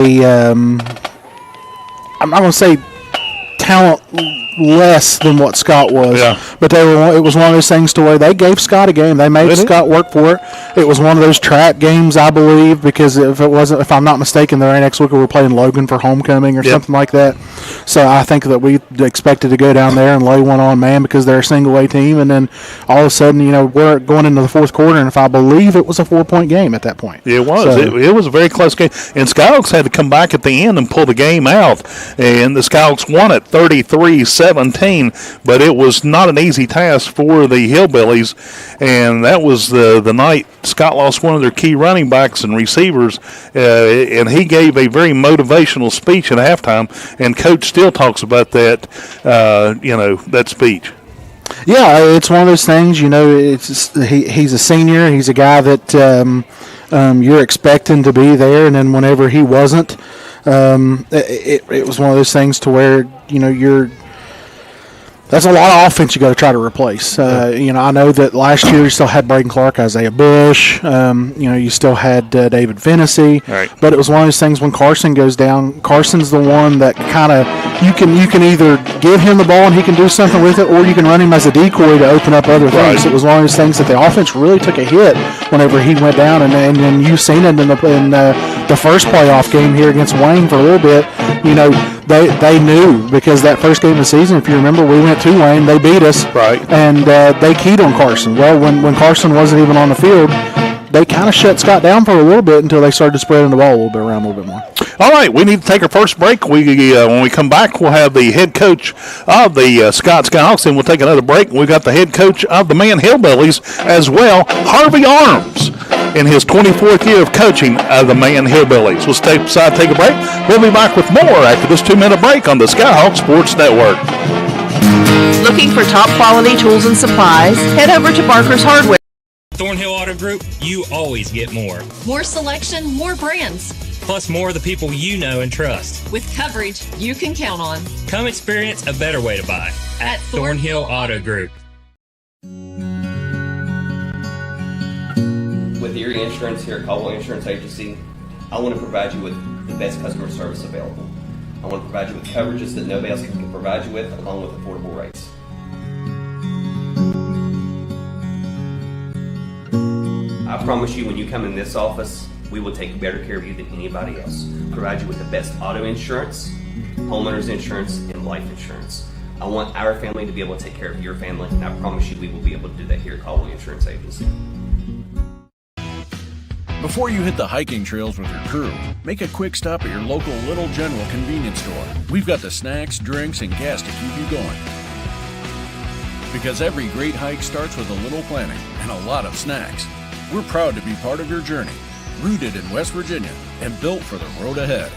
I'm not going to say talent less than what Scott was, but it was one of those things to where they gave Scott a game. They made Scott work for it. It was one of those trap games, I believe, because if I'm not mistaken, the very next week we were playing Logan for homecoming or something like that. So I think that we expected to go down there and lay one on man because they're a single A team, and then all of a sudden, we're going into the fourth quarter, and if I believe it was a 4-point game at that point. It was. So, it was a very close game, and Skyhawks had to come back at the end and pull the game out, and the Skyhawks won it 33-17, but it was not an easy task for the Hillbillies, and that was the night Scott lost one of their key running backs and receivers, and he gave a very motivational speech at halftime, and Coach still talks about that, that speech. Yeah, it's one of those things, he's a senior. He's a guy that you're expecting to be there, and then whenever he wasn't, it was one of those things to where, that's a lot of offense you got to try to replace. I know that last year you still had Braden Clark, Isaiah Bush. You still had David Fennessy. Right. But it was one of those things when Carson goes down. Carson's the one that kind of you can either give him the ball and he can do something with it, or you can run him as a decoy to open up other things. Right. It was one of those things that the offense really took a hit whenever he went down, and you've seen it in the first playoff game here against Wayne for a little bit. They knew, because that first game of the season, if you remember, we went to Wayne, they beat us, right, and they keyed on Carson. Well, when Carson wasn't even on the field, they kind of shut Scott down for a little bit until they started spreading the ball a little bit around a little bit more. All right, we need to take our first break. When we come back, we'll have the head coach of the Scott Skyhawks, and we'll take another break. We've got the head coach of the Man Hillbillies as well, Harvey Arms, in his 24th year of coaching of the Man Hillbillies. We'll step aside, take a break. We'll be back with more after this 2-minute break on the Skyhawk Sports Network. Looking for top quality tools and supplies? Head over to Barker's Hardware. Thornhill Auto Group, you always get more. More selection, more brands. Plus more of the people you know and trust. With coverage you can count on. Come experience a better way to buy at Thornhill Auto Group. With Erie Insurance here at Caldwell Insurance Agency, I want to provide you with the best customer service available. I want to provide you with coverages that nobody else can provide you with, along with affordable rates. I promise you, when you come in this office, we will take better care of you than anybody else. Provide you with the best auto insurance, homeowners insurance, and life insurance. I want our family to be able to take care of your family, and I promise you we will be able to do that here at Caldwell Insurance Agency. Before you hit the hiking trails with your crew, make a quick stop at your local Little General convenience store. We've got the snacks, drinks, and gas to keep you going. Because every great hike starts with a little planning and a lot of snacks. We're proud to be part of your journey, rooted in West Virginia and built for the road ahead.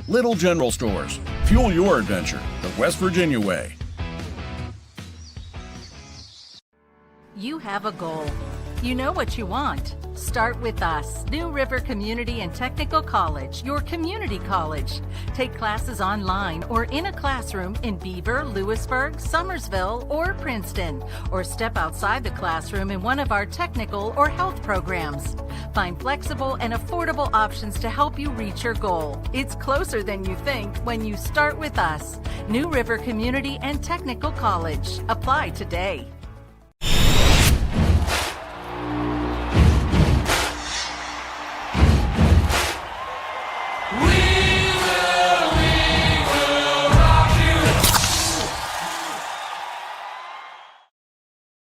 Little General Stores. Fuel your adventure the West Virginia way. You have a goal. You know what you want. Start with us. New River Community and Technical College, your community college. Take classes online or in a classroom in Beaver, Lewisburg, Summersville, or Princeton, or step outside the classroom in one of our technical or health programs. Find flexible and affordable options to help you reach your goal. It's closer than you think when you start with us. New River Community and Technical College. Apply today.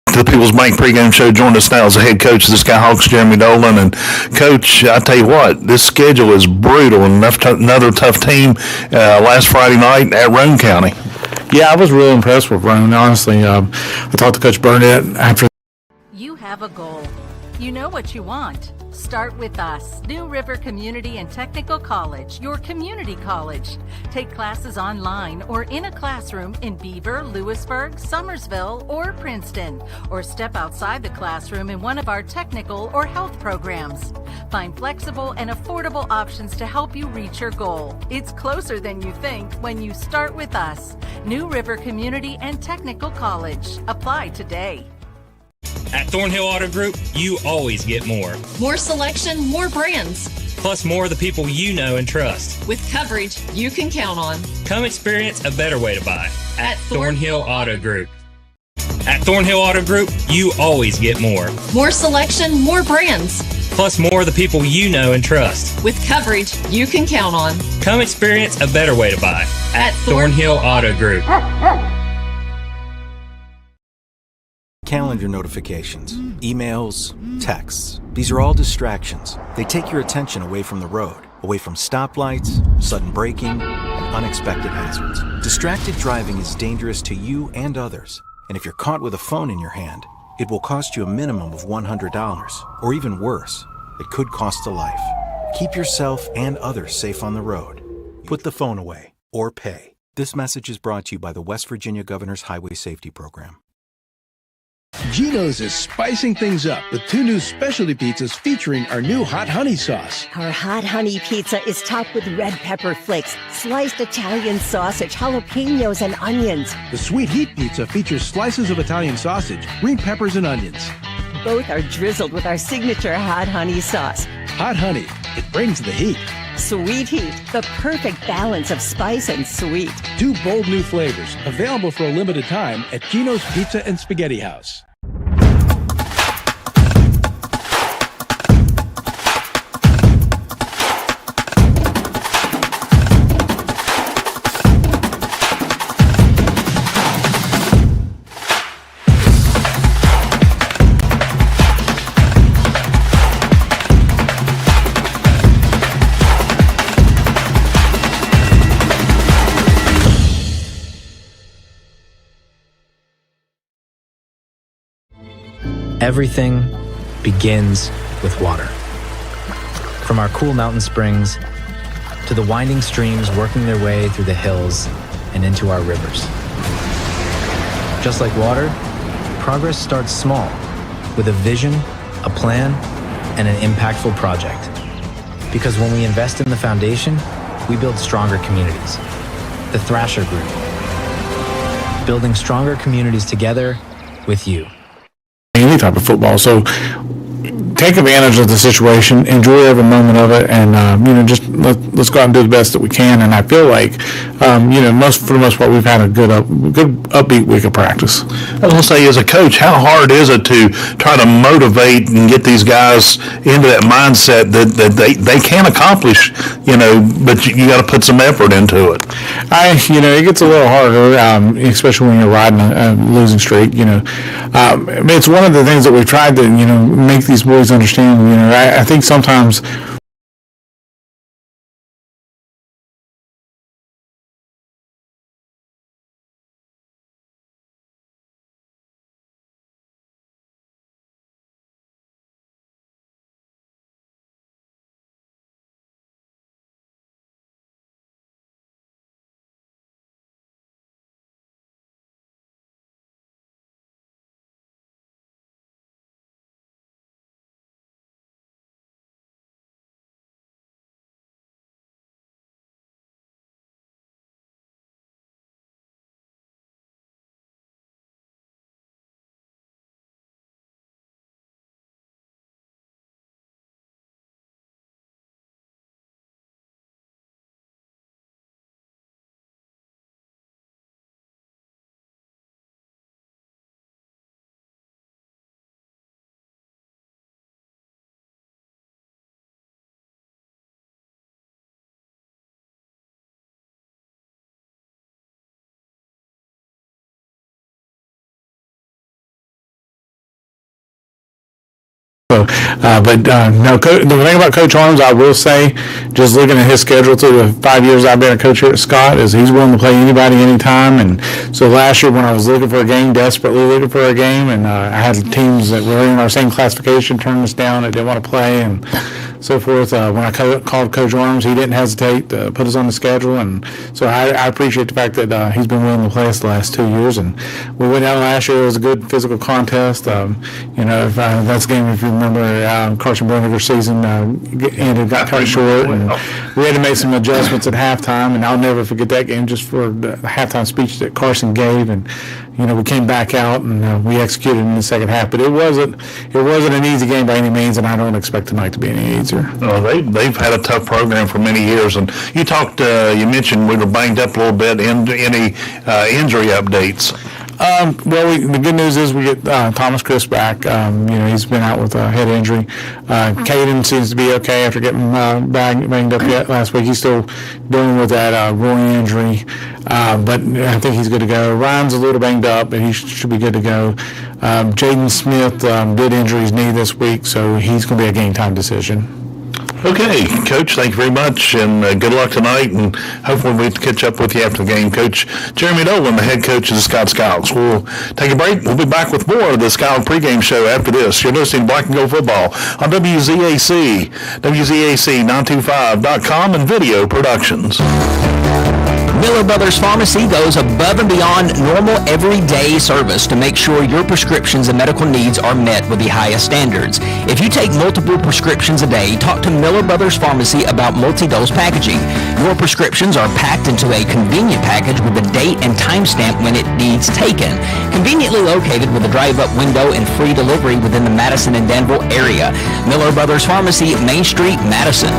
The People's Bank pregame show. Joining us now is the head coach of the Skyhawks, Jeremy Dolan. And Coach, I tell you what, this schedule is brutal. Another tough team last Friday night at Roane County. Yeah, I was really impressed with Roane, honestly. I talked to Coach Burnett after. You have a goal. You know what you want. Start with us. New River Community and Technical College, your community college. Take classes online or in a classroom in Beaver, Lewisburg, Summersville, or Princeton, or step outside the classroom in one of our technical or health programs. Find flexible and affordable options to help you reach your goal. It's closer than you think when you start with us. New River Community and Technical College. Apply today. At Thornhill Auto Group, you always get more. More selection, more brands. Plus more of the people you know and trust. With coverage you can count on. Come experience a better way to buy at Thornhill Auto Group. At Thornhill Auto Group, you always get more. More selection, more brands. Plus more of the people you know and trust. With coverage you can count on. Come experience a better way to buy at Thornhill Auto Group. Calendar notifications, emails, texts. These are all distractions. They take your attention away from the road, away from stoplights, sudden braking, and unexpected hazards. Distracted driving is dangerous to you and others. And if you're caught with a phone in your hand, it will cost you a minimum of $100, or even worse, it could cost a life. Keep yourself and others safe on the road. Put the phone away, or pay. This message is brought to you by the West Virginia Governor's Highway Safety Program. Geno's is spicing things up with 2 new specialty pizzas featuring our new hot honey sauce. Our hot honey pizza is topped with red pepper flakes, sliced Italian sausage, jalapenos, and onions. The sweet heat pizza features slices of Italian sausage, green peppers, and onions. Both are drizzled with our signature hot honey sauce. Hot honey, it brings the heat. Sweet heat, the perfect balance of spice and sweet. 2 bold new flavors, available for a limited time at Geno's Pizza and Spaghetti House. Everything begins with water. From our cool mountain springs to the winding streams working their way through the hills and into our rivers. Just like water, progress starts small with a vision, a plan, and an impactful project. Because when we invest in the foundation, we build stronger communities. The Thrasher Group. Building stronger communities together with you. Any type of football. So take advantage of the situation, enjoy every moment of it, and just let's go out and do the best that we can. And I feel like for the most part we've had a good upbeat week of practice. I was going to say, as a coach, how hard is it to try to motivate and get these guys into that mindset that they can accomplish, but you got to put some effort into it. It gets a little harder, especially when you're riding a losing streak. It's one of the things that we've tried to make these boys understand. I think sometimes the thing about Coach Arms, I will say, just looking at his schedule through the 5 years I've been a coach here at Scott, is he's willing to play anybody, anytime. And so last year when I was looking for a game, desperately looking for a game, and I had teams that were in our same classification turn us down that didn't want to play and so forth. When I called Coach Arms, he didn't hesitate to put us on the schedule, and so I appreciate the fact that he's been willing to play us the last 2 years. And we went down last year. It was a good physical contest. If that's the game, if you remember, Carson Bruniger's season got cut short, and we had to make some adjustments at halftime. And I'll never forget that game, just for the halftime speech that Carson gave. And we came back out and we executed in the second half. But it wasn't an easy game by any means, and I don't expect tonight to be any easier. They've had a tough program for many years, and you mentioned we were banged up a little bit. Any injury updates? The good news is we get Thomas Chris back. He's been out with a head injury. Caden seems to be okay after getting banged up last week. He's still dealing with that groin injury, but I think he's good to go. Ryan's a little banged up, but he should be good to go. Jaden Smith did injure his knee this week, so he's going to be a game time decision. Okay, Coach, thank you very much, and good luck tonight, and hopefully we'll catch up with you after the game. Coach Jeremy Dolan, the head coach of the Scott Skyhawks. We'll take a break. We'll be back with more of the Skyhawk pregame show after this. You're listening to Black and Gold Football on WZAC, WZAC925.com, and Video Productions. Miller Brothers Pharmacy goes above and beyond normal everyday service to make sure your prescriptions and medical needs are met with the highest standards. If you take multiple prescriptions a day, talk to Miller Brothers Pharmacy about multi-dose packaging. Your prescriptions are packed into a convenient package with the date and timestamp when it needs taken. Conveniently located with a drive-up window and free delivery within the Madison and Danville area. Miller Brothers Pharmacy, Main Street, Madison.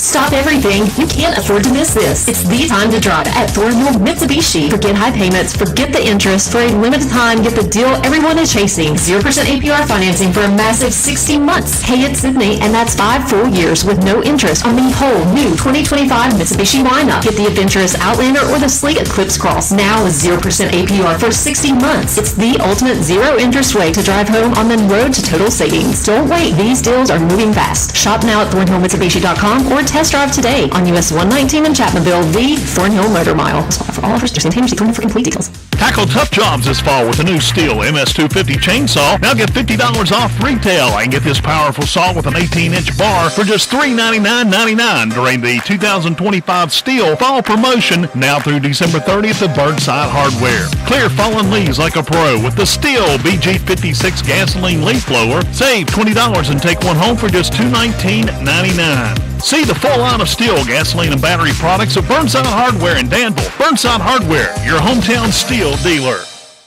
Stop everything. You can't afford to miss this. It's the time to drive at Thornhill Mitsubishi. Forget high payments. Forget the interest. For a limited time, get the deal everyone is chasing. 0% APR financing for a massive 60 months. Hey, it's Sydney, and that's 5 full years with no interest on the whole new 2025 Mitsubishi lineup. Get the adventurous Outlander or the sleek Eclipse Cross now with 0% APR for 60 months. It's the ultimate zero interest way to drive home on the road to total savings. Don't wait. These deals are moving fast. Shop now at thornhillmitsubishi.com or test drive today on US 119 in Chapmanville, the Thornhill Motor Mile. For all offers, just in Thornhill for complete details. Tackle tough jobs this fall with a new Stihl MS250 chainsaw. Now get $50 off retail and get this powerful saw with an 18-inch bar for just $399.99 during the 2025 Stihl Fall Promotion now through December 30th at Burnside Hardware. Clear fallen leaves like a pro with the Stihl BG56 gasoline leaf blower. Save $20 and take one home for just $219.99. See the full line of Stihl gasoline and battery products at Burnside Hardware in Danville. Burnside Hardware, your hometown Stihl dealer.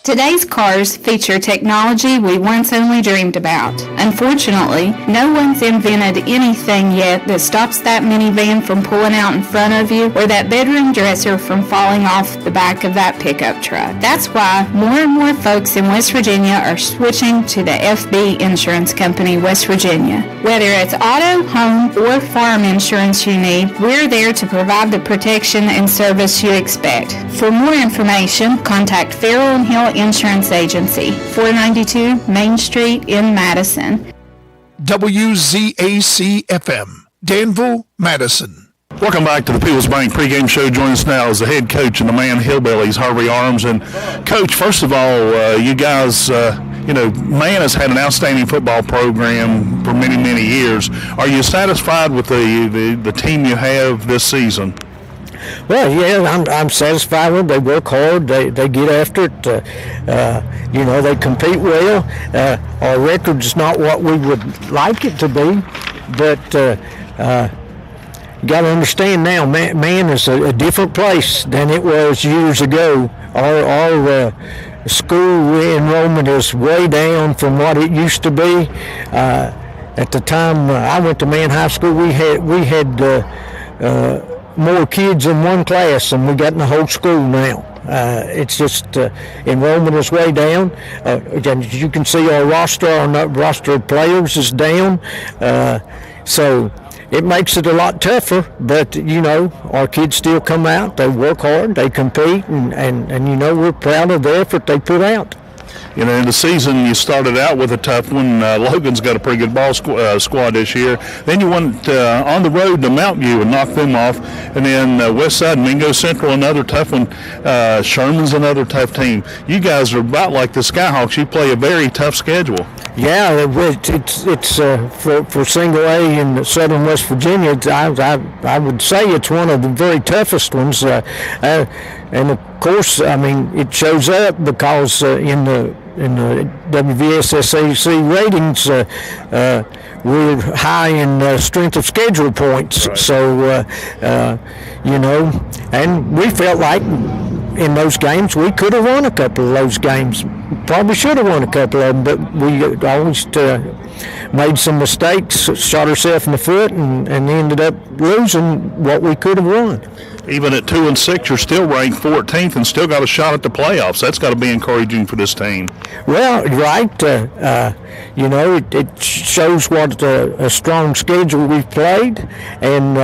Today's cars feature technology we once only dreamed about. Unfortunately, no one's invented anything yet that stops that minivan from pulling out in front of you or that bedroom dresser from falling off the back of that pickup truck. That's why more and more folks in West Virginia are switching to the FB Insurance Company, West Virginia. Whether it's auto, home, or farm insurance you need, we're there to provide the protection and service you expect. For more information, contact Farrell & Hill Insurance Agency, 492 Main Street in Madison. WZAC-FM, Danville, Madison. Welcome back to the People's Bank pregame show. Joining us now is the head coach of the Man Hillbillies, Harvey Arms. And, Coach, first of all, you guys, Man has had an outstanding football program for many, many years. Are you satisfied with the team you have this season? Well, yeah, I'm satisfied with them. They work hard. They get after it. They compete well. Our record's not what we would like it to be, but you got to understand now, man is a different place than it was years ago. Our school enrollment is way down from what it used to be. At the time I went to Man High School, we had more kids in one class than we got in the whole school now. It's just enrollment is way down. As you can see, our roster of players is down. So it makes it a lot tougher, but our kids still come out, they work hard, they compete, and we're proud of the effort they put out. In the season, you started out with a tough one. Logan's got a pretty good ball squad this year. Then you went on the road to Mountain View and knocked them off. And then West Side, Mingo Central, another tough one. Sherman's another tough team. You guys are about like the Skyhawks. You play a very tough schedule. Yeah, it's for Single A in southern West Virginia. I would say it's one of the very toughest ones. And of course, it shows up because in the WVSSAC ratings, we're high in strength of schedule points. Right. So, and we felt like in those games. We could have won a couple of those games. Probably should have won a couple of them, but we always made some mistakes, shot ourselves in the foot, and ended up losing what we could have won. Even at 2-6, you're still ranked 14th and still got a shot at the playoffs. That's got to be encouraging for this team. Well, right. It shows what a strong schedule we've played, and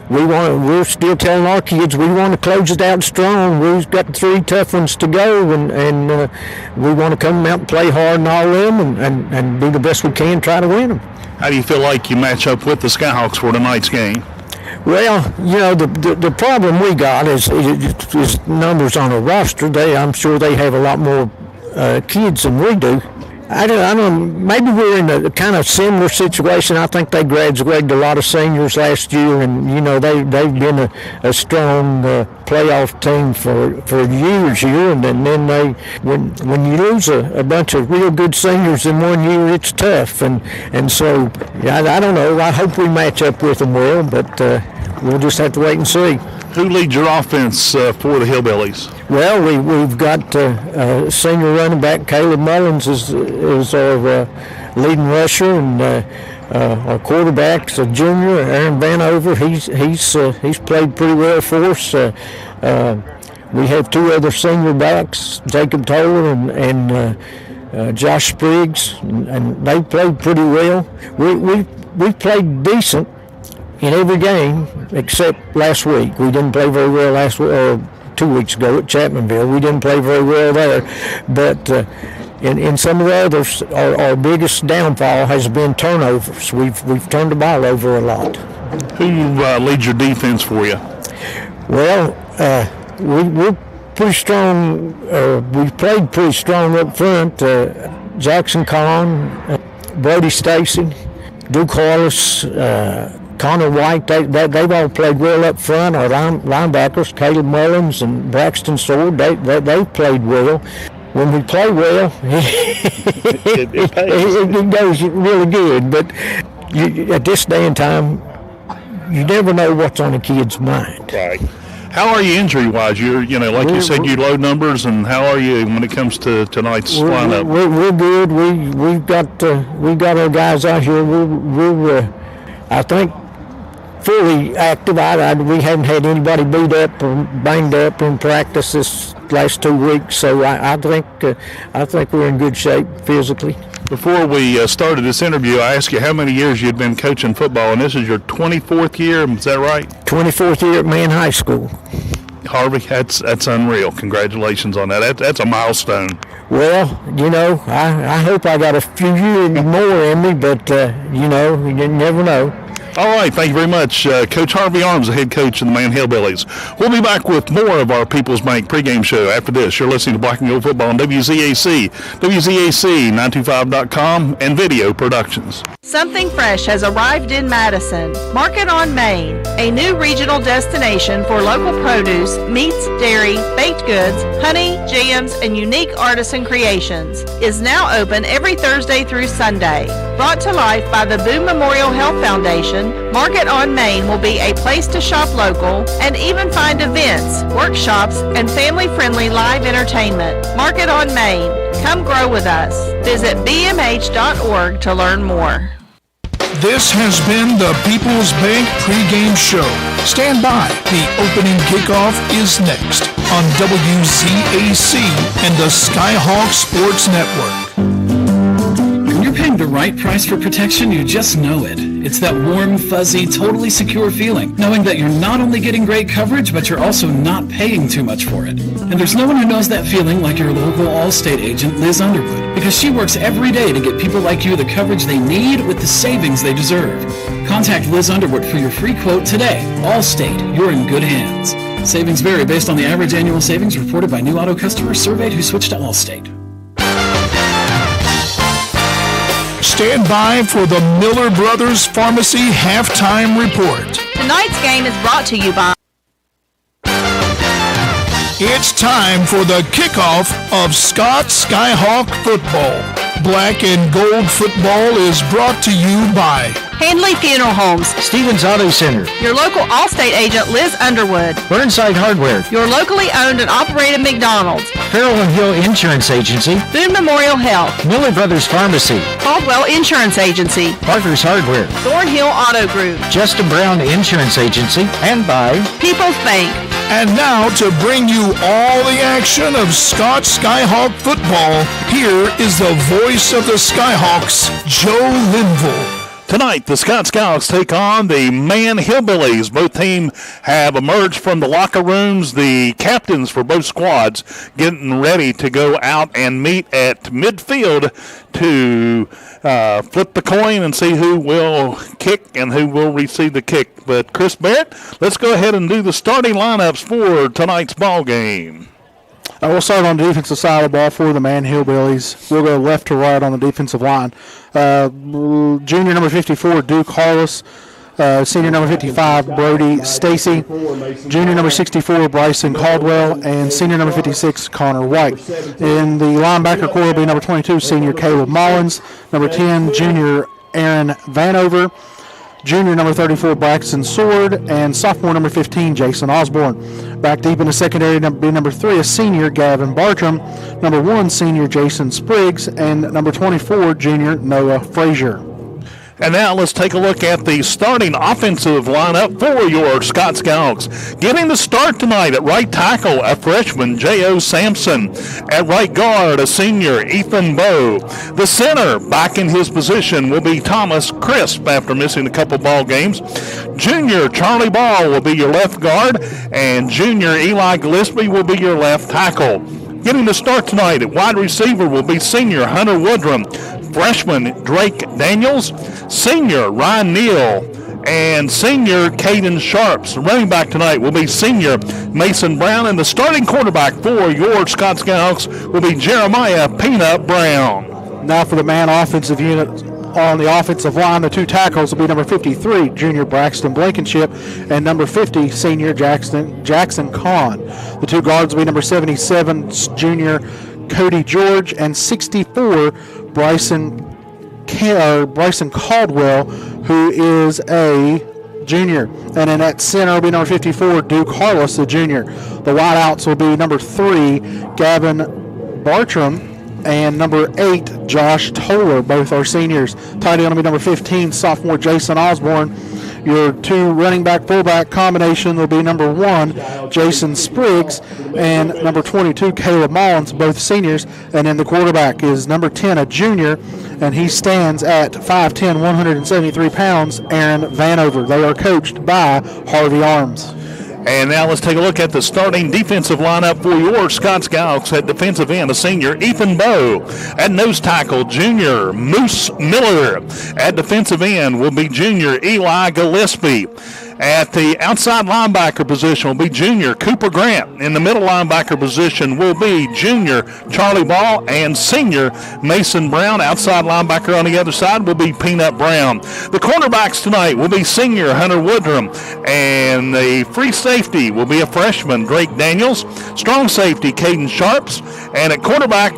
we're still telling our kids we want to close it out strong. We've got 3 tough ones to go, and we want to come out and play hard in all of them and do the best we can, try to win them. How do you feel like you match up with the Skyhawks for tonight's game? Well, the problem we got is numbers on a roster. I'm sure they have a lot more kids than we do. I don't. Maybe we're in a kind of similar situation. I think they graduated a lot of seniors last year, and they've been a strong playoff team for years here. And then when you lose a bunch of real good seniors in one year, it's tough. And so I don't know. I hope we match up with them well, but we'll just have to wait and see. Who leads your offense for the Hillbillies? Well, we've got senior running back Caleb Mullins is our leading rusher, and our quarterback's a junior, Aaron Vanover. He's played pretty well for us. We have 2 other senior backs, Jacob Toller and Josh Spriggs, and they played pretty well. We played decent in every game except last week. We didn't play very well last week, 2 weeks ago at Chapmanville. We didn't play very well there. But in some of the others, our biggest downfall has been turnovers. We've turned the ball over a lot. Who leads your defense for you? Well, we're pretty strong. We played pretty strong up front. Jackson Kahn, Brody Stacy, Duke Harless, Connor White, they've all played well up front. Our linebackers, Caleb Mullins and Braxton Sword, they've played well. When we play well, it goes really good. But at this day and time, you never know what's on a kid's mind. Right. How are you injury-wise? Like you said, you low numbers, and how are you when it comes to tonight's lineup? We're good. We've got our guys out here. We're I think fully active. We haven't had anybody beat up or banged up in practice this last 2 weeks, so I think we're in good shape physically. Before we started this interview, I asked you how many years you'd been coaching football, and this is your 24th year. Is that right? 24th year at Mann High School. Harvey, that's unreal. Congratulations on that. That's a milestone. Well, I hope I got a few years more in me, but you never know. All right, thank you very much. Coach Harvey Arms, the head coach of the Mann Hillbillies. We'll be back with more of our People's Bank pregame show after this. You're listening to Black and Gold Football on WZAC, WZAC925.com, and Video Productions. Something fresh has arrived in Madison. Market on Main, a new regional destination for local produce, meats, dairy, baked goods, honey, jams, and unique artisan creations, is now open every Thursday through Sunday. Brought to life by the Boone Memorial Health Foundation, Market on Main will be a place to shop local and even find events, workshops, and family-friendly live entertainment. Market on Main. Come grow with us. Visit bmh.org to learn more. This has been the People's Bank pregame show. Stand by. The opening kickoff is next on WZAC and the Skyhawks Sports Network. When you're paying the right price for protection, you just know it. It's that warm, fuzzy, totally secure feeling, knowing that you're not only getting great coverage, but you're also not paying too much for it. And there's no one who knows that feeling like your local Allstate agent, Liz Underwood, because she works every day to get people like you the coverage they need with the savings they deserve. Contact Liz Underwood for your free quote today. Allstate, you're in good hands. Savings vary based on the average annual savings reported by new auto customers surveyed who switched to Allstate. Stand by for the Miller Brothers Pharmacy halftime report. Tonight's game is brought to you by... It's time for the kickoff of Scott Skyhawk football. Black and Gold football is brought to you by Handley Funeral Homes, Stevens Auto Center, your local Allstate agent Liz Underwood, Burnside Hardware, your locally owned and operated McDonald's, Farrell and Hill Insurance Agency, Boone Memorial Health, Miller Brothers Pharmacy, Caldwell Insurance Agency, Parker's Hardware, Thornhill Auto Group, Justin Brown Insurance Agency, and by People's Bank. And now to bring you all the action of Scott Skyhawk football, here is the voice of the Skyhawks, Joe Linville. Tonight, the Scott Skyhawks take on the Man Hillbillies. Both teams have emerged from the locker rooms. The captains for both squads getting ready to go out and meet at midfield to flip the coin and see who will kick and who will receive the kick. But Chris Barrett, let's go ahead and do the starting lineups for tonight's ball game. We'll start on the defensive side of the ball for the Man Hillbillies. We'll go left to right on the defensive line. Junior number 54, Duke Harless. Senior number 55, Brody Stacy. Junior number 64, Bryson Caldwell. And senior number 56, Connor White. In the linebacker core will be number 22, senior Caleb Mullins. Number 10, junior Aaron Vanover. Junior number 34, Braxton Sword, and sophomore number 15, Jason Osborne. Back deep in the secondary, number 3, a senior, Gavin Bartram. Number 1, senior, Jason Spriggs, and number 24, junior, Noah Frazier. And now let's take a look at the starting offensive lineup for your Scott Skyhawks. Getting the start tonight at right tackle, a freshman, J.O. Sampson. At right guard, a senior, Ethan Bowe. The center, back in his position, will be Thomas Crisp after missing a couple ball games. Junior, Charlie Ball will be your left guard, and junior, Eli Gillespie will be your left tackle. Getting the start tonight at wide receiver will be senior, Hunter Woodrum. Freshman, Drake Daniels. Senior, Ryan Neal. And senior, Caden Sharps. Running back tonight will be senior, Mason Brown. And the starting quarterback for your Scott Skyhawks will be Jeremiah Peanut Brown. Now for the man offensive unit. On the offensive line, the two tackles will be number 53, junior Braxton Blankenship, and number 50, senior Jackson Kahn. The two guards will be number 77, junior Cody George, and 64, Bryson Caldwell, who is a junior. And in that center will be number 54, Duke Harless, the junior. The wideouts will be number 3, Gavin Bartram, and number 8, Josh Toller. Both are seniors. Tight end will be number 15, sophomore Jason Osborne. Your two running back, fullback combination will be number 1, Jason Spriggs, and number 22, Caleb Mullins, both seniors. And then the quarterback is number 10, a junior, and he stands at 5'10", 173 pounds, Aaron Vanover. They are coached by Harvey Arms. And now let's take a look at the starting defensive lineup for your Scott Skyhawks. At defensive end, a senior, Ethan Bowe. At nose tackle, junior, Moose Miller. At defensive end will be junior, Eli Gillespie. At the outside linebacker position will be junior, Cooper Grant. In the middle linebacker position will be junior, Charlie Ball, and senior, Mason Brown. Outside linebacker on the other side will be Peanut Brown. The cornerbacks tonight will be senior, Hunter Woodrum. And the free safety will be a freshman, Drake Daniels. Strong safety, Caden Sharps. And at quarterback,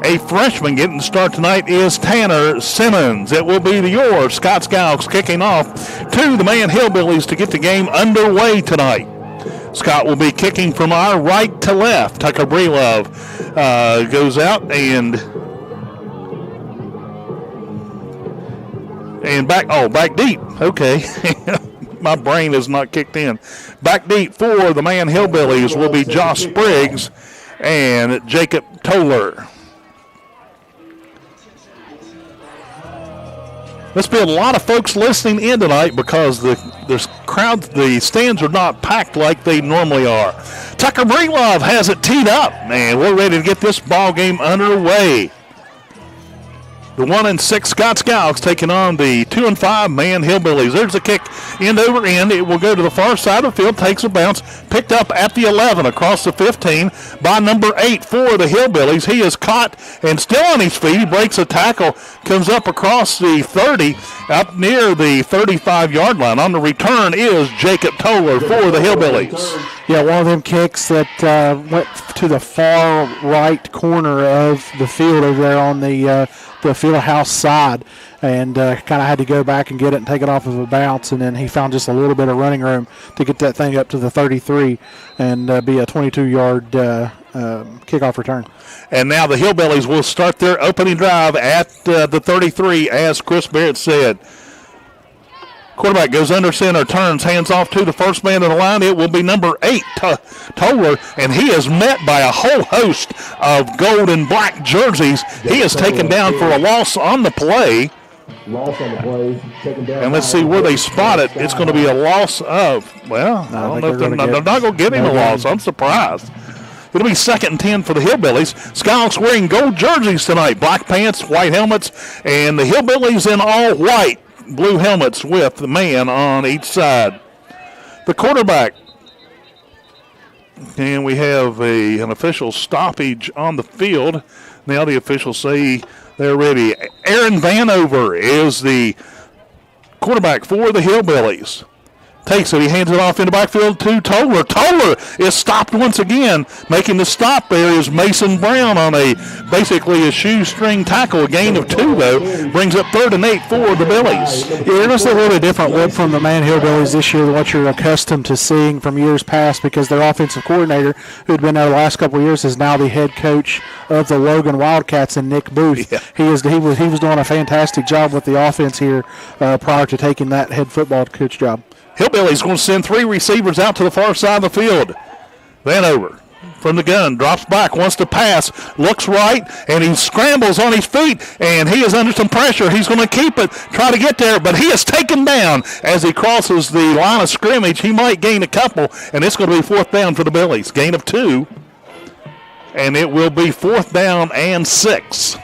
a freshman getting the start tonight is Tanner Simmons. It will be your Scott Skyhawks kicking off to the Man Hillbillies to get the game underway tonight. Scott will be kicking from our right to left. Tucker Breelove goes out and back deep. Okay. My brain is not kicked in. Back deep for the Man Hillbillies will be Josh Spriggs and Jacob Toller. Must be a lot of folks listening in tonight because the stands are not packed like they normally are. Tucker Breelove has it teed up, and we're ready to get this ball game underway. The 1-6 Scott Skyhawks taking on the 2-5 Man Hillbillies. There's a kick end over end. It will go to the far side of the field, takes a bounce, picked up at the 11 across the 15 by number 8 for the Hillbillies. He is caught and still on his feet. He breaks a tackle, comes up across the 30, up near the 35-yard line. On the return is Jacob Toller for the Hillbillies. Yeah, one of them kicks that went to the far right corner of the field over there on the field house side. and kind of had to go back and get it and take it off of a bounce, and then he found just a little bit of running room to get that thing up to the 33 and be a 22-yard kickoff return. And now the Hillbillies will start their opening drive at the 33, as Chris Barrett said. Quarterback goes under center, turns, hands off to the first man in the line. It will be number 8, Toller, and he is met by a whole host of gold and black jerseys. He is taken down for a loss on the play. And let's see where they spot it. It's going to be a loss of, well, I don't know if they're not going to give him a loss. I'm surprised. It'll be 2nd and 10 for the Hillbillies. Skyhawks wearing gold jerseys tonight, black pants, white helmets, and the Hillbillies in all white, blue helmets with the man on each side. The quarterback, and we have an official stoppage on the field. Now the officials say they're ready. Aaron Vanover is the quarterback for the Hillbillies. Takes it, he hands it off in the backfield to Toller. Toller is stopped once again. Making the stop there is Mason Brown on basically a shoestring tackle. A gain of 2, though. Brings up 3rd and 8 for the Billies. Yeah, it was a little bit different look from the Man Hillbillies this year than what you're accustomed to seeing from years past, because their offensive coordinator, who had been there the last couple of years, is now the head coach of the Logan Wildcats, and Nick Booth. Yeah. He was doing a fantastic job with the offense here prior to taking that head football coach job. Hillbillies going to send 3 receivers out to the far side of the field. Vanover from the gun, drops back, wants to pass, looks right, and he scrambles on his feet, and he is under some pressure. He's going to keep it, try to get there, but he is taken down as he crosses the line of scrimmage. He might gain a couple, and it's going to be 4th down for the Billies. Gain of 2, and it will be 4th down and 6.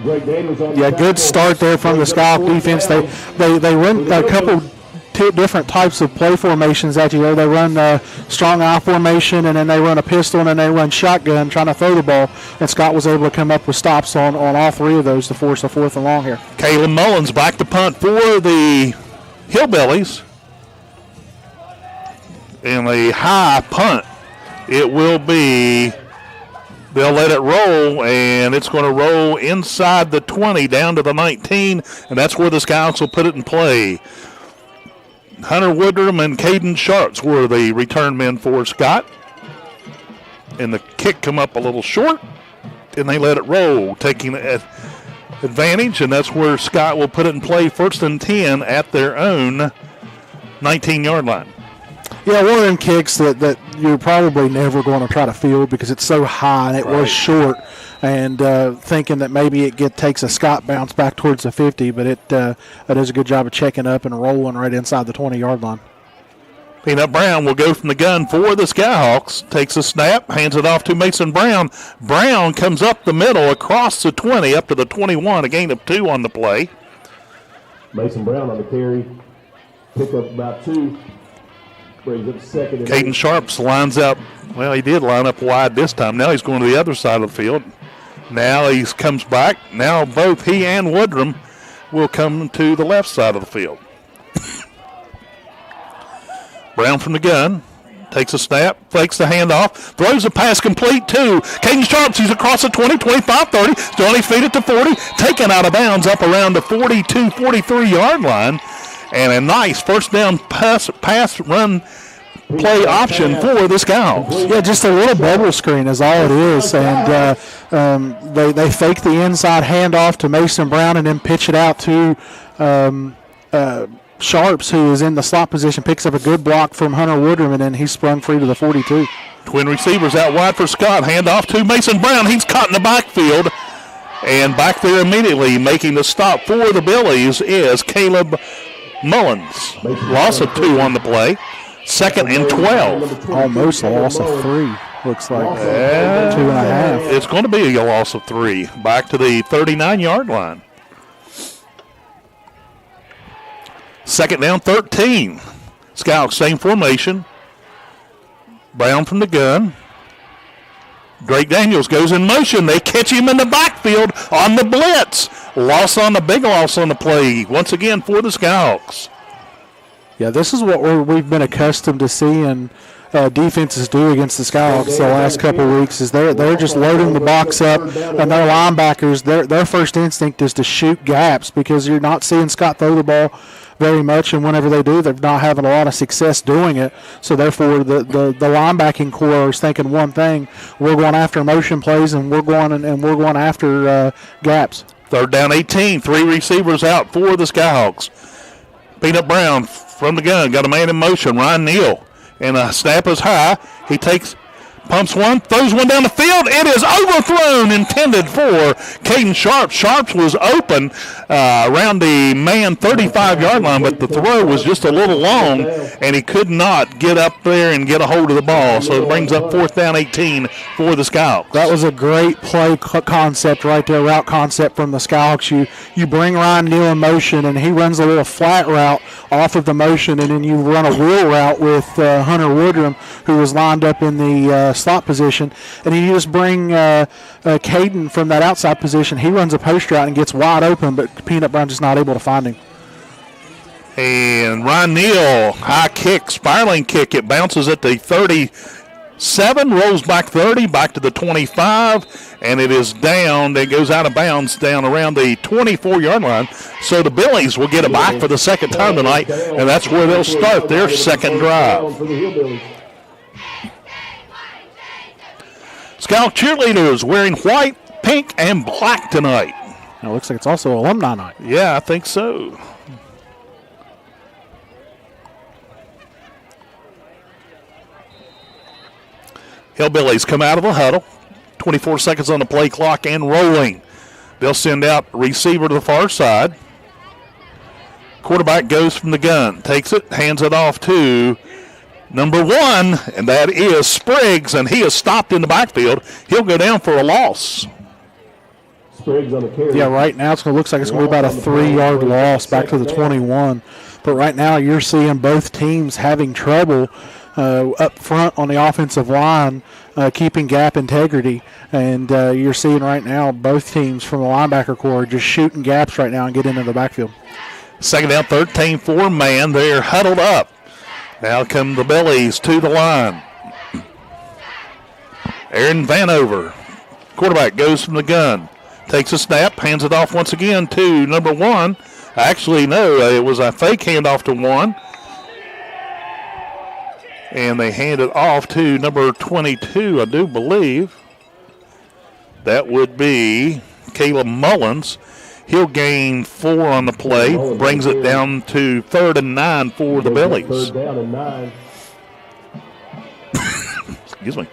Yeah, good start there from the Skyhawk defense. They run a couple different types of play formations that year. They run strong eye formation, and then they run a pistol, and then they run shotgun trying to throw the ball. And Scott was able to come up with stops on all 3 of those to force a 4th and long here. Caleb Mullins back to punt for the Hillbillies. In a high punt, it will be, they'll let it roll, and it's going to roll inside the 20 down to the 19, and that's where the Skyhawks will put it in play. Hunter Woodrum and Caden Sharps were the return men for Scott. And the kick come up a little short, and they let it roll, taking advantage, and that's where Scott will put it in play, 1st and 10 at their own 19-yard line. Yeah, one of them kicks that you're probably never going to try to field because it's so high and it was short, and thinking that maybe it takes a Scott bounce back towards the 50, but it does a good job of checking up and rolling right inside the 20-yard line. Peanut Brown will go from the gun for the Skyhawks. Takes a snap, hands it off to Mason Brown. Brown comes up the middle across the 20 up to the 21, a gain of 2 on the play. Mason Brown on the carry, pick up about 2. Brings up 2nd and Caden Sharps lines up. Well, he did line up wide this time. Now he's going to the other side of the field. Now he comes back. Now both he and Woodrum will come to the left side of the field. Brown from the gun. Takes a snap, fakes the handoff, throws a pass complete to Caden Sharps. He's across the 20, 25, 30. Still on his feet at the 40. Taken out of bounds up around the 42, 43-yard line. And a nice 1st down pass run play option for the Skyhawks. Yeah, just a little bubble screen is all it is. And they fake the inside handoff to Mason Brown and then pitch it out to Sharps, who is in the slot position, picks up a good block from Hunter Woodrum, and then he sprung free to the 42. Twin receivers out wide for Scott. Handoff to Mason Brown. He's caught in the backfield. And back there immediately making the stop for the Billies is Caleb Mullins. Loss of 2 on the play. 2nd and 12. Almost a loss of 3. Looks like 2.5. It's going to be a loss of 3. Back to the 39-yard line. 2nd down, 13. Skyhawks, same formation. Brown from the gun. Drake Daniels goes in motion. They catch him in the backfield on the blitz. Big loss on the play once again for the Skyhawks. Yeah, this is what we've been accustomed to seeing defenses do against the Skyhawks the last couple of weeks. Is they're just loading the box up, and their linebackers, their first instinct is to shoot gaps because you're not seeing Scott throw the ball very much, and whenever they do, they're not having a lot of success doing it. So therefore, the linebacking core is thinking one thing: we're going after motion plays, and we're going after gaps. Third down, 18. 3 receivers out for the Skyhawks. Peanut Brown from the gun, got a man in motion. Ryan Neal. And a snap is high. He pumps one, throws one down the field. It is overthrown, intended for Caden Sharps. Sharps was open around the man 35-yard line, but the throw was just a little long, and he could not get up there and get a hold of the ball. So it brings up 4th down 18 for the Skyhawks. That was a great play concept right there, route concept from the Skyhawks. You bring Ryan Neal in motion, and he runs a little flat route off of the motion, and then you run a wheel route with Hunter Woodrum, who was lined up in the slot position, and then you just bring Caden from that outside position. He runs a post route and gets wide open, but Peanut Brown just not able to find him. And Ryan Neal, high kick, spiraling kick. It bounces at the 37, rolls back 30, back to the 25, and it is down. It goes out of bounds down around the 24-yard line. So the Billies will get it back for the second time tonight, and that's where they'll start their second drive. Scout cheerleaders wearing white, pink, and black tonight. It looks like it's also alumni night. Yeah, I think so. Hillbillies come out of the huddle. 24 seconds on the play clock and rolling. They'll send out receiver to the far side. Quarterback goes from the gun, takes it, hands it off to number 1, and that is Spriggs, and he is stopped in the backfield. He'll go down for a loss. Spriggs on the carry. Yeah, right now it looks like it's going to be about a 3-yard loss back to the 21. But right now you're seeing both teams having trouble up front on the offensive line, keeping gap integrity. And you're seeing right now both teams from the linebacker core just shooting gaps right now and get into the backfield. Second down, 13, 4-man. They're huddled up. Now come the Billies to the line. Aaron Vanover, quarterback, goes from the gun. Takes a snap, hands it off once again to number 1. Actually, no, it was a fake handoff to 1. And they hand it off to number 22, I do believe. That would be Caleb Mullins. He'll gain 4 on the play, brings it down to 3rd and 9 for the Billies. 3rd down and 9. Excuse me.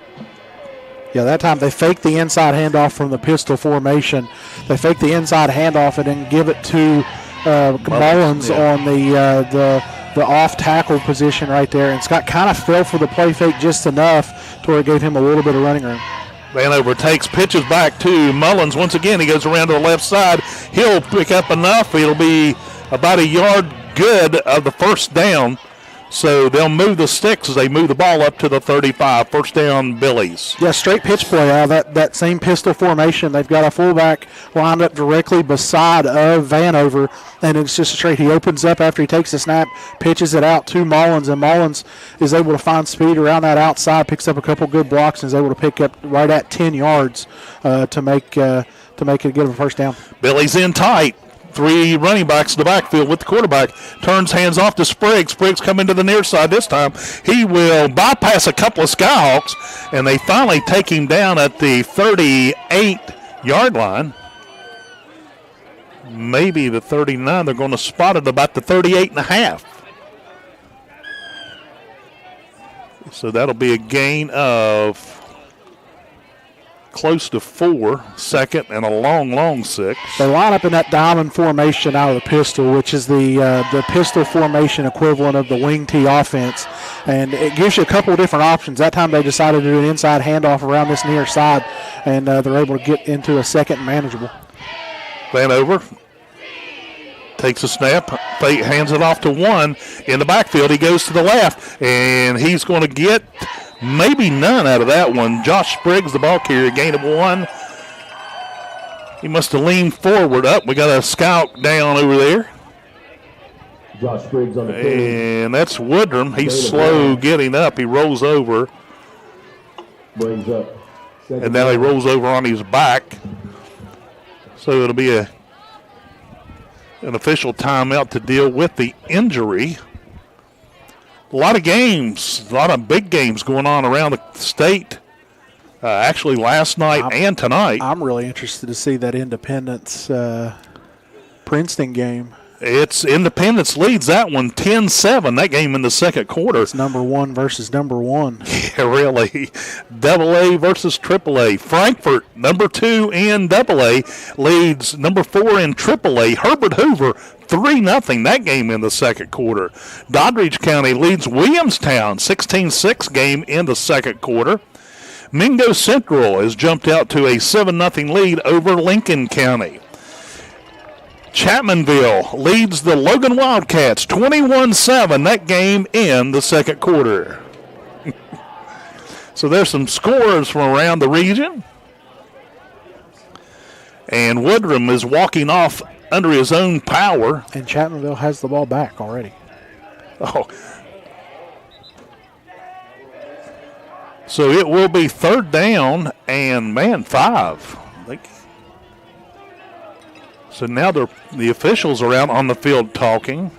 Yeah, that time they faked the inside handoff from the pistol formation. They faked the inside handoff and then give it to Mullins on the off tackle position right there. And Scott kind of fell for the play fake just enough to where it gave him a little bit of running room. Vanover takes, pitches back to Mullins. Once again, he goes around to the left side. He'll pick up enough. It'll be about a yard good of the first down. So they'll move the sticks as they move the ball up to the 35. First down, Billies. Yeah, straight pitch play out of that same pistol formation. They've got a fullback lined up directly beside of Vanover, and it's just straight. He opens up after he takes the snap, pitches it out to Mullins, and Mullins is able to find speed around that outside, picks up a couple good blocks, and is able to pick up right at 10 yards to make it get a first down. Billies in tight. 3 running backs in the backfield with the quarterback. Turns, hands off to Spriggs. Spriggs coming to the near side this time. He will bypass a couple of Skyhawks, and they finally take him down at the 38-yard line. Maybe the 39. They're going to spot it about the 38.5. So that'll be a gain of close to 4, second, and a long 6. They line up in that diamond formation out of the pistol, which is the pistol formation equivalent of the wing T offense. And it gives you a couple of different options. That time they decided to do an inside handoff around this near side, and they're able to get into a second and manageable. Vanover takes a snap, hands it off to 1 in the backfield. He goes to the left, and he's going to get maybe none out of that one. Josh Spriggs, the ball carrier, gain of 1. He must have leaned forward up. We got a scout down over there. Josh Briggs on the carry. And that's Woodrum. He's slow getting up. He rolls over. Brings up. And now he rolls over on his back. So it'll be an official timeout to deal with the injury. A lot of games, a lot of big games going on around the state. Actually, last night and tonight. I'm really interested to see that Independence Princeton game. It's Independence leads that one 10-7, that game in the second quarter. It's number 1 versus number 1. Yeah, really. AA versus AAA. Frankfort, number 2 in AA, leads number 4 in AAA. Herbert Hoover, 3-0, that game in the second quarter. Doddridge County leads Williamstown, 16-6 game in the second quarter. Mingo Central has jumped out to a 7-0 lead over Lincoln County. Chapmanville leads the Logan Wildcats 21-7, that game in the second quarter. So there's some scores from around the region. And Woodrum is walking off under his own power. And Chapmanville has the ball back already. Oh. So it will be third down and, 5. So now the officials are out on the field talking.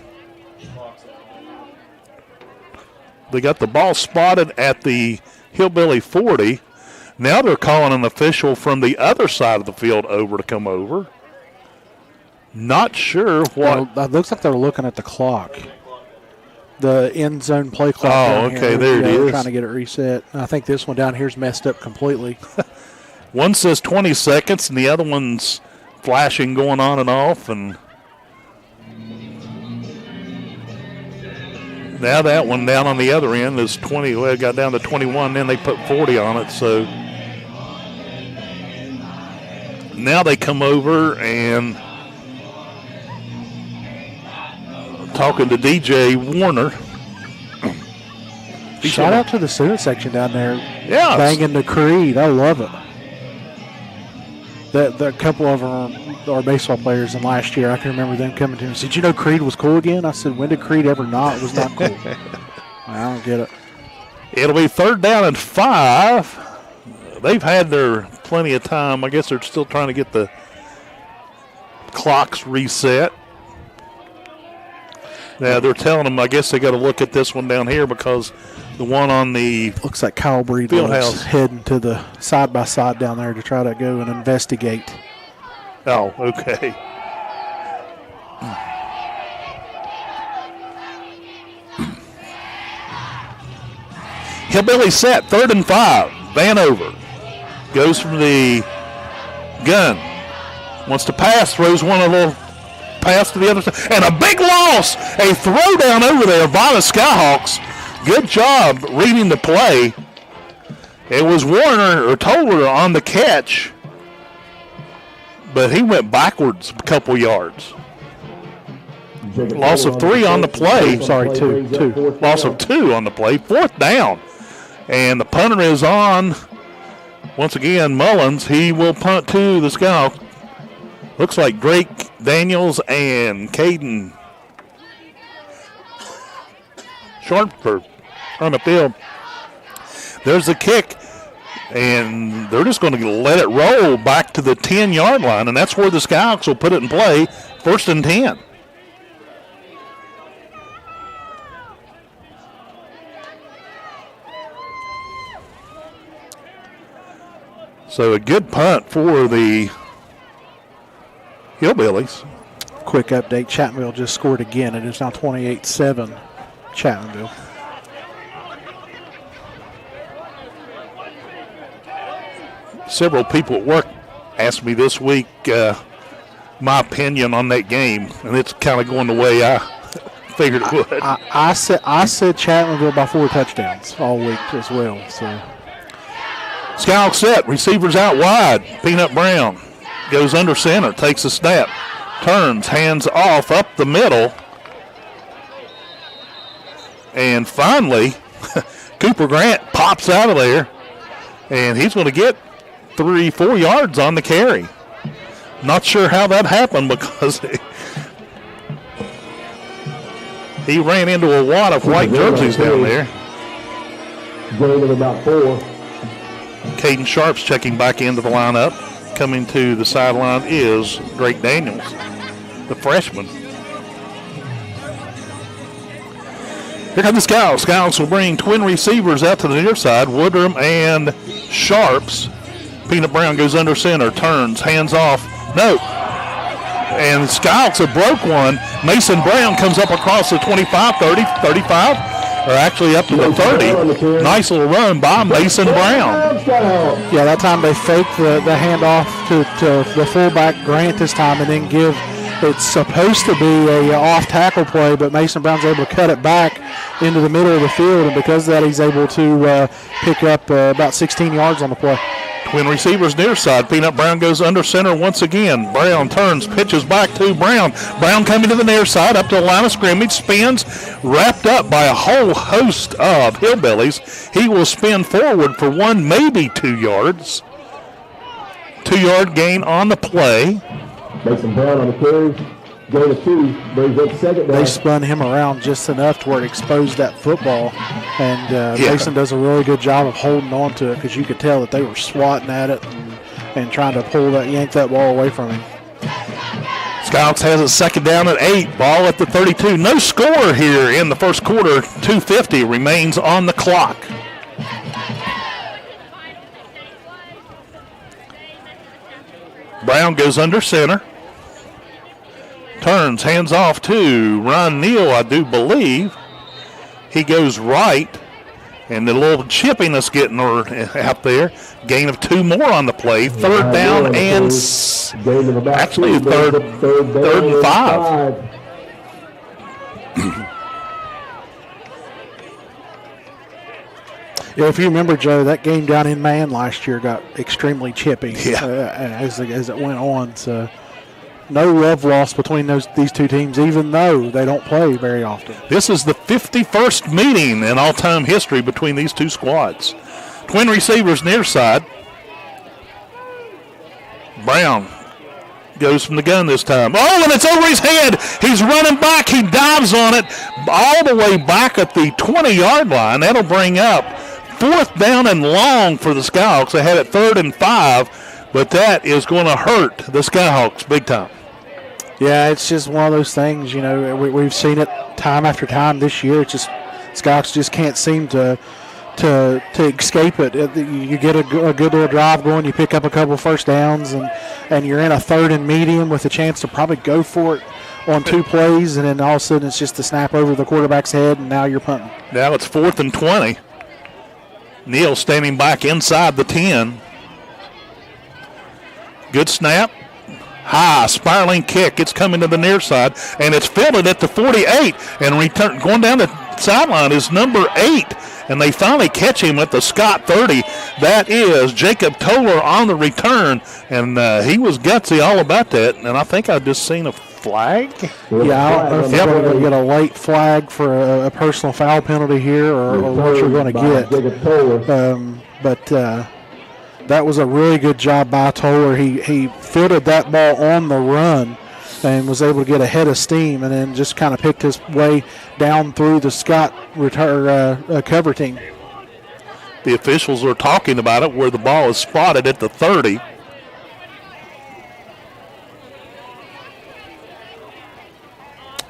They got the ball spotted at the Hillbilly 40. Now they're calling an official from the other side of the field over to come over. Not sure what. Well, it looks like they're looking at the clock. The end zone play clock. Oh, okay, there it is. They're trying to get it reset. I think this one down here is messed up completely. One says 20 seconds and the other one's flashing going on and off, and now that one down on the other end is 20. Well, it got down to 21, then they put 40 on it. So now they come over and talking to DJ Warner. Shout out to the student section down there. Yeah, banging the Creed. I love it. The couple of them are baseball players, and last year I can remember them coming to me and said, "You know Creed was cool again?" I said, "When did Creed ever not was not cool?" I don't get it. It'll be third down and 5. They've had their plenty of time. I guess they're still trying to get the clocks reset. Now they're telling them, I guess they got to look at this one down here because the one on the looks like Kyle Breed is heading to the side by side down there to try to go and investigate. Oh, okay. Hillbilly set, 3rd and 5. Vanover goes from the gun. Wants to pass, throws one a little pass to the other side. And a big loss. A throwdown over there by the Skyhawks. Good job reading the play. It was Warner or Toller on the catch, but he went backwards a couple yards. Loss of 3 on the play. Sorry, two. Loss of 2 on the play. 4th down. And the punter is on. Once again, Mullins. He will punt to the Skyhawks. Looks like Drake Daniels and Caden Sharpford on the field. There's the kick, and they're just going to let it roll back to the 10-yard line, and that's where the Skyhawks will put it in play, 1st and 10. So a good punt for the Hillbillies. Quick update, Chapmanville just scored again. It is now 28-7 Chapmanville. Several people at work asked me this week my opinion on that game, and it's kind of going the way I figured it would. I said Chapmanville by 4 touchdowns all week as well. So Skyhawks set, receivers out wide. Peanut Brown goes under center, takes a snap, turns, hands off up the middle, and finally Cooper Grant pops out of there, and he's going to get 3-4 yards on the carry. He ran into a wad of white jerseys down there. Gain of about 4. Caden Sharp's checking back into the lineup. Coming to the sideline is Drake Daniels, the freshman. Here come the Scouts. Scouts will bring twin receivers out to the near side, Woodrum and Sharps. Peanut Brown goes under center, turns, hands off. No. And the Scouts have broke one. Mason Brown comes up across the 25, 30, 35, or actually up to the 30. Nice little run by Mason Brown. Yeah, that time they faked the handoff to the fullback Grant this time and then give. It's supposed to be a off tackle play, but Mason Brown's able to cut it back into the middle of the field, and because of that, he's able to pick up about 16 yards on the play. Twin receivers near side. Peanut Brown goes under center once again. Brown turns, pitches back to Brown. Brown coming to the near side, up to the line of scrimmage, spins, wrapped up by a whole host of Hillbillies. He will spin forward for 1, maybe 2 yards. 2-yard gain on the play. Mason Brown on the carry. Gain of 2. Brings up second down. They spun him around just enough to where it exposed that football, and Mason does a really good job of holding on to it because you could tell that they were swatting at it and trying to yank that ball away from him. Scouts has a second down at 8. Ball at the 32. No score here in the first quarter. 2:50 remains on the clock. Brown goes under center. Turns, hands off to Ron Neal, I do believe. He goes right, and the little chippiness getting out there. Gain of 2 more on the play. Third down and actually third and 5. Yeah, if you remember, Joe, that game down in Man last year got extremely chippy as it went on. So no love lost between these two teams, even though they don't play very often. This is the 51st meeting in all-time history between these two squads. Twin receivers near side. Brown goes from the gun this time. Oh, and it's over his head. He's running back. He dives on it all the way back at the 20-yard line. That'll bring up 4th down and long for the Skyhawks. They had it 3rd and 5, but that is going to hurt the Skyhawks big time. Yeah, it's just one of those things, we've seen it time after time this year. It's just Skyhawks just can't seem to escape it. You get a good little drive going, you pick up a couple first downs, and you're in a 3rd and medium with a chance to probably go for it on 2 plays, and then all of a sudden it's just a snap over the quarterback's head, and now you're punting. Now it's 4th and 20. Neal standing back inside the 10. Good snap. High, spiraling kick. It's coming to the near side, and it's fielded at the 48. And going down the sideline is number 8. And they finally catch him at the Scott 30. That is Jacob Toller on the return. And he was gutsy all about that. And I think I've just seen a flag. Yeah, I don't know if they're going to get a late flag for a personal foul penalty here or what you're going to get. But that was a really good job by Toller. He fielded that ball on the run and was able to get ahead of steam and then just kind of picked his way down through the Scott cover team. The officials are talking about it where the ball is spotted at the 30.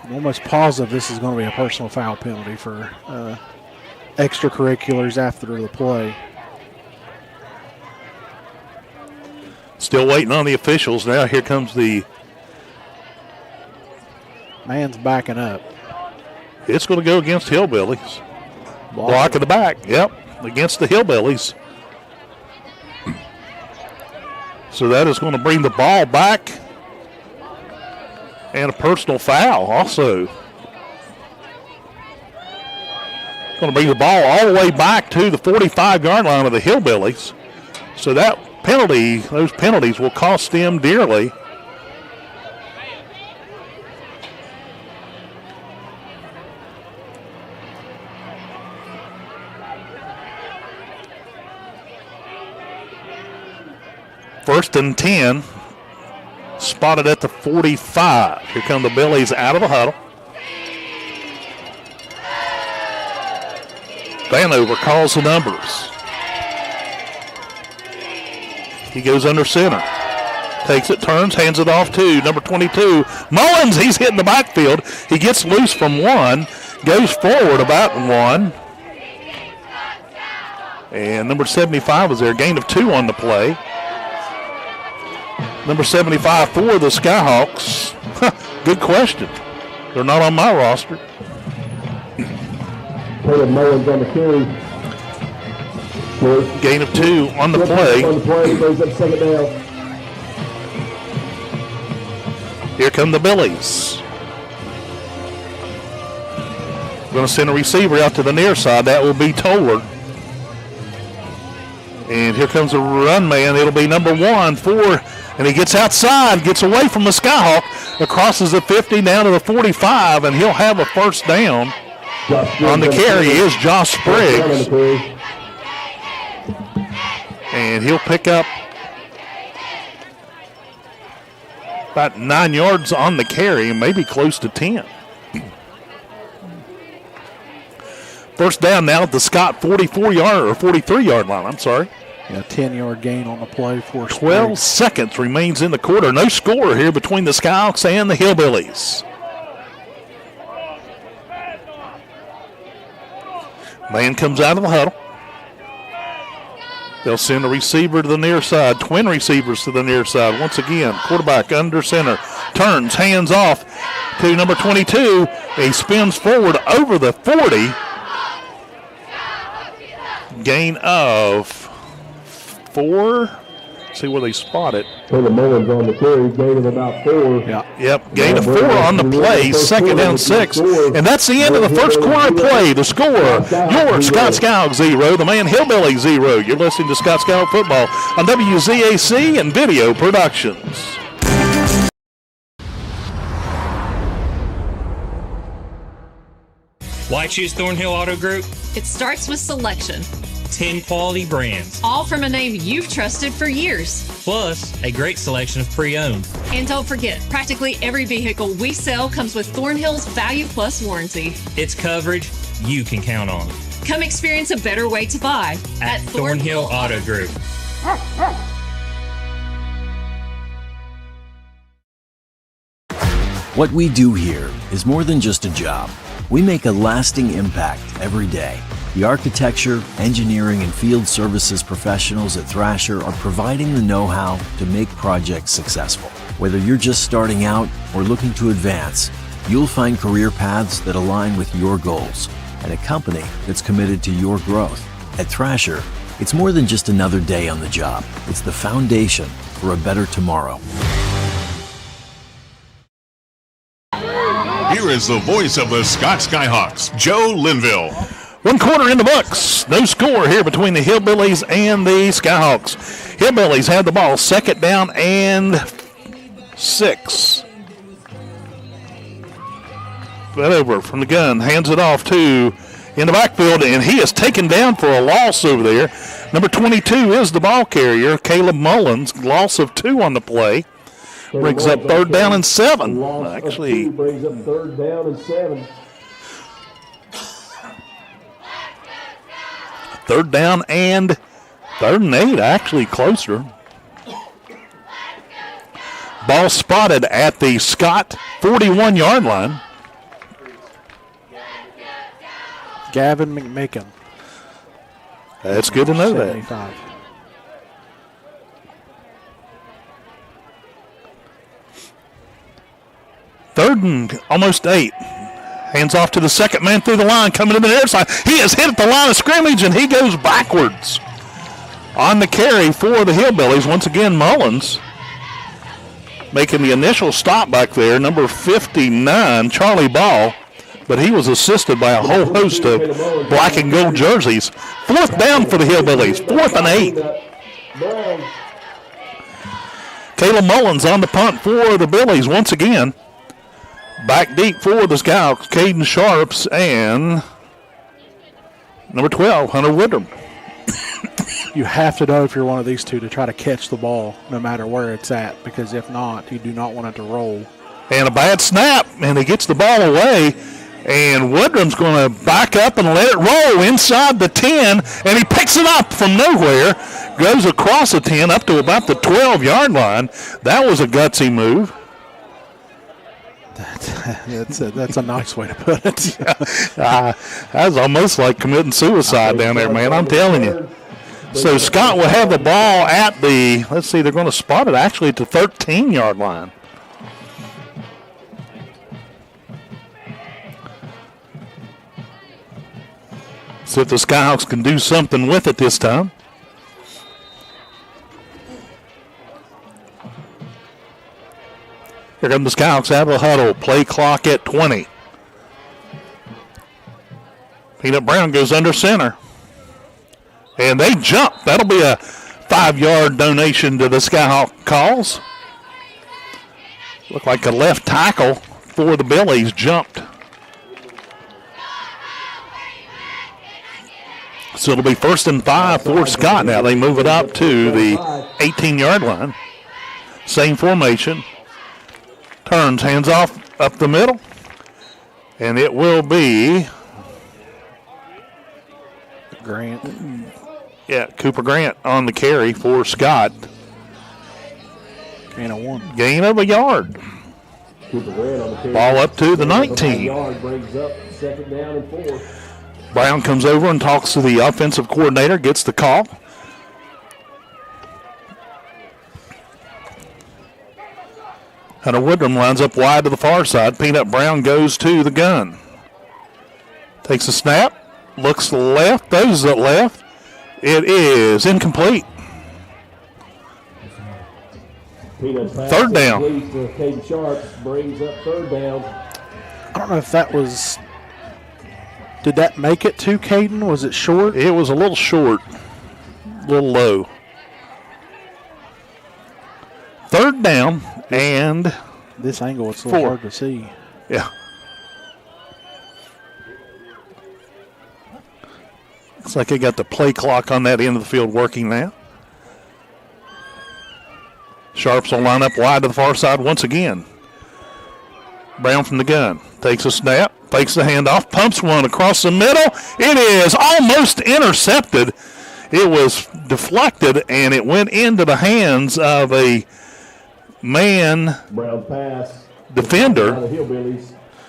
I'm almost positive this is going to be a personal foul penalty for extracurriculars after the play. Still waiting on the officials. Now here comes the... Man's backing up. It's going to go against Hillbillies. Block in the back. Yep, against the Hillbillies. So that is going to bring the ball back. And a personal foul also. Going to bring the ball all the way back to the 45-yard line of the Hillbillies. So that penalty, those penalties will cost them dearly. First and 10, spotted at the 45. Here come the Billies out of the huddle. Vanover calls the numbers. He goes under center. Takes it, turns, hands it off to number 22. Mullins, he's hitting the backfield. He gets loose from one, goes forward about one. And number 75 was there, gain of 2 on the play. Number 75 for the Skyhawks. Good question. They're not on my roster. Mullins on the carry. Gain of 2 on the play. Brings up second down. Here come the Billies. Going to send a receiver out to the near side. That will be Toller. And here comes a run man. It'll be number 1 and he gets outside, gets away from the Skyhawk, crosses the 50 down to the 45, and he'll have a first down. On the carry is Josh Spriggs. And he'll pick up about 9 yards on the carry, maybe close to 10. First down now at the Scott 44-yard or 43-yard line, I'm sorry. Yeah, 10-yard gain on the play for 12 seconds remains in the quarter. No score here between the Skyhawks and the Hillbillies. Man comes out of the huddle. They'll send a receiver to the near side, twin receivers to the near side. Once again, quarterback under center, turns, hands off to number 22. He spins forward over the 40. Gain of 4. See where they spot it. Mullins on the carry, gain of about 4. Yeah. Yep, gain of 4 on the play, second down 6. And that's the end of the first quarter of play. The score, your Scott Skyhawk 0, the Man Hillbilly 0. You're listening to Scott Skyhawk Football on WZAC and Video Productions. Why choose Thornhill Auto Group? It starts with selection. 10 quality brands. All from a name you've trusted for years. Plus, a great selection of pre-owned. And don't forget, practically every vehicle we sell comes with Thornhill's Value Plus warranty. It's coverage you can count on. Come experience a better way to buy at Thornhill Auto Group. What we do here is more than just a job. We make a lasting impact every day. The architecture, engineering, and field services professionals at Thrasher are providing the know-how to make projects successful. Whether you're just starting out or looking to advance, you'll find career paths that align with your goals and a company that's committed to your growth. At Thrasher, it's more than just another day on the job. It's the foundation for a better tomorrow. Here is the voice of the Scott Skyhawks, Joe Linville. 1 quarter in the books. No score here between the Hillbillies and the Skyhawks. Hillbillies had the ball, second down and 6. Vanover from the gun, hands it off to in the backfield, and he is taken down for a loss over there. Number 22 is the ball carrier, Caleb Mullins, loss of 2 on the play. Brings up third down and 7. Actually, brings up third down and 7. Third down and 8, actually closer. Ball spotted at the Scott 41-yard line. Gavin McMakin. That's good to know 75. that. Third and almost 8. Hands off to the second man through the line, coming to the near side. He has hit at the line of scrimmage, and he goes backwards. On the carry for the Hillbillies, once again, Mullins making the initial stop back there, number 59, Charlie Ball, but he was assisted by a whole host of black and gold jerseys. Fourth down for the Hillbillies, 4th and 8. Caleb Mullins on the punt for the Billies once again. Back deep for the Scouts, Caden Sharps and number 12, Hunter Woodrum. You have to know if you're one of these two to try to catch the ball no matter where it's at, because if not, you do not want it to roll. And a bad snap, and he gets the ball away. And Woodrum's going to back up and let it roll inside the 10, and he picks it up from nowhere, goes across the 10 up to about the 12-yard line. That was a gutsy move. That's a nice way to put it. That was almost like committing suicide down there, man. I'm telling you. So Scott will have the ball at the, let's see, they're going to spot it actually at the 13-yard line. See if the Skyhawks can do something with it this time. Here come the Skyhawks out of the huddle. Play clock at 20. Peanut Brown goes under center. And they jump. That'll be a 5-yard donation to the Skyhawk calls. Looked like a left tackle for the Billies jumped. So it'll be 1st and 5 for Scott now. They move it up to the 18-yard line. Same formation. Turns, hands off up the middle. And it will be Grant. Yeah, Cooper Grant on the carry for Scott. Gain of 1. Gain of a yard. Ball up to the 19. Brings up 2nd down and 4. Brown comes over and talks to the offensive coordinator, gets the call. Hunter Woodrum lines up wide to the far side. Peanut Brown goes to the gun. Takes a snap, looks left, throws it left. It is incomplete. 3rd down. Caden Sharp brings up 3rd down. I don't know if that was, did that make it to Caden? Was it short? It was a little short, a little low. 3rd down and this angle, it's a little hard to see. Yeah. Looks like they got the play clock on that end of the field working now. Sharps will line up wide to the far side once again. Brown from the gun. Takes a snap, fakes the handoff, pumps one across the middle. It is almost intercepted. It was deflected, and it went into the hands of a man defender. I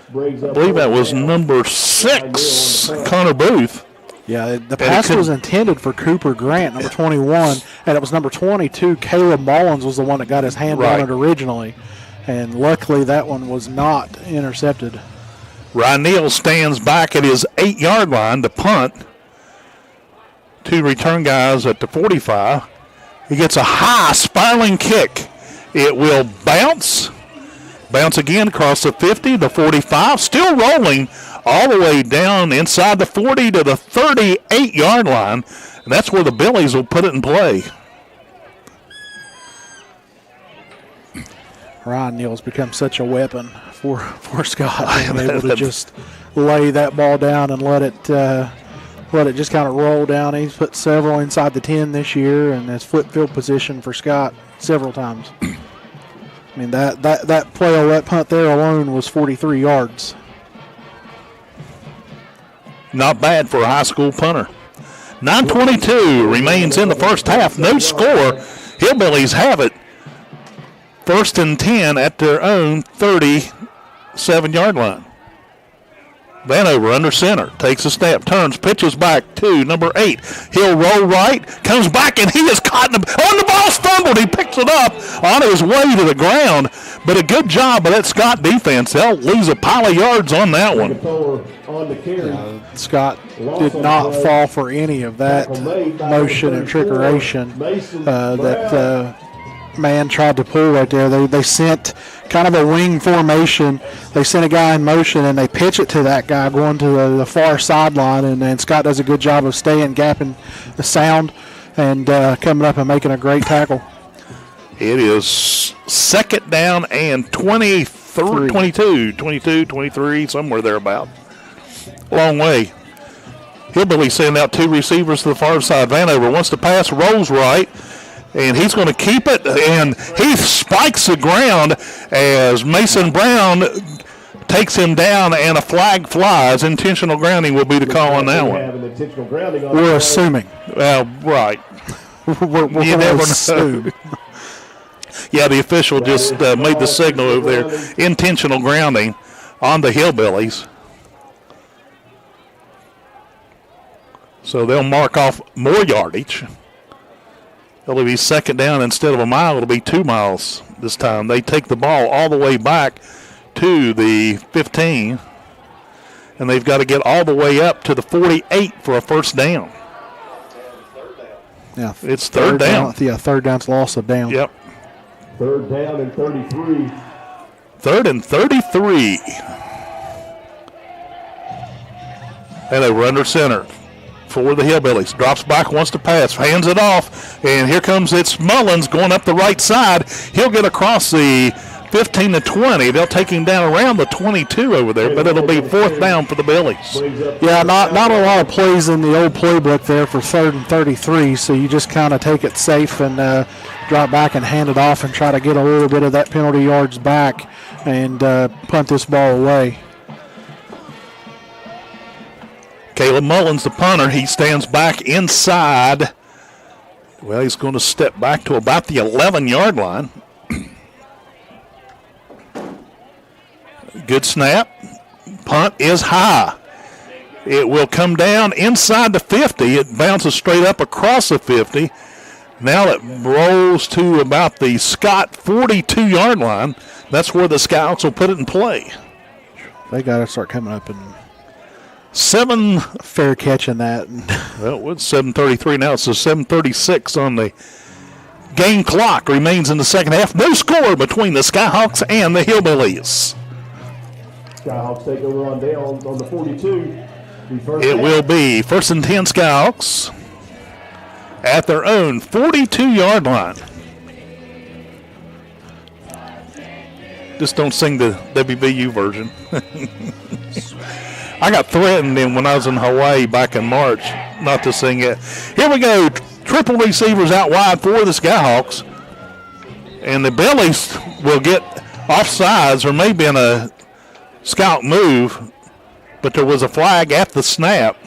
believe that was number 6, Connor Booth. Yeah, the pass was intended for Cooper Grant, number 21, and it was number 22, Caleb Mullins, was the one that got his hand on it originally. And luckily that one was not intercepted. Ryan Neal stands back at his 8-yard line to punt. 2 return guys at the 45. He gets a high spiraling kick. It will bounce again across the 50, the 45, still rolling all the way down inside the 40 to the 38-yard line. And that's where the Billies will put it in play. Ryan Neal's become such a weapon for Scott. Being able to just lay that ball down and let it just kind of roll down. He's put several inside the 10 this year and has flipped field position for Scott several times. I mean, that play on that punt there alone was 43 yards. Not bad for a high school punter. 9:22 remains in the first half. No score. Hillbillies have it. 1st and 10 at their own 37-yard line. Vanover under center, takes a step, turns, pitches back to number 8. He'll roll right, comes back, and he is caught on the ball, stumbled. He picks it up on his way to the ground. But a good job by that Scott defense. They'll lose a pile of yards on that one. Scott did not fall for any of that motion and trickeration that man tried to pull right there. They sent kind of a wing formation. They sent a guy in motion, and they pitch it to that guy going to the far sideline, and Scott does a good job of staying, gapping the sound, and coming up and making a great tackle. It is 2nd down and 22, 23, somewhere thereabout. Long way. Hillbilly sending out 2 receivers to the far side. Vanover wants to pass, rolls right, and he's going to keep it, and he spikes the ground as Mason Brown takes him down, and a flag flies. Intentional grounding will be the call on that one. Intentional grounding on We're assuming. Well, right. we're You never assume. know. Yeah, the official just made the signal over there. Intentional grounding on the Hillbillies. So they'll mark off more yardage. It'll be second down instead of a mile. It'll be 2 miles this time. They take the ball all the way back to the 15, and they've got to get all the way up to the 48 for a first down. Yeah, it's third down. Yeah, third down's loss of down. Yep. Third down and 33. Third and 33. And they run under center for the Hillbillies. Drops back, wants to pass, hands it off, and here comes it's Mullins going up the right side. He'll get across the 15 to 20. They'll take him down around the 22 over there, but it'll be fourth down for the Billies. Yeah, not a lot of plays in the old playbook there for third and 33, so you just kind of take it safe and drop back and hand it off and try to get a little bit of that penalty yards back and punt this ball away. Caleb Mullins, the punter, he stands back inside. Well, he's going to step back to about the 11-yard line. Good snap. Punt is high. It will come down inside the 50. It bounces straight up across the 50. Now it rolls to about the Scott 42-yard line. That's where the Skyhawks will put it in play. They got to start coming up and 7 fair catching that. Well, it's 7:33 now. It's a 7:36 on the game clock. Remains in the second half. No score between the Skyhawks and the Hillbillies. Skyhawks take over on down on the 42. It will be first and 10 Skyhawks at their own 42-yard line. Just don't sing the WVU version. I got threatened when I was in Hawaii back in March not to sing it. Here we go. Triple receivers out wide for the Skyhawks. And the Billies will get offsides, or maybe in a scout move, but there was a flag at the snap.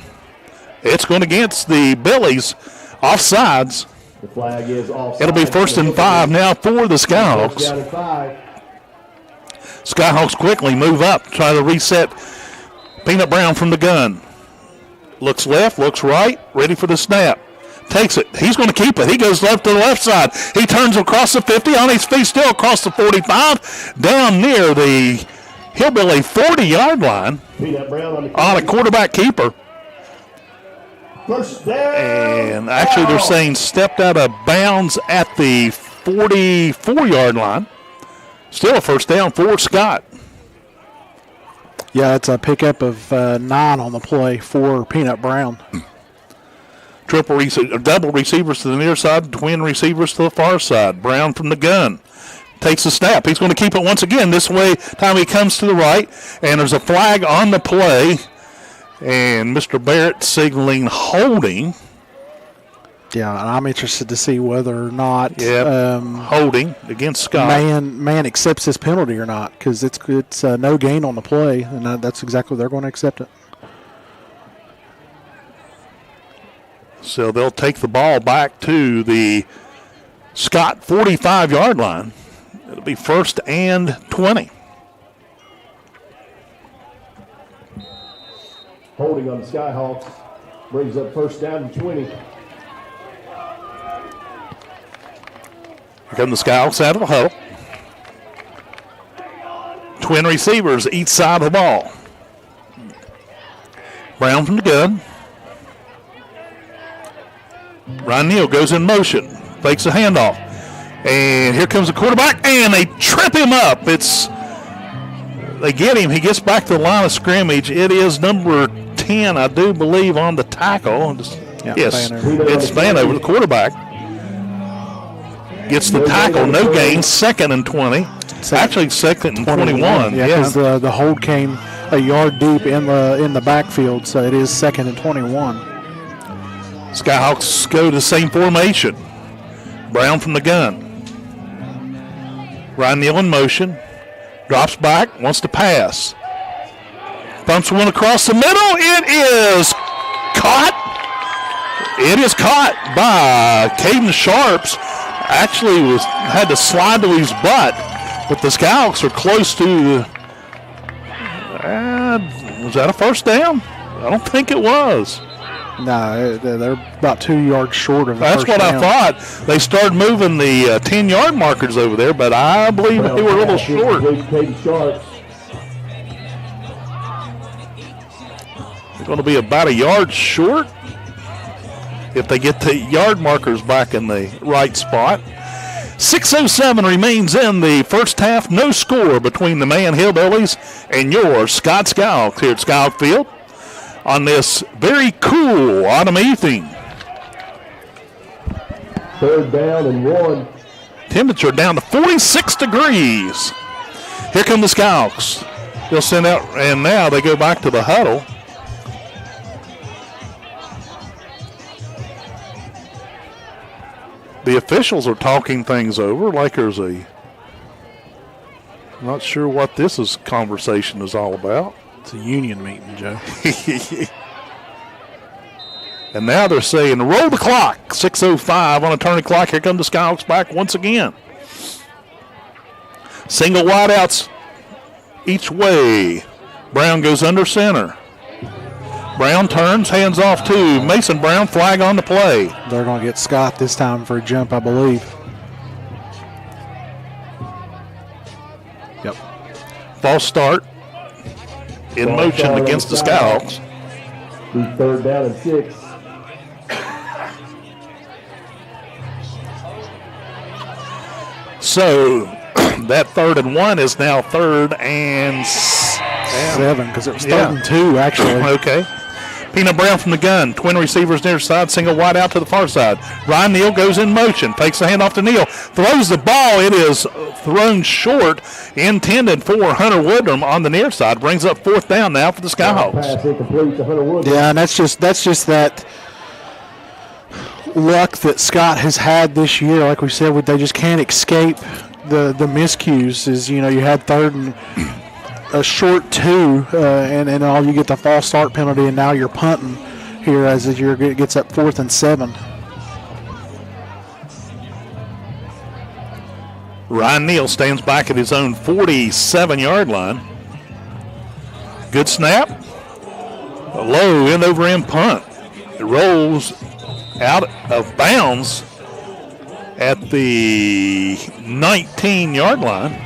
It's going against the Billies. Offsides. The flag is offside. It'll be first and 5 now for the Skyhawks. Skyhawks quickly move up, try to reset. Peanut Brown from the gun. Looks left, looks right, ready for the snap. Takes it. He's going to keep it. He goes left to the left side. He turns across the 50, on his feet still across the 45, down near the Hillbilly 40-yard line on a quarterback keeper. First down. And actually they're saying stepped out of bounds at the 44-yard line. Still a first down for Scott. Yeah, it's a pickup of 9 on the play for Peanut Brown. Double receivers to the near side, twin receivers to the far side. Brown from the gun. Takes the snap. He's going to keep it once again. This way, time he comes to the right, and there's a flag on the play. And Mr. Barrett signaling holding. Yeah, and I'm interested to see whether or not holding against Scott. Man accepts this penalty or not, because it's no gain on the play, and that's exactly what they're going to accept it. So they'll take the ball back to the Scott 45-yard line. It'll be first and 20. Holding on the Skyhawks brings up first down to 20. Here come the Skyhawks out of the huddle. Twin receivers each side of the ball. Brown from the gun. Ryan Neal goes in motion. Fakes a handoff. And here comes the quarterback, and they trip him up. They get him. He gets back to the line of scrimmage. It is number 10, I do believe, on the tackle. Yes, it's Vanover, the quarterback. Gets the tackle, no gain, second and 20. Actually, second and 21. Yeah, because the hold came a yard deep in the backfield, so it is second and 21. Skyhawks go to the same formation. Brown from the gun. Ryan Neal in motion. Drops back, wants to pass. Bumps one across the middle. It is caught. It is caught by Caden Sharps. Actually had to slide to his butt, but the Skyhawks are close to. Was that a first down? I don't think it was. No, they're about 2 yards short of the That's first what down. I thought. They started moving the 10-yard markers over there, but I believe they were a little short. They're going to be about a yard short if they get the yard markers back in the right spot. 6:07 remains in the first half. No score between the Man Hillbillies and your Scott Skyhawks here at Skyhawk Field on this very cool autumn evening. 3rd down and 1. Temperature down to 46 degrees. Here come the Skyhawks. They'll send out, and now they go back to the huddle. The officials are talking things over like there's I'm not sure what this conversation is all about. It's a union meeting, Joe. And now they're saying, roll the clock. 6:05 on a turning clock. Here come the Skyhawks back once again. Single wideouts each way. Brown goes under center. Brown turns, hands off to Mason Brown. Flag on the play. They're going to get Scott this time for a jump, I believe. Yep. False start in motion against the Skyhawks. 3rd down and 6. So that 3rd and 1 is now 3rd and 7 because it was 3rd and 2 actually. Okay. Peanut Brown from the gun. Twin receivers near side. Single wide out to the far side. Ryan Neal goes in motion. Takes the handoff to Neal. Throws the ball. It is thrown short. Intended for Hunter Woodrum on the near side. Brings up 4th down now for the Skyhawks. Pass incomplete to Hunter Woodrum. Yeah, and that's just that luck that Scott has had this year. Like we said, they just can't escape the miscues. Is you had 3rd and a short 2, and all you get the false start penalty, and now you're punting here as it gets up 4th and 7. Ryan Neal stands back at his own 47-yard line. Good snap. A low end over end punt. It rolls out of bounds at the 19-yard line.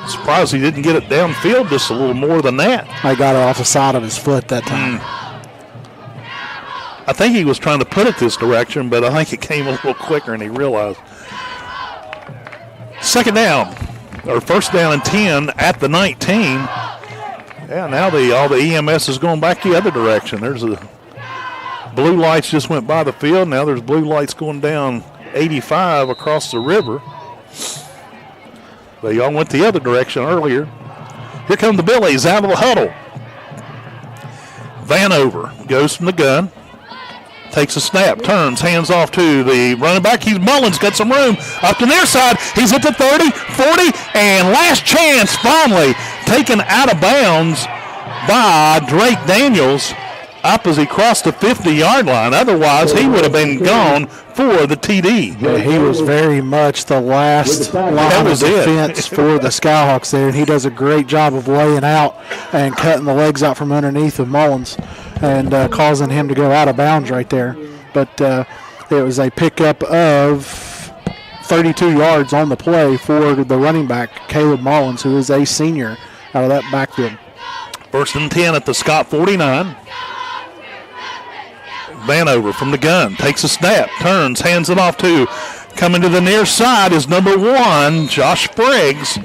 Surprised he didn't get it downfield just a little more than that. I got it off the side of his foot that time. I think he was trying to put it this direction, but I think it came a little quicker and he realized. 2nd down, or 1st down and 10 at the 19. Yeah, now all the EMS is going back the other direction. There's blue lights just went by the field. Now there's blue lights going down 85 across the river. They all went the other direction earlier. Here come the Billies out of the huddle. Vanover goes from the gun. Takes a snap, turns, hands off to the running back. Mullins got some room up the near side. He's at the 30, 40, and last chance finally taken out of bounds by Drake Daniels up as he crossed the 50-yard line. Otherwise, he would have been gone for the TD. Yeah, he was very much the last line of defense for the Skyhawks there, and he does a great job of laying out and cutting the legs out from underneath of Mullins and causing him to go out of bounds right there. But it was a pickup of 32 yards on the play for the running back, Caleb Mullins, who is a senior out of that backfield. 1st and 10 at the Scott 49. Vanover from the gun, takes a snap, turns, hands it off to, coming to the near side is number 1, Josh Briggs.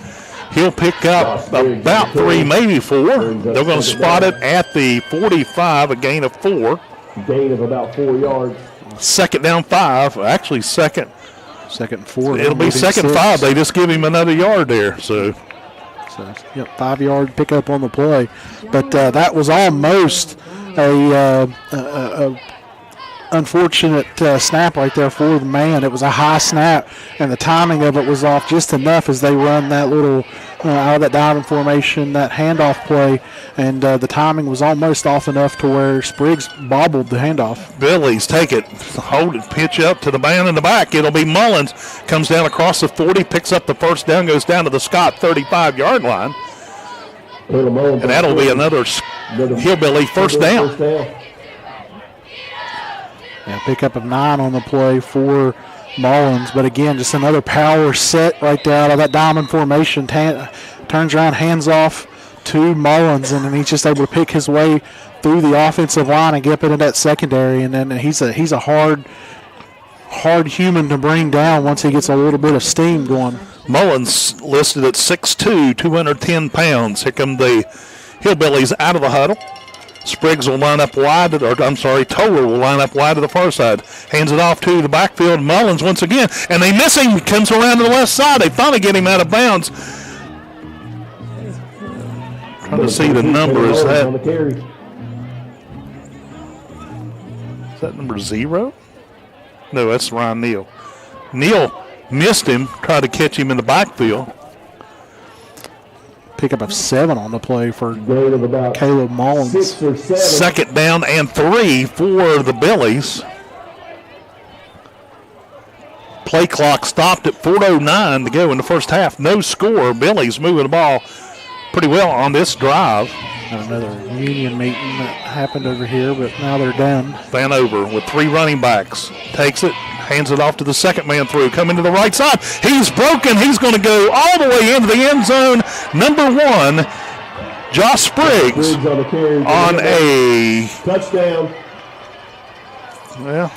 He'll pick up about 3, maybe 4. They're going to spot it at the 45, a gain of 4. Gain of about 4 yards. 2nd down 5, actually second and 4. It'll be 2nd and 5. They just give him another yard there. So 5-yard pickup on the play. But that was almost a unfortunate snap right there for the man. It was a high snap, and the timing of it was off just enough as they run that little out of that diamond formation, that handoff play, and the timing was almost off enough to where Spriggs bobbled the handoff. Billies take it, hold it, pitch up to the man in the back. It'll be Mullins. Comes down across the 40, picks up the first down, goes down to the Scott 35-yard line. And that'll be another Hillbilly first down. Yeah, pickup of 9 on the play for Mullins, but again, just another power set right there out of that diamond formation. Turns around, hands off to Mullins, and then he's just able to pick his way through the offensive line and get up into that secondary. And then he's a hard human to bring down once he gets a little bit of steam going. Mullins listed at 6'2", 210 pounds. Here come the Hillbillies out of the huddle. Spriggs will line up wide, Toller will line up wide to the far side. Hands it off to the backfield. Mullins once again, and they miss him. Comes around to the left side. They finally get him out of bounds. Trying to see the number. Is that number 0? No, that's Ryan Neal. Neal missed him, tried to catch him in the backfield. Pickup of 7 on the play for Caleb Mullins. Second down and 3 for the Billies. Play clock stopped at 4:09 to go in the first half. No score. Billies moving the ball pretty well on this drive. Got another union meeting that happened over here, but now they're done. Vanover with 3 running backs. Takes it, hands it off to the second man through. Coming to the right side. He's broken. He's going to go all the way into the end zone. Number 1, Josh Spriggs on a touchdown. Well,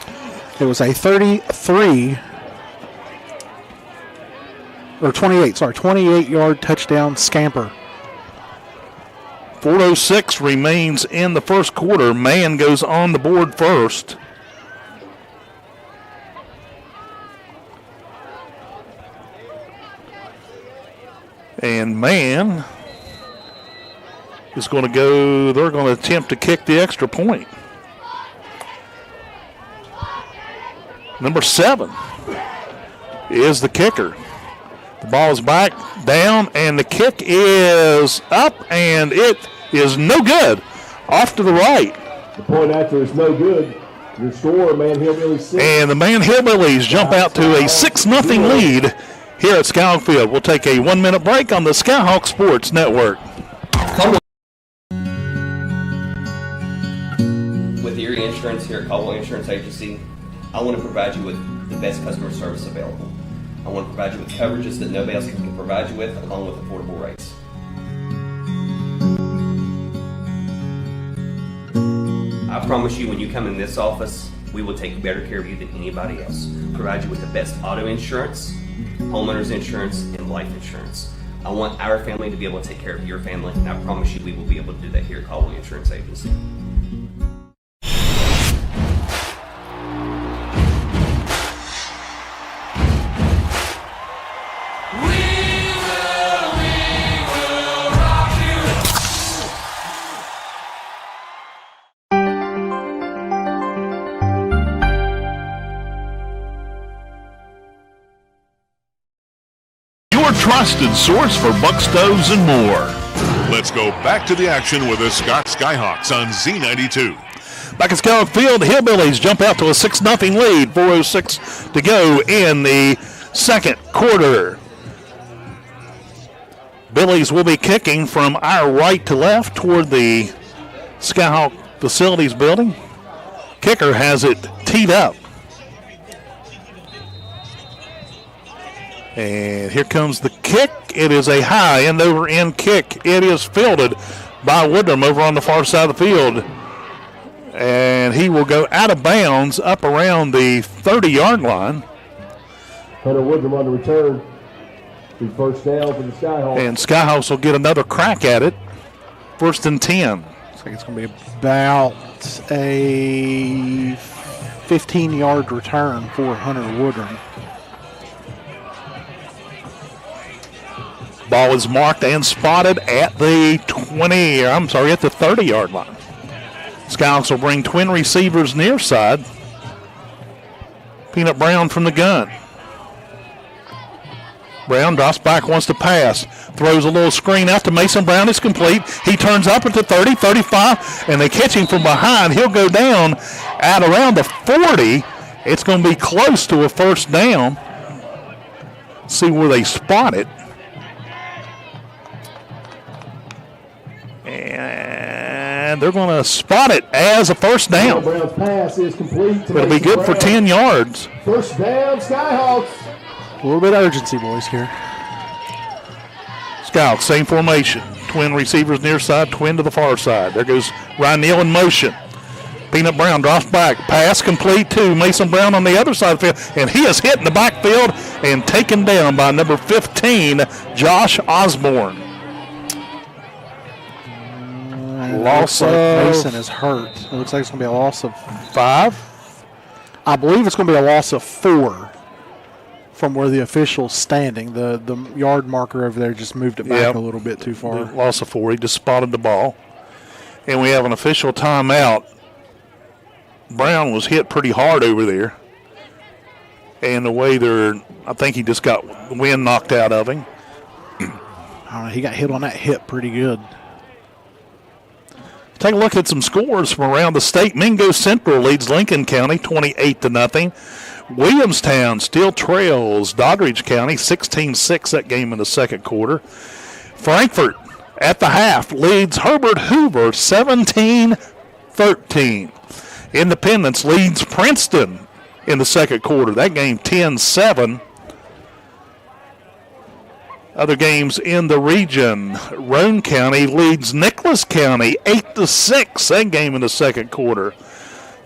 it was a 28-yard touchdown scamper. 4:06 remains in the first quarter. Mann goes on the board first. And Mann is going to go, they're going to attempt to kick the extra point. Number 7 is the kicker. The ball is back, down, and the kick is up, and it is no good. Off to the right. The point after is no good. Your score, Man Hillbillies 6. And the Man Hillbillies jump out to a 6-0 lead here at Skyhawk Field. We'll take a 1-minute break on the Skyhawk Sports Network. With Erie Insurance here at Caldwell Insurance Agency, I want to provide you with the best customer service available. I want to provide you with coverages that nobody else can provide you with, along with affordable rates. I promise you, when you come in this office, we will take better care of you than anybody else. Provide you with the best auto insurance, homeowners insurance, and life insurance. I want our family to be able to take care of your family, and I promise you we will be able to do that here at Caldwell Insurance Agency. Trusted source for buck stoves and more. Let's go back to the action with the Scott Skyhawks on Z92. Back at Skyhawk Field, the Hillbillies jump out to a 6-0 lead. 4:06 to go in the second quarter. Billies will be kicking from our right to left toward the Skyhawk Facilities building. Kicker has it teed up. And here comes the kick. It is a high end-over-end kick. It is fielded by Woodrum over on the far side of the field. And he will go out of bounds up around the 30-yard line. Hunter Woodrum on the return. The first down for the Skyhawks. And Skyhawks will get another crack at it. 1st and 10. Looks like it's going to be about a 15-yard return for Hunter Woodrum. Ball is marked and spotted at the 30-yard line. Skyhawks will bring twin receivers near side. Peanut Brown from the gun. Brown drops back, wants to pass. Throws a little screen out to Mason Brown. It's complete. He turns up at the 30, 35, and they catch him from behind. He'll go down at around the 40. It's going to be close to a first down. See where they spot it. And they're going to spot it as a first down. Brown's pass is complete to It'll be good for 10 yards. First down, Skyhawks. A little bit of urgency, boys, here. Skyhawks, same formation. Twin receivers near side, twin to the far side. There goes Ryan Neal in motion. Peanut Brown drops back. Pass complete to Mason Brown on the other side of the field. And he is hit in the backfield and taken down by number 15, Josh Osborne. Loss of Mason is hurt. It looks like it's going to be a loss of 5. I believe it's going to be a loss of 4 from where the official's standing. The yard marker over there just moved it back a little bit too far. Loss of 4. He just spotted the ball. And we have an official timeout. Brown was hit pretty hard over there. And the way I think he just got the wind knocked out of him. I don't know, he got hit on that hip pretty good. Take a look at some scores from around the state. Mingo Central leads Lincoln County 28-0. Williamstown still trails Doddridge County 16-6 that game in the second quarter. Frankfort at the half leads Herbert Hoover 17-13. Independence leads Princeton in the second quarter. That game 10-7. Other games in the region. Roane County leads Nicholas County 8-6. That game in the second quarter.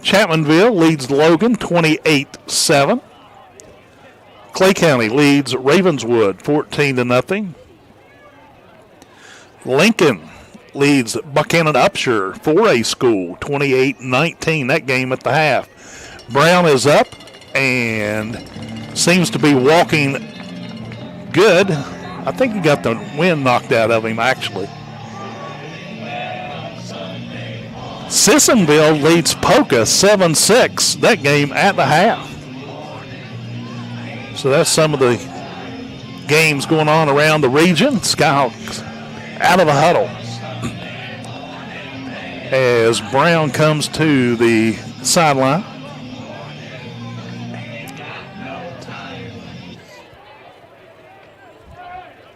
Chapmanville leads Logan 28-7. Clay County leads Ravenswood 14-0. Lincoln leads Buchanan Upshur 4A school 28-19. That game at the half. Brown is up and seems to be walking good. I think he got the wind knocked out of him, actually. Sissonville leads Polka 7-6. That game at the half. So that's some of the games going on around the region. Skyhawks out of the huddle as Brown comes to the sideline.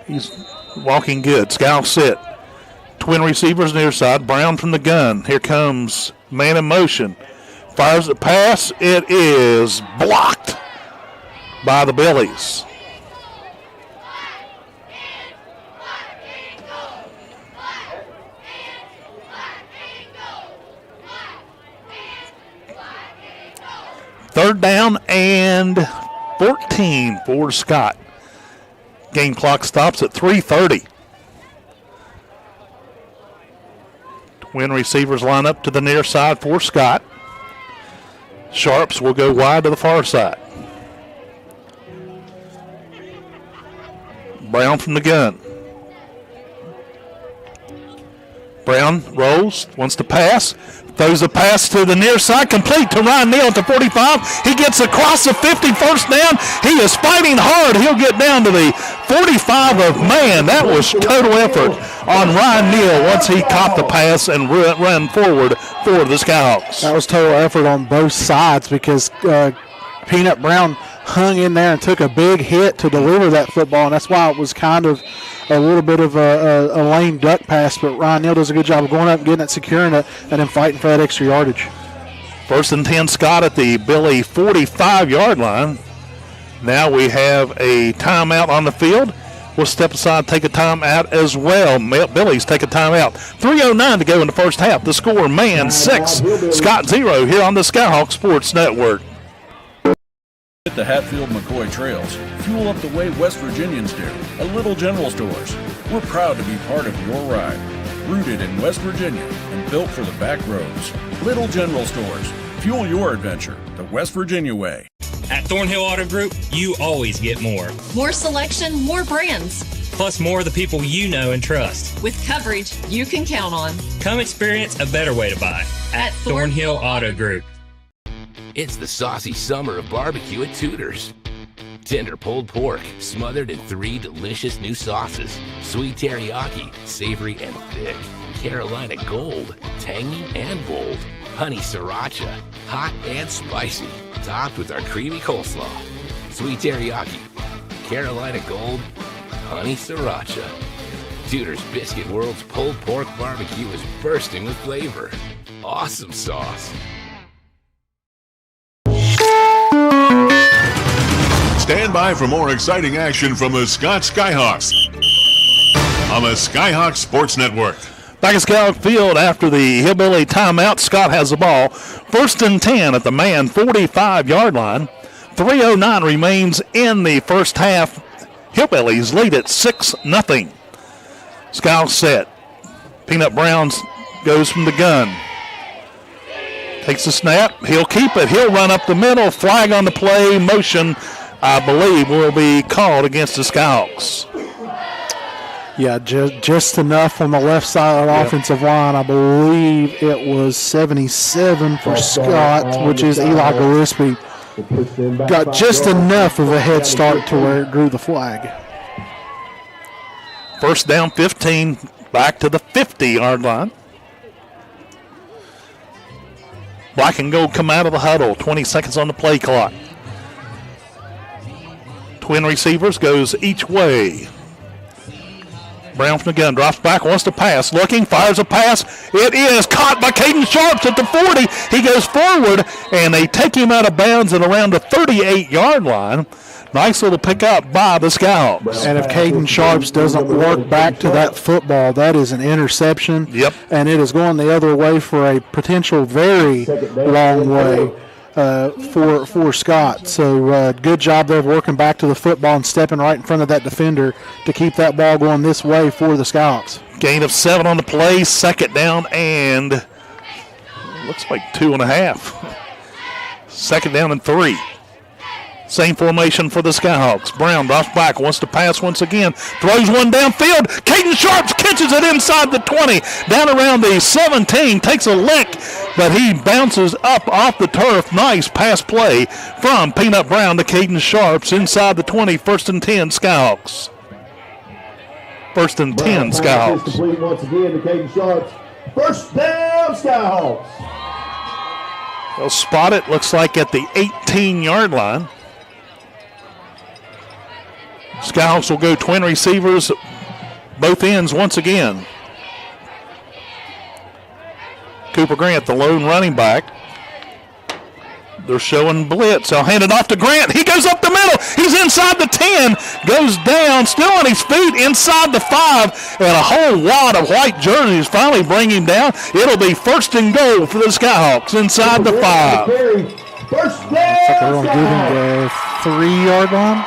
He's walking good. Scout sit. Twin receivers near side. Brown from the gun. Here comes man in motion. Fires the pass. It is blocked by the Billies. Third down and 14 for Scott. Game clock stops at 3:30. Twin receivers line up to the near side for Scott. Sharps will go wide to the far side. Brown from the gun. Brown rolls, wants to pass. Throws a pass to the near side, complete to Ryan Neal at the 45. He gets across the 50, first down. He is fighting hard. He'll get down to the 45 of man. That was total effort on Ryan Neal once he caught the pass and ran forward for the Skyhawks. That was total effort on both sides because Peanut Brown hung in there and took a big hit to deliver that football, and that's why it was kind of a little bit of a lame duck pass, but Ryan Neal does a good job of going up and getting it, securing it, and then fighting for that extra yardage. First and 10, Scott at the Billy 45-yard line. Now we have a timeout on the field. We'll step aside, take a timeout as well. Billy's take a timeout. 3:09 to go in the first half. The score, man 6, Scott 0 here on the Skyhawk Sports Network. At the Hatfield-McCoy Trails, fuel up the way West Virginians do at Little General Stores. We're proud to be part of your ride. Rooted in West Virginia and built for the back roads. Little General Stores. Fuel your adventure the West Virginia way. At Thornhill Auto Group, you always get more. More selection, more brands. Plus more of the people you know and trust. With coverage you can count on. Come experience a better way to buy at Thornhill Auto Group. It's the saucy summer of barbecue at Tudor's. Tender pulled pork, smothered in 3 delicious new sauces. Sweet teriyaki, savory and thick. Carolina Gold, tangy and bold. Honey sriracha, hot and spicy. Topped with our creamy coleslaw. Sweet teriyaki, Carolina Gold, honey sriracha. Tudor's Biscuit World's pulled pork barbecue is bursting with flavor. Awesome sauce. Stand by for more exciting action from the Scott Skyhawks on the Skyhawks Sports Network. Back at Skyhawk Field after the Hillbilly timeout, Scott has the ball. 1st and 10 at the man 45-yard line. 3:09 remains in the first half. Hillbillies lead at 6-0. Skyhawks set. Peanut Brown goes from the gun. Takes the snap. He'll keep it. He'll run up the middle. Flag on the play. Motion, I believe, will be called against the Skyhawks. Yeah, just enough on the left side of the offensive line. I believe it was 77 for Scott, which is Eli Gillespie. Got just enough of a head start to where it drew the flag. 1st down, 15, back to the 50-yard line. Black and gold come out of the huddle. 20 seconds on the play clock. Twin receivers goes each way. Brown from the gun, drops back, wants to pass, looking, fires a pass. It is caught by Caden Sharps at the 40. He goes forward, and they take him out of bounds at around the 38-yard line. Nice little pickup by the Skyhawks. And if Caden Sharps doesn't work back to that football, that is an interception. Yep. And it is going the other way for a potential very long way for Scott. So good job there of working back to the football and stepping right in front of that defender to keep that ball going this way for the Skyhawks. Gain of 7 on the play, 2nd down, and looks like 2.5. 2nd down and 3. Same formation for the Skyhawks. Brown drops back, wants to pass once again, throws one downfield. Caden Sharps catches it inside the 20, down around the 17, takes a lick, but he bounces up off the turf. Nice pass play from Peanut Brown to Caden Sharps inside the 20, 1st and 10 Skyhawks. 1st and 10 Skyhawks. Complete once again to Caden Sharps. 1st down Skyhawks. They'll spot it, looks like at the 18-yard line. Skyhawks will go twin receivers, both ends once again. Cooper Grant, the lone running back. They're showing blitz. They'll hand it off to Grant. He goes up the middle. He's inside the 10. Goes down, still on his feet, inside the 5. And a whole wad of white jerseys finally bring him down. It'll be 1st and goal for the Skyhawks inside the 5. 1st down. They're going to give him the 3-yard line.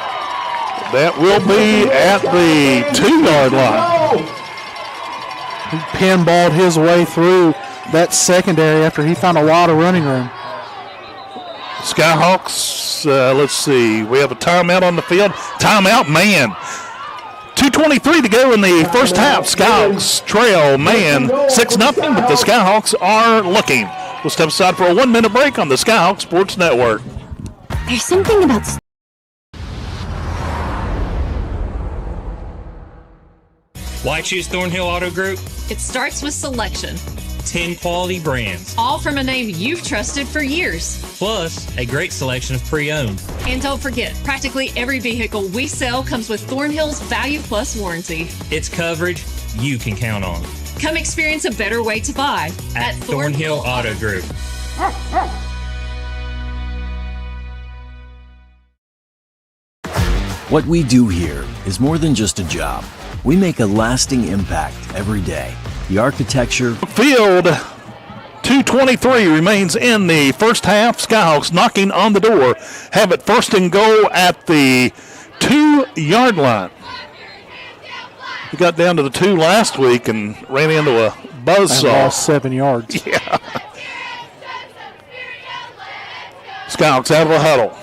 That will be at the 2-yard line. He pinballed his way through that secondary after he found a lot of running room. Skyhawks, let's see. We have a timeout on the field. Timeout, man. 2:23 to go in the first half. Skyhawks trail, man, 6-0, but the Skyhawks are looking. We'll step aside for a 1-minute break on the Skyhawks Sports Network. There's something about... Why choose Thornhill Auto Group? It starts with selection. 10 quality brands. All from a name you've trusted for years. Plus, a great selection of pre-owned. And don't forget, practically every vehicle we sell comes with Thornhill's Value Plus warranty. It's coverage you can count on. Come experience a better way to buy at Thornhill Auto Group. What we do here is more than just a job. We make a lasting impact every day. The architecture... Field, 2:23 remains in the first half. Skyhawks knocking on the door. Have it 1st and goal at the 2-yard line. We got down to the 2 last week and ran into a buzzsaw. Lost 7 yards. Yeah. Skyhawks out of the huddle.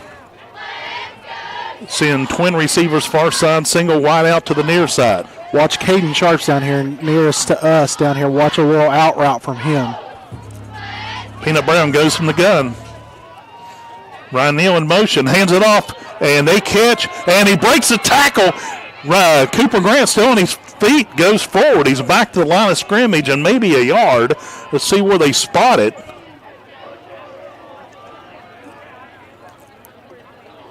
Seeing twin receivers far side, single wide out to the near side. Watch Caden Sharps down here, nearest to us down here. Watch a little out route from him. Peanut Brown goes from the gun. Ryan Neal in motion, hands it off, and they catch, and he breaks the tackle. Cooper Grant still on his feet, goes forward. He's back to the line of scrimmage and maybe a yard. Let's see where they spot it.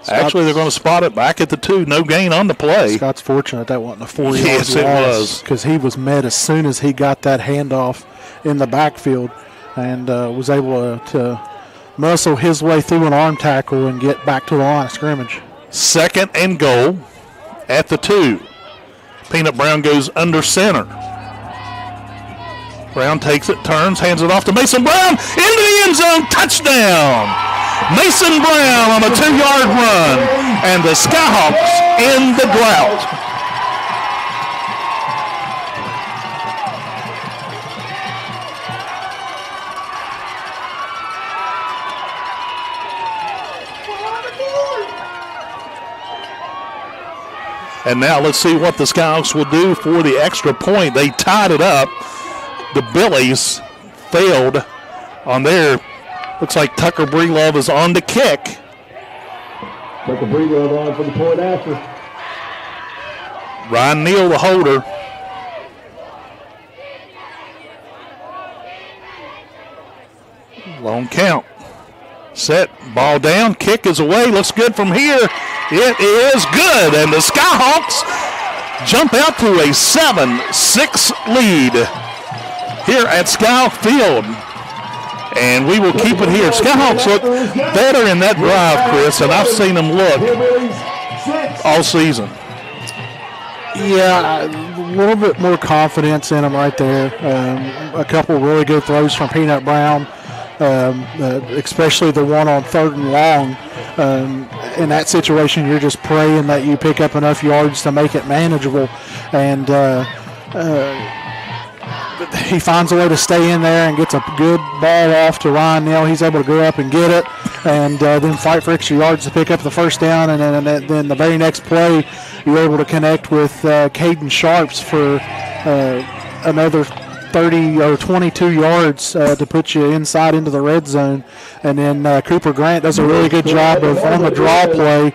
Actually, they're going to spot it back at the 2. No gain on the play. Scott's fortunate that wasn't a 4-yard Yes, it was. Because he was met as soon as he got that handoff in the backfield and was able to muscle his way through an arm tackle and get back to the line of scrimmage. 2nd and goal at the 2. Peanut Brown goes under center. Brown takes it, turns, hands it off to Mason Brown into the end zone. Touchdown! Mason Brown on a 2-yard run, and the Skyhawks in the drought. And now let's see what the Skyhawks will do for the extra point. They tied it up. The Billies failed on their. Looks like Tucker Breelove is on the kick. Tucker Breelove on for the point after. Ryan Neal, the holder. Long count. Set, ball down, kick is away, looks good from here. It is good, and the Skyhawks jump out to a 7-6 lead here at Skyhawk Field. And we will keep it here. Skyhawks look better in that drive, Chris, and I've seen them look all season. Yeah, a little bit more confidence in them right there. A couple really good throws from Peanut Brown, especially the one on 3rd and long. In that situation, you're just praying that you pick up enough yards to make it manageable. And he finds a way to stay in there and gets a good ball off to Ryan Neal. He's able to go up and get it and then fight for extra yards to pick up the first down. And then the very next play, you're able to connect with Caden Sharps for another 30 or 22 yards to put you inside into the red zone. And then Cooper Grant does a really good job of on the draw play,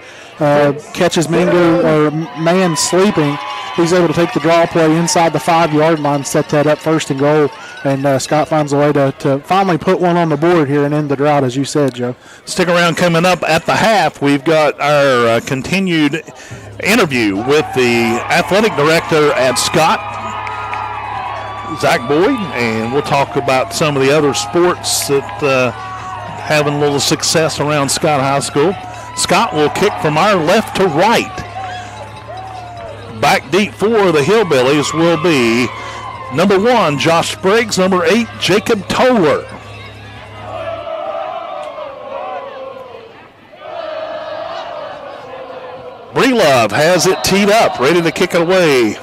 catches man sleeping. He's able to take the draw play inside the 5-yard line, set that up 1st and goal, and Scott finds a way to finally put one on the board here and end the drought, as you said, Joe. Stick around. Coming up at the half, we've got our continued interview with the athletic director at Scott, Zach Boyd, and we'll talk about some of the other sports that having a little success around Scott High School. Scott will kick from our left to right. Back deep for the Hillbillies will be number 1, Josh Spriggs, number 8, Jacob Toller. Breelove has it teed up, ready to kick it away.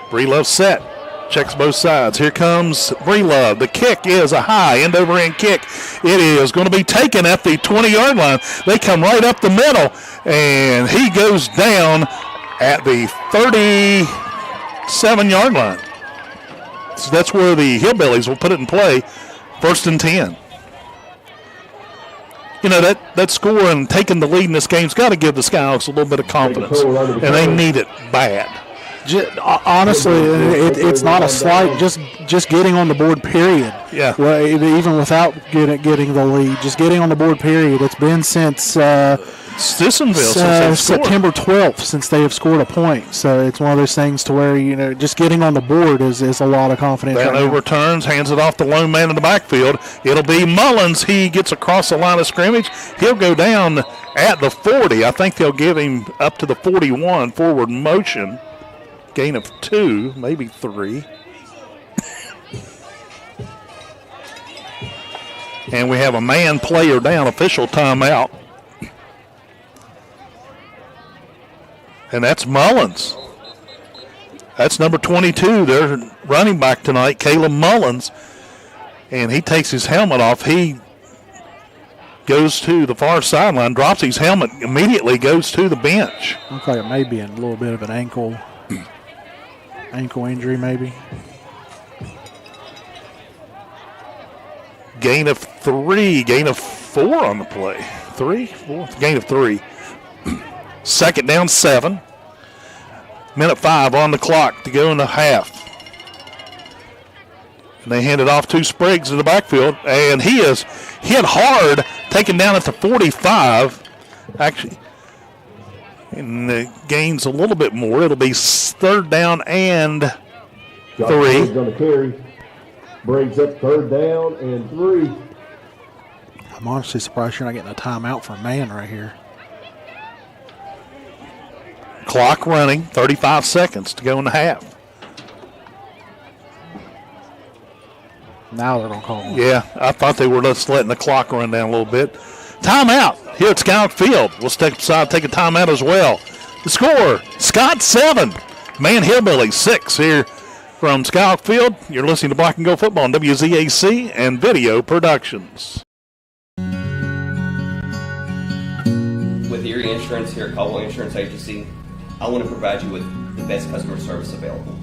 Breelove set. Checks both sides. Here comes Breelove. The kick is a high end-over-end kick. It is going to be taken at the 20-yard line. They come right up the middle, and he goes down at the 37-yard line. So that's where the Hillbillies will put it in play. 1st and 10. You know, that score and taking the lead in this game's got to give the Skyhawks a little bit of confidence, and they need it bad. Honestly, it's not a slight. Just getting on the board, period. Yeah. Well, even without getting the lead, just getting on the board, period. It's been since Stissonville, September 12th since they have scored a point. So it's one of those things to where just getting on the board is a lot of confidence. That overturns, hands it off the lone man in the backfield. It'll be Mullins. He gets across the line of scrimmage. He'll go down at the 40. I think they'll give him up to the 41 forward motion. Gain of 2, maybe 3. And we have a man player down, official timeout. And that's Mullins. That's number 22, their running back tonight, Caleb Mullins. And he takes his helmet off. He goes to the far sideline, drops his helmet, immediately goes to the bench. Looks like it may be a little bit of an ankle injury maybe. Gain of 3, gain of 4 on the play. 3, 4, gain of 3. Second down, 7. Minute 5 on the clock to go in the half. And they hand it off to Spriggs in the backfield, and he is hit hard, taken down at the 45. Actually, and the gains a little bit more. It'll be third down and 3. Briggs on the carry. Brings up third down and 3. I'm honestly surprised you're not getting a timeout for a man right here. Clock running, 35 seconds to go in the half. Now they're going to call one. Yeah, I thought they were just letting the clock run down a little bit. Timeout here at Skyhawk Field. We'll step aside, take a timeout as well. The score, Scott 7, Man Hillbillies 6 here from Skyhawk Field. You're listening to Black and Gold Football on WZAC and Video Productions. With your insurance here at Caldwell Insurance Agency, I want to provide you with the best customer service available.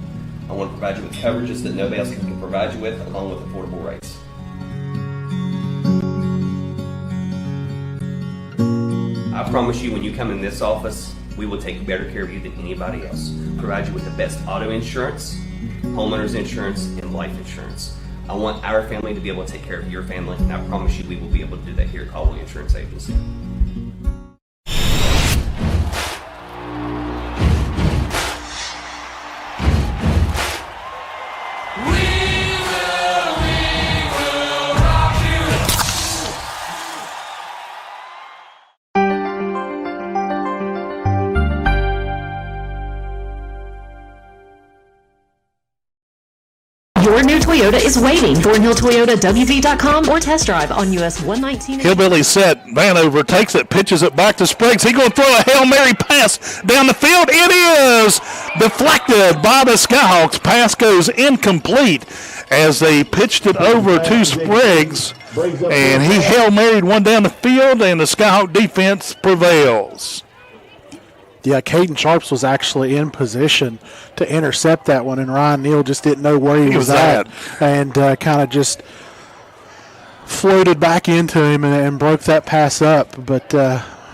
I want to provide you with coverages that nobody else can provide you with, along with affordable rates. I promise you, when you come in this office, we will take better care of you than anybody else. Provide you with the best auto insurance, homeowners insurance, and life insurance. I want our family to be able to take care of your family, and I promise you we will be able to do that here at Caldwell Insurance Agency. Your new Toyota is waiting. ThornhillToyotaWV.com or test drive on US 119. Hillbilly set. Vanover takes it, pitches it back to Spriggs. He's going to throw a Hail Mary pass down the field. It is deflected by the Skyhawks. Pass goes incomplete as they pitched it over to Spriggs. And he Hail Maried one down the field, and the Skyhawk defense prevails. Yeah, Caden Sharps was actually in position to intercept that one, and Ryan Neal just didn't know where he was at, and kind of just floated back into him and broke that pass up. But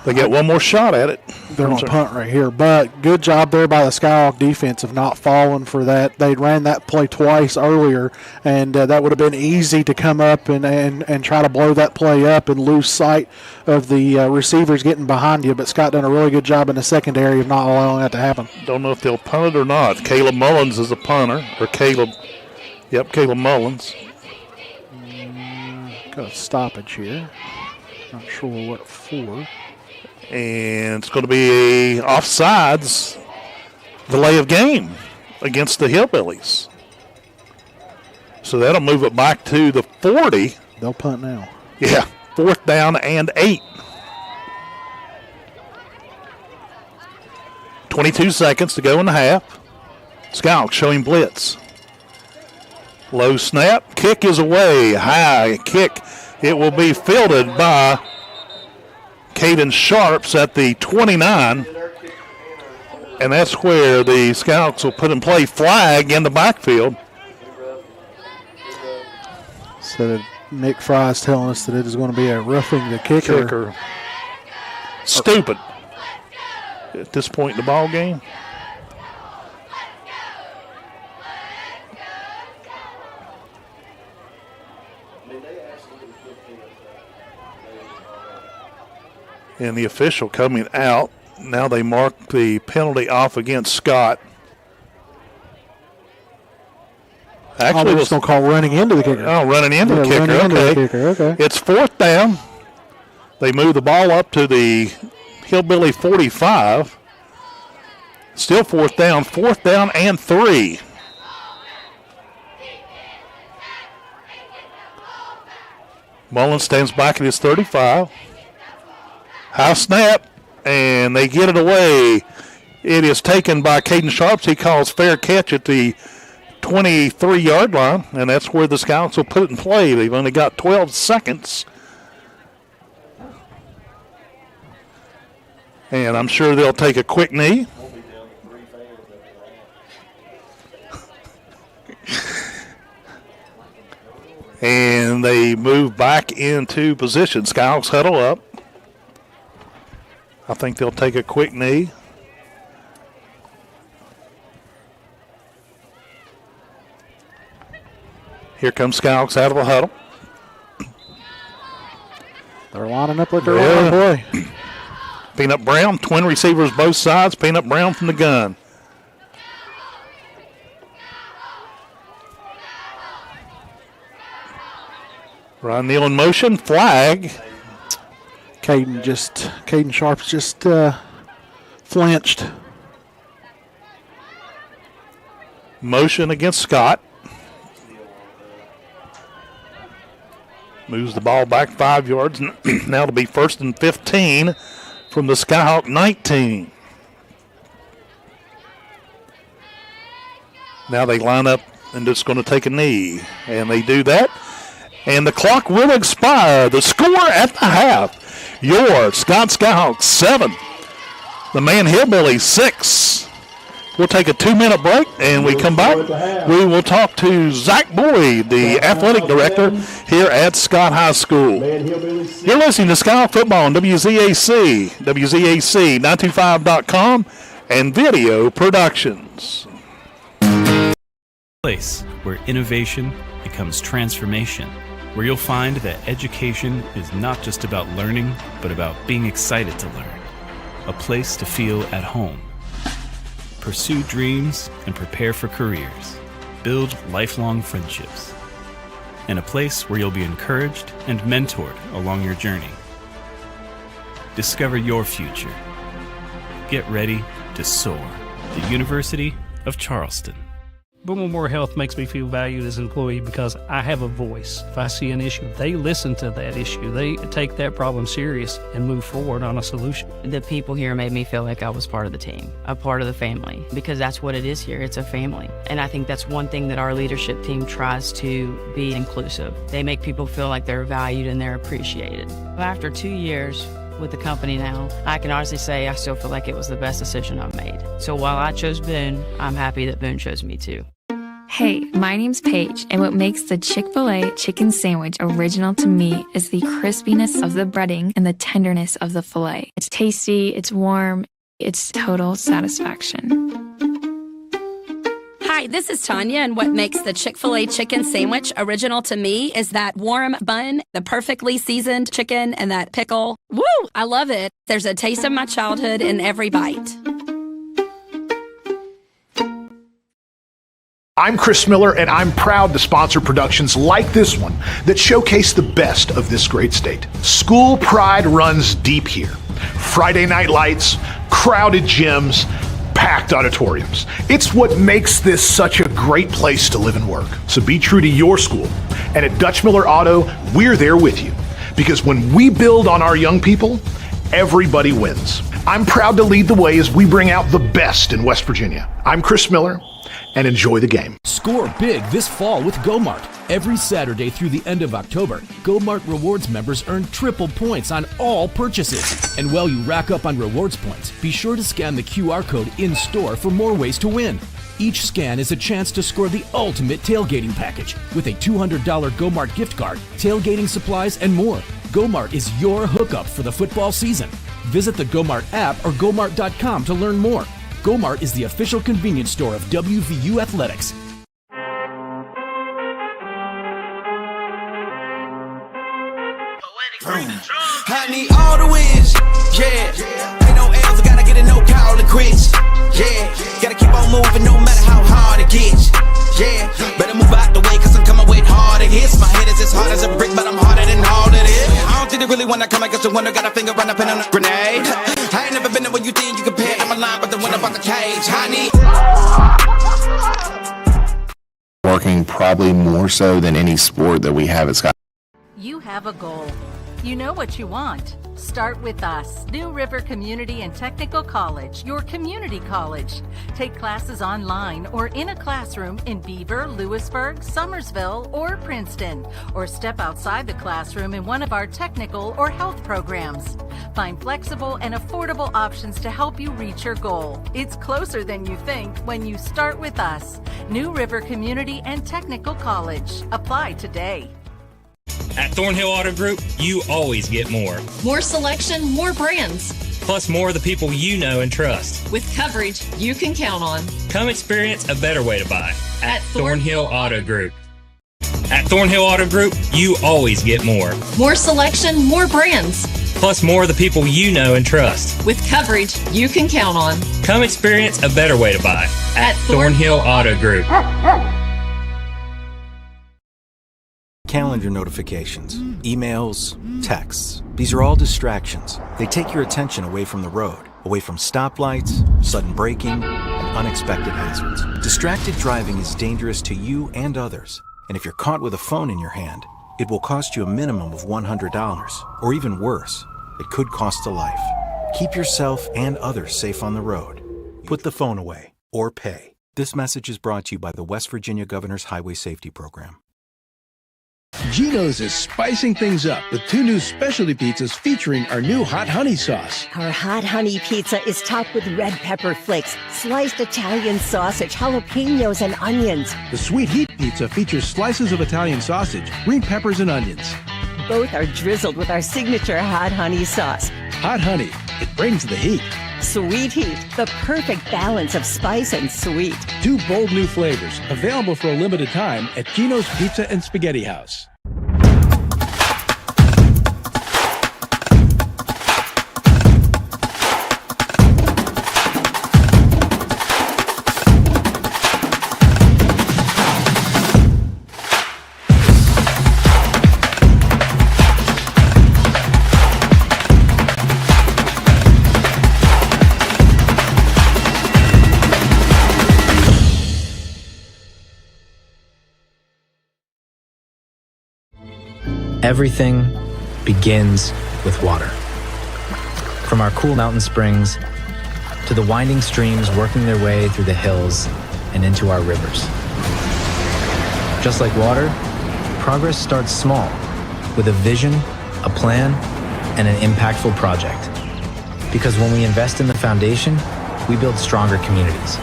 they get one more shot at it. They're going to punt right here. But good job there by the Skyhawk defense of not falling for that. They ran that play twice earlier, and that would have been easy to come up and try to blow that play up and lose sight of the receivers getting behind you. But Scott done a really good job in the secondary of not allowing that to happen. Don't know if they'll punt it or not. Caleb Mullins is a punter. Or Caleb Mullins. Got a stoppage here. Not sure what for. And it's going to be a offsides delay of game against the Hillbillies. So that'll move it back to the 40. They'll punt now. Yeah, 4th down and 8. 22 seconds to go in the half. Skyhawks showing blitz. Low snap. Kick is away. High kick. It will be fielded by Caden Sharps at the 29. And that's where the Skyhawks will put in play flag in the backfield. So Nick Fry's telling us that it is going to be a roughing the kicker. Stupid at this point in the ball game. And the official coming out. Now they mark the penalty off against Scott. Actually, it's going to call running into the kicker. Oh, running into the kicker. Okay. It's 4th down. They move the ball up to the Hillbilly 45. Still 4th down. 4th down and 3. Mullins stands back at his 35. High snap, and they get it away. It is taken by Caden Sharps. He calls fair catch at the 23-yard line, and that's where the Scouts will put it in play. They've only got 12 seconds. And I'm sure they'll take a quick knee. And And they move back into position. Skyhawks huddle up. I think they'll take a quick knee. Here comes Skyhawks out of a huddle. They're lining up like they're on play. Peanut Brown, twin receivers both sides. Peanut Brown from the gun. Ron Neal in motion, flag. Caden Sharp's just flinched. Motion against Scott. Moves the ball back 5 yards. Now to be 1st and 15 from the Skyhawk 19. Now they line up and just going to take a knee. And they do that. And the clock will expire. The score at the half. Your Scott Skyhawks 7. The Man Hillbillies 6. We'll take a 2-minute break, and we come back. We will talk to Zach Boyd, the athletic director here at Scott High School. You're listening to Skyhawk Football on WZAC, WZAC925.com, and Video Productions. Place where innovation becomes transformation, where you'll find that education is not just about learning, but about being excited to learn. A place to feel at home. Pursue dreams and prepare for careers. Build lifelong friendships. And a place where you'll be encouraged and mentored along your journey. Discover your future. Get ready to soar. The University of Charleston. Boomamore Health makes me feel valued as an employee because I have a voice. If I see an issue, they listen to that issue. They take that problem serious and move forward on a solution. The people here made me feel like I was part of the team, a part of the family, because that's what it is here. It's a family. And I think that's one thing that our leadership team tries to be inclusive. They make people feel like they're valued and they're appreciated. After 2 years with the company now, I can honestly say I still feel like it was the best decision I've made. So while I chose Boone, I'm happy that Boone chose me too. Hey, my name's Paige, and what makes the Chick-fil-A chicken sandwich original to me is the crispiness of the breading and the tenderness of the filet. It's tasty, it's warm, it's total satisfaction. Hi, this is Tanya, and what makes the Chick-fil-A chicken sandwich original to me is that warm bun, the perfectly seasoned chicken, and that pickle. Woo! I love it. There's a taste of my childhood in every bite. I'm Chris Miller, and I'm proud to sponsor productions like this one that showcase the best of this great state. School pride runs deep here. Friday night lights, crowded gyms, packed auditoriums. It's what makes this such a great place to live and work. So be true to your school. And at Dutch Miller Auto, we're there with you. Because when we build on our young people, everybody wins. I'm proud to lead the way as we bring out the best in West Virginia. I'm Chris Miller, and enjoy the game. Score big this fall with GoMart. Every Saturday through the end of October, GoMart Rewards members earn triple points on all purchases. And while you rack up on rewards points, be sure to scan the QR code in-store for more ways to win. Each scan is a chance to score the ultimate tailgating package with a $200 GoMart gift card, tailgating supplies, and more. GoMart is your hookup for the football season. Visit the GoMart app or GoMart.com to learn more. GoMart is the official convenience store of WVU Athletics. I need all the wins, yeah. Ain't no L's, I gotta get a no call to quits, yeah. Gotta keep on moving no matter how hard it gets, yeah. Better move out the way, cause I'm coming with harder hits. My head is as hard as a brick, but I'm harder than all of this. I don't think they really wanna come against the window, got a finger run up in on a grenade. I ain't never been there when you think you compare. I'm a line, but the winner about the cage, honey. Working probably more so than any sport that we have at Sky. You have a goal. You know what you want. Start with us, New River Community and Technical College, your community college. Take classes online or in a classroom in Beaver, Lewisburg, Summersville, or Princeton, or step outside the classroom in one of our technical or health programs. Find flexible and affordable options to help you reach your goal. It's closer than you think when you start with us, New River Community and Technical College. Apply today. At Thornhill Auto Group, you always get more. More selection, more brands. Plus more of the people you know and trust. With coverage you can count on. Come experience a better way to buy at Thornhill Auto Group. At Thornhill Auto Group, you always get more. More selection, more brands. Plus more of the people you know and trust. With coverage you can count on. Come experience a better way to buy at Thornhill Auto Group. Calendar notifications, emails, texts. These are all distractions. They take your attention away from the road, away from stoplights, sudden braking, and unexpected hazards. Distracted driving is dangerous to you and others. And if you're caught with a phone in your hand, it will cost you a minimum of $100, or even worse, it could cost a life. Keep yourself and others safe on the road. Put the phone away, or pay. This message is brought to you by the West Virginia Governor's Highway Safety Program. Geno's is spicing things up with 2 new specialty pizzas featuring our new hot honey sauce. Our hot honey pizza is topped with red pepper flakes, sliced Italian sausage, jalapenos, and onions. The sweet heat pizza features slices of Italian sausage, green peppers, and onions. Both are drizzled with our signature hot honey sauce. Hot honey, it brings the heat. Sweet heat, the perfect balance of spice and sweet. 2 bold new flavors, available for a limited time at Geno's Pizza and Spaghetti House. Everything begins with water. From our cool mountain springs to the winding streams working their way through the hills and into our rivers. Just like water, progress starts small with a vision, a plan, and an impactful project. Because when we invest in the foundation, we build stronger communities.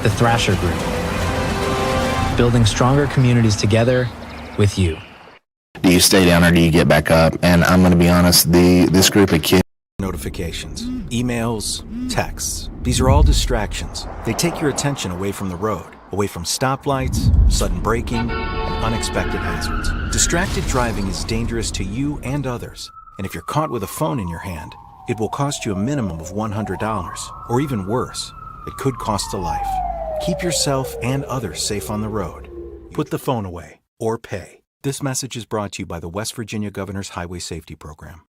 The Thrasher Group. Building stronger communities together with you. Do you stay down or do you get back up? And I'm going to be honest, this group of kids. Notifications, emails, texts. These are all distractions. They take your attention away from the road, away from stoplights, sudden braking, and unexpected hazards. Distracted driving is dangerous to you and others. And if you're caught with a phone in your hand, it will cost you a minimum of $100, or even worse, it could cost a life. Keep yourself and others safe on the road. Put the phone away, or pay. This message is brought to you by the West Virginia Governor's Highway Safety Program.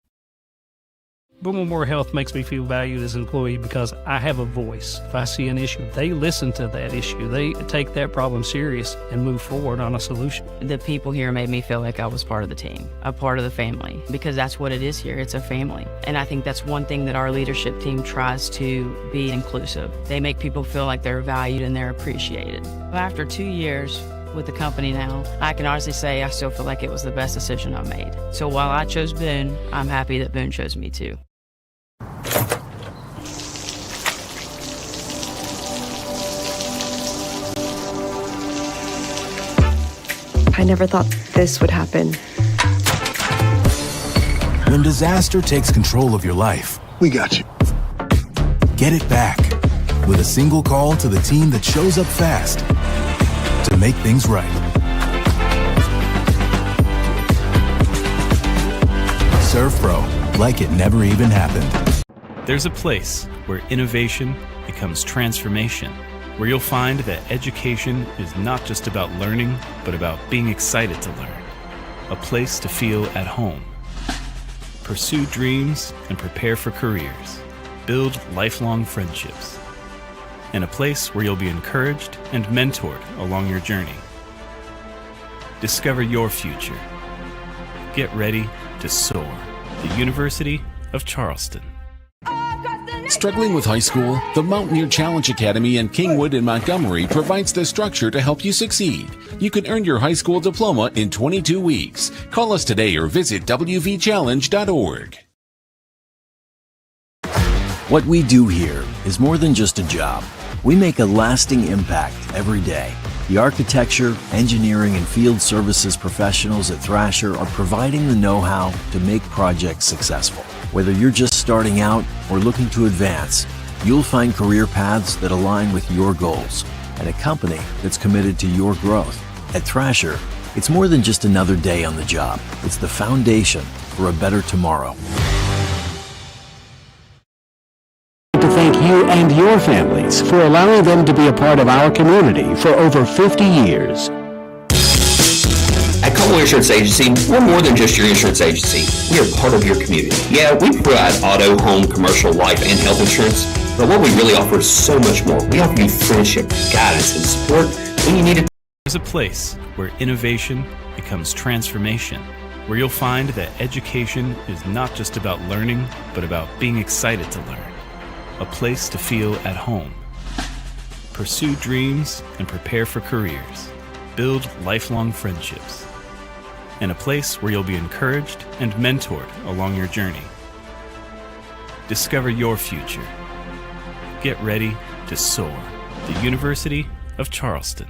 Boom Memorial Health makes me feel valued as an employee because I have a voice. If I see an issue, they listen to that issue. They take that problem serious and move forward on a solution. The people here made me feel like I was part of the team, a part of the family, because that's what it is here. It's a family. And I think that's one thing that our leadership team tries to be inclusive. They make people feel like they're valued and they're appreciated. After 2 years with the company now, I can honestly say I still feel like it was the best decision I made. So while I chose Boone, I'm happy that Boone chose me too. I never thought this would happen. When disaster takes control of your life, we got you. Get it back with a single call to the team that shows up fast to make things right. ServPro, like it never even happened. There's a place where innovation becomes transformation, where you'll find that education is not just about learning, but about being excited to learn. A place to feel at home. Pursue dreams and prepare for careers. Build lifelong friendships. And a place where you'll be encouraged and mentored along your journey. Discover your future. Get ready to soar. The University of Charleston. Struggling with high school? The Mountaineer Challenge Academy in Kingwood and Montgomery provides the structure to help you succeed. You can earn your high school diploma in 22 weeks. Call us today or visit wvchallenge.org. What we do here is more than just a job. We make a lasting impact every day. The architecture, engineering, and field services professionals at Thrasher are providing the know-how to make projects successful. Whether you're just starting out or looking to advance, you'll find career paths that align with your goals and a company that's committed to your growth. At Thrasher, it's more than just another day on the job. It's the foundation for a better tomorrow. To thank you and your families for allowing them to be a part of our community for over 50 years. At Cole Insurance Agency, we're more than just your insurance agency. We are part of your community. Yeah, we provide auto, home, commercial, life, and health insurance, but what we really offer is so much more. We offer you friendship, guidance, and support when you need it. There's a place where innovation becomes transformation, where you'll find that education is not just about learning, but about being excited to learn. A place to feel at home. Pursue dreams and prepare for careers. Build lifelong friendships. And a place where you'll be encouraged and mentored along your journey. Discover your future. Get ready to soar. The University of Charleston.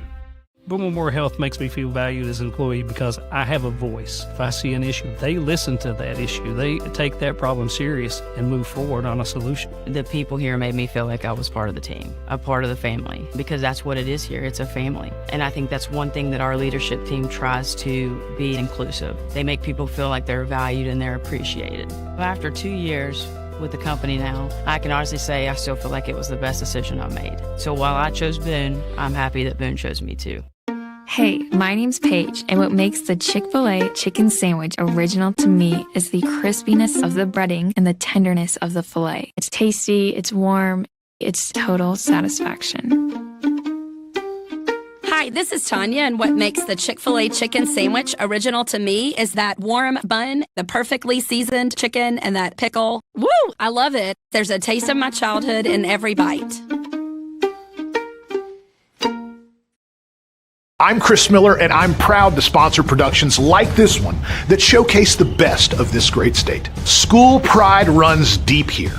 Boomamore Health makes me feel valued as an employee because I have a voice. If I see an issue, they listen to that issue. They take that problem serious and move forward on a solution. The people here made me feel like I was part of the team, a part of the family, because that's what it is here. It's a family. And I think that's one thing that our leadership team tries to be inclusive. They make people feel like they're valued and they're appreciated. After 2 years with the company now, I can honestly say I still feel like it was the best decision I made. So while I chose Boone, I'm happy that Boone chose me too. Hey, my name's Paige, and what makes the Chick-fil-A chicken sandwich original to me is the crispiness of the breading and the tenderness of the filet. It's tasty, it's warm, it's total satisfaction. Hi, this is Tanya, and what makes the Chick-fil-A chicken sandwich original to me is that warm bun, the perfectly seasoned chicken, and that pickle. Woo! I love it. There's a taste of my childhood in every bite. I'm Chris Miller, and I'm proud to sponsor productions like this one that showcase the best of this great state. School pride runs deep here.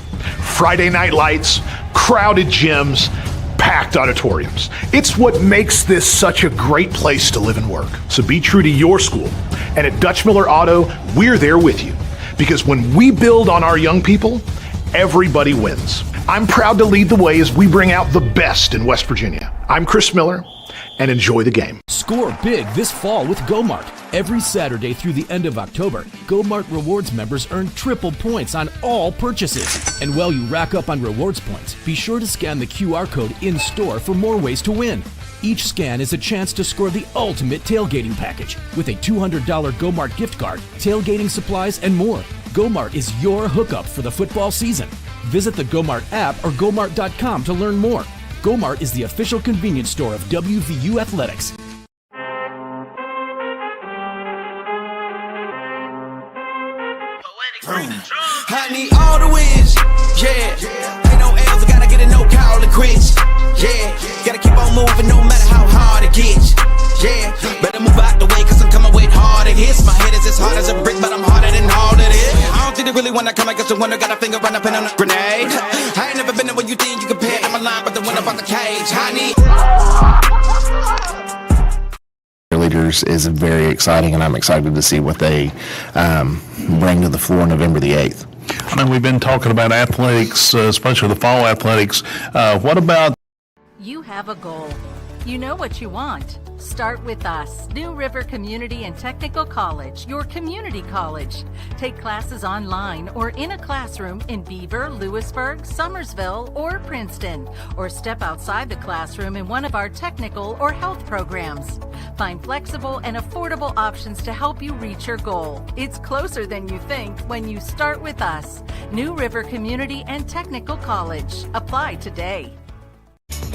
Friday night lights, crowded gyms, packed auditoriums. It's what makes this such a great place to live and work. So be true to your school. And at Dutch Miller Auto, we're there with you. Because when we build on our young people, everybody wins. I'm proud to lead the way as we bring out the best in West Virginia. I'm Chris Miller, and enjoy the game. Score big this fall with GoMart. Every Saturday through the end of October, GoMart Rewards members earn triple points on all purchases. And while you rack up on rewards points, be sure to scan the QR code in-store for more ways to win. Each scan is a chance to score the ultimate tailgating package with a $200 GoMart gift card, tailgating supplies, and more. GoMart is your hookup for the football season. Visit the GoMart app or gomart.com to learn more. GoMart is the official convenience store of WVU Athletics. I need all the wins, yeah. Ain't no L's, I gotta get a no call and quits, yeah. Gotta keep on moving no matter how hard it gets, yeah. Better move out the way, cause I'm coming with harder hits. My head is as hard as a brick, but I'm harder than all of this. I don't think they really wanna come against the winner, got a finger on the pin on a grenade. I ain't never been there when you think you compare. I'm a line, but the winner about the cage. I need. Leaders is very exciting, and I'm excited to see what they bring to the floor November the 8th. I know we've been talking about athletics, especially the fall athletics. What about? You have a goal. You know what you want. Start with us, New River Community and Technical College, your community college. Take classes online or in a classroom in Beaver, Lewisburg, Summersville, or Princeton, or step outside the classroom in one of our technical or health programs. Find flexible and affordable options to help you reach your goal. It's closer than you think when you start with us, New River Community and Technical College. Apply today.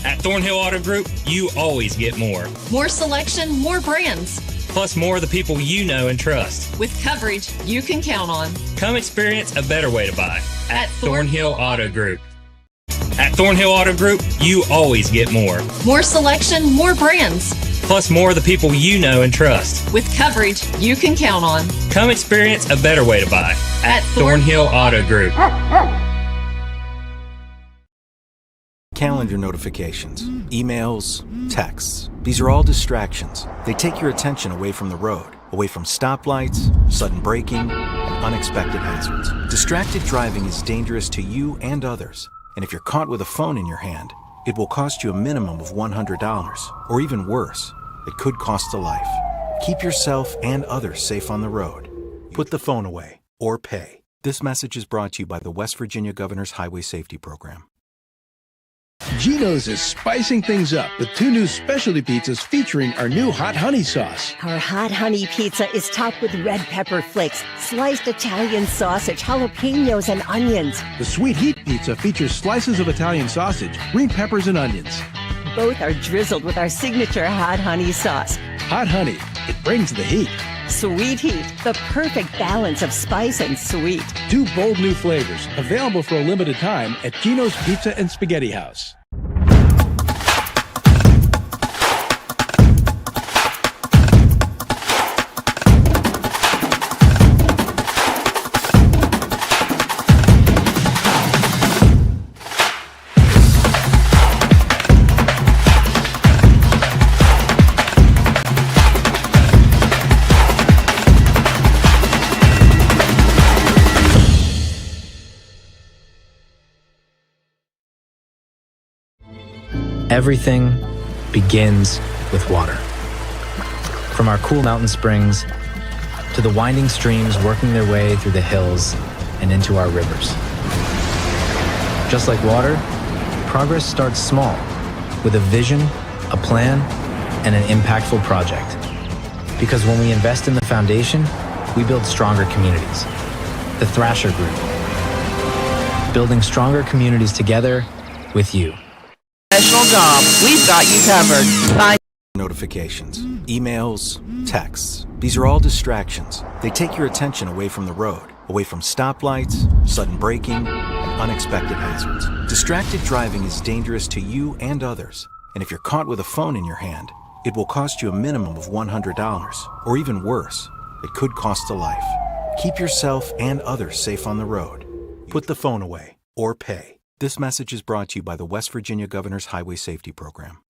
At Thornhill Auto Group, you always get more. More selection, more brands. Plus more of the people you know and trust. With coverage you can count on. Come experience a better way to buy at Thornhill Auto Group. At Thornhill Auto Group, you always get more. More selection, more brands. Plus more of the people you know and trust. With coverage you can count on. Come experience a better way to buy at Thornhill Auto Group. Calendar notifications, emails, texts. These are all distractions. They take your attention away from the road, away from stoplights, sudden braking, and unexpected hazards. Distracted driving is dangerous to you and others. And if you're caught with a phone in your hand, it will cost you a minimum of $100, or even worse, it could cost a life. Keep yourself and others safe on the road. Put the phone away or pay. This message is brought to you by the West Virginia Governor's Highway Safety Program. Geno's is spicing things up with 2 new specialty pizzas featuring our new hot honey sauce. Our hot honey pizza is topped with red pepper flakes, sliced Italian sausage, jalapenos, and onions. The sweet heat pizza features slices of Italian sausage, green peppers, and onions. Both are drizzled with our signature hot honey sauce. Hot honey, it brings the heat. Sweet heat, the perfect balance of spice and sweet. 2 bold new flavors, available for a limited time at Geno's Pizza and Spaghetti House. Everything begins with water. From our cool mountain springs to the winding streams working their way through the hills and into our rivers. Just like water, progress starts small, with a vision, a plan, and an impactful project. Because when we invest in the foundation, we build stronger communities. The Thrasher Group. Building stronger communities together with you. Professional job. We've got you covered. Bye. Notifications, emails, texts. These are all distractions. They take your attention away from the road, away from stoplights, sudden braking, and unexpected hazards. Distracted driving is dangerous to you and others. And if you're caught with a phone in your hand, it will cost you a minimum of $100, or even worse, it could cost a life. Keep yourself and others safe on the road. Put the phone away or pay. This message is brought to you by the West Virginia Governor's Highway Safety Program.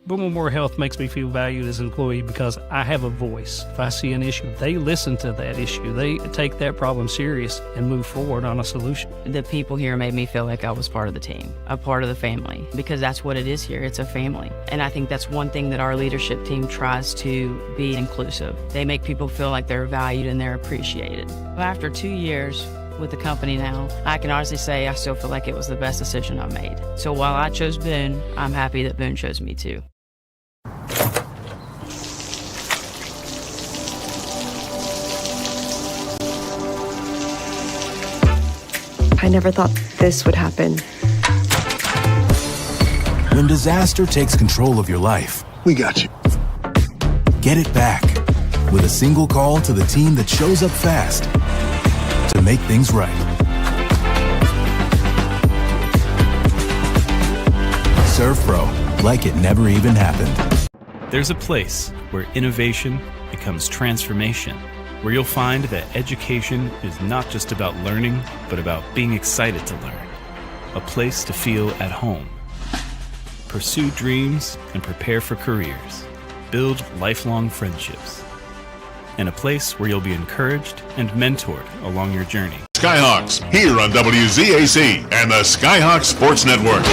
More Health makes me feel valued as an employee because I have a voice. If I see an issue, they listen to that issue. They take that problem serious and move forward on a solution. The people here made me feel like I was part of the team, a part of the family, because that's what it is here. It's a family. And I think that's one thing that our leadership team tries to be inclusive. They make people feel like they're valued and they're appreciated. After 2 years with the company now, I can honestly say I still feel like it was the best decision I made. So while I chose Boone, I'm happy that Boone chose me too. I never thought this would happen. When disaster takes control of your life, we got you. Get it back with a single call to the team that shows up fast to make things right. ServPro, like it never even happened. There's a place where innovation becomes transformation, where you'll find that education is not just about learning, but about being excited to learn. A place to feel at home. Pursue dreams and prepare for careers. Build lifelong friendships. And a place where you'll be encouraged and mentored along your journey. Skyhawks, here on WZAC and the Skyhawks Sports Network.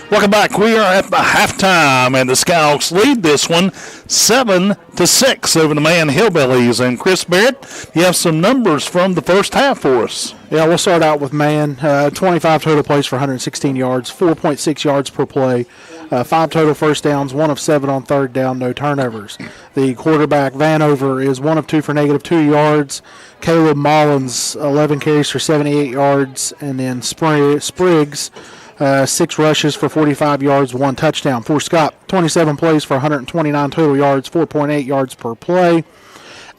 Welcome back. We are at the halftime, and the Skyhawks lead this one 7-6 over the Man Hillbillies. And Chris Barrett, you have some numbers from the first half for us. Yeah, we'll start out with Man. 25 total plays for 116 yards, 4.6 yards per play, 5 total first downs, 1 of 7 on third down, no turnovers. The quarterback, Vanover, is 1 of 2 for negative 2 yards. Caleb Mullins, 11 carries for 78 yards. And then Spriggs, 6 rushes for 45 yards, 1 touchdown. For Scott, 27 plays for 129 total yards, 4.8 yards per play,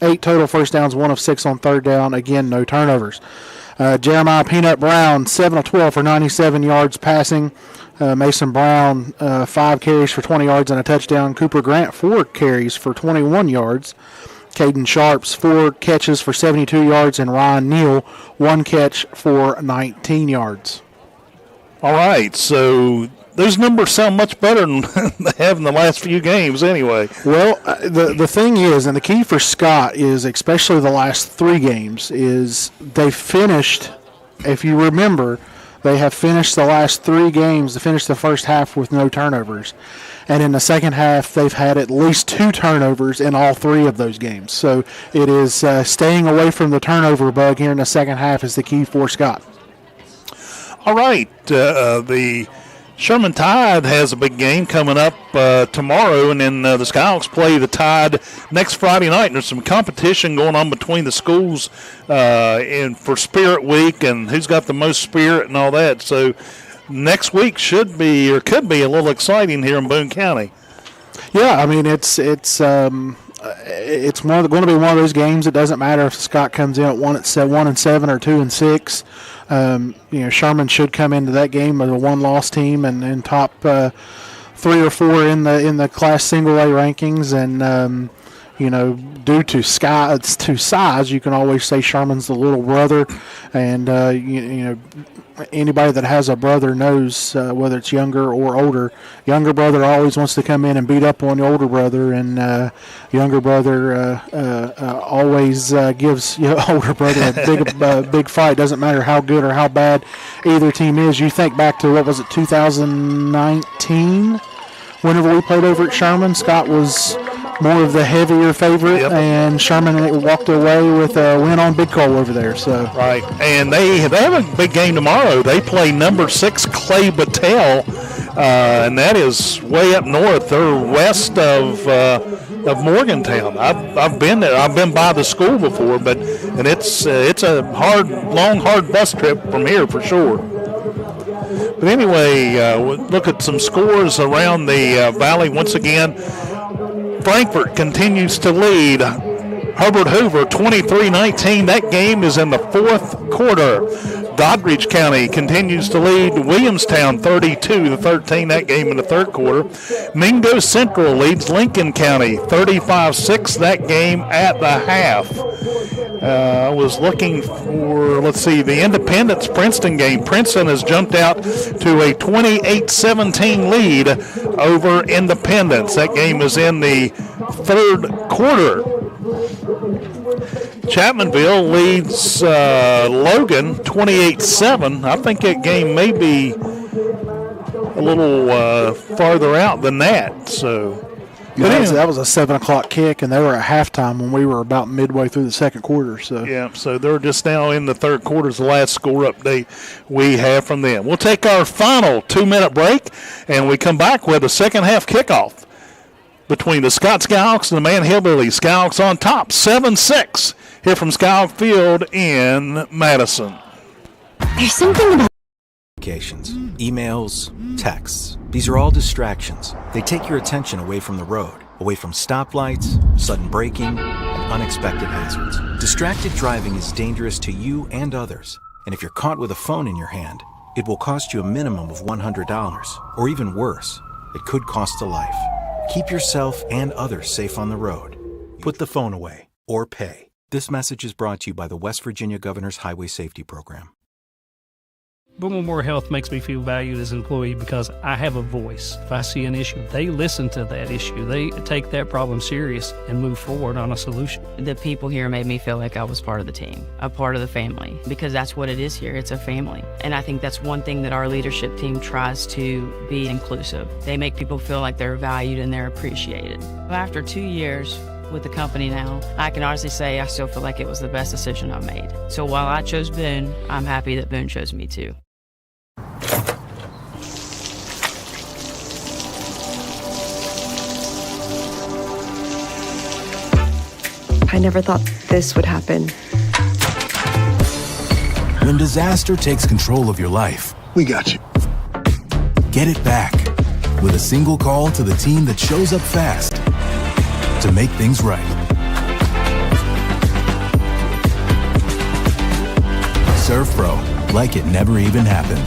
8 total first downs, 1 of 6 on third down. Again, no turnovers. Jeremiah Peanut Brown, 7 of 12 for 97 yards passing. Mason Brown, 5 carries for 20 yards and a touchdown. Cooper Grant, 4 carries for 21 yards. Caden Sharps, 4 catches for 72 yards. And Ryan Neal, 1 catch for 19 yards. All right, so those numbers sound much better than they have in the last few games anyway. Well, the thing is, and the key for Scott is, especially the last 3 games, is they finished, if you remember, they have finished the last 3 games, they finished the first half with no turnovers. And in the second half, they've had at least 2 turnovers in all 3 of those games. So it is staying away from the turnover bug here in the second half is the key for Scott. All right, the Sherman Tide has a big game coming up tomorrow, and then the Skyhawks play the Tide next Friday night. And there's some competition going on between the schools for Spirit Week and who's got the most spirit and all that. So next week should be or could be a little exciting here in Boone County. Yeah, I mean it's going to be one of those games. It doesn't matter if Scott comes in at 1-7 or 2-6. Sherman should come into that game as a 1-loss team and top 3 or 4 in the Class Single A rankings. And due to size, you can always say Sherman's the little brother. And anybody that has a brother knows whether it's younger or older. Younger brother always wants to come in and beat up on the older brother, and younger brother always gives older brother a big fight. Doesn't matter how good or how bad either team is. You think back to, 2019? Whenever we played over at Sherman, Scott was more of the heavier favorite, and Sherman walked away with a win on Big Coal over there. So right, and they have a big game tomorrow. They play number 6 Clay Battelle, and that is way up north. They're west of Morgantown. I've been there. I've been by the school before, and it's a long bus trip from here for sure. But anyway, we'll look at some scores around the valley once again. Frankfort continues to lead Herbert Hoover 23-19. That game is in the 4th quarter. Doddridge County continues to lead Williamstown 32-13. That game in the 3rd quarter. Mingo Central leads Lincoln County 35-6. That game at the half. I was looking for, the Independence Princeton game. Princeton has jumped out to a 28-17 lead over Independence. That game is in the 3rd quarter. Chapmanville leads Logan 28-7. I think that game may be a little farther out than that. So. That was a 7 o'clock kick, and they were at halftime when we were about midway through the 2nd quarter. So so they're just now in the 3rd quarter. Is the last score update we have from them. We'll take our final 2-minute break, and we come back with a second half kickoff between the Scott Skyhawks and the Man Hillbillies. Skyhawks on top, 7-6 here from Skyhawk Field in Madison. There's something about notifications, emails, texts. These are all distractions. They take your attention away from the road, away from stoplights, sudden braking, and unexpected hazards. Distracted driving is dangerous to you and others. And if you're caught with a phone in your hand, it will cost you a minimum of $100, or even worse, it could cost a life. Keep yourself and others safe on the road. Put the phone away or pay. This message is brought to you by the West Virginia Governor's Highway Safety Program. Boone Memorial Health makes me feel valued as an employee because I have a voice. If I see an issue, they listen to that issue. They take that problem serious and move forward on a solution. The people here made me feel like I was part of the team, a part of the family, because that's what it is here. It's a family. And I think that's one thing that our leadership team tries to be inclusive. They make people feel like they're valued and they're appreciated. After 2 years with the company now, I can honestly say I still feel like it was the best decision I made. So while I chose Boone, I'm happy that Boone chose me too. I never thought this would happen. When disaster takes control of your life, we got you. Get it back with a single call to the team that shows up fast to make things right. ServPro, like it never even happened.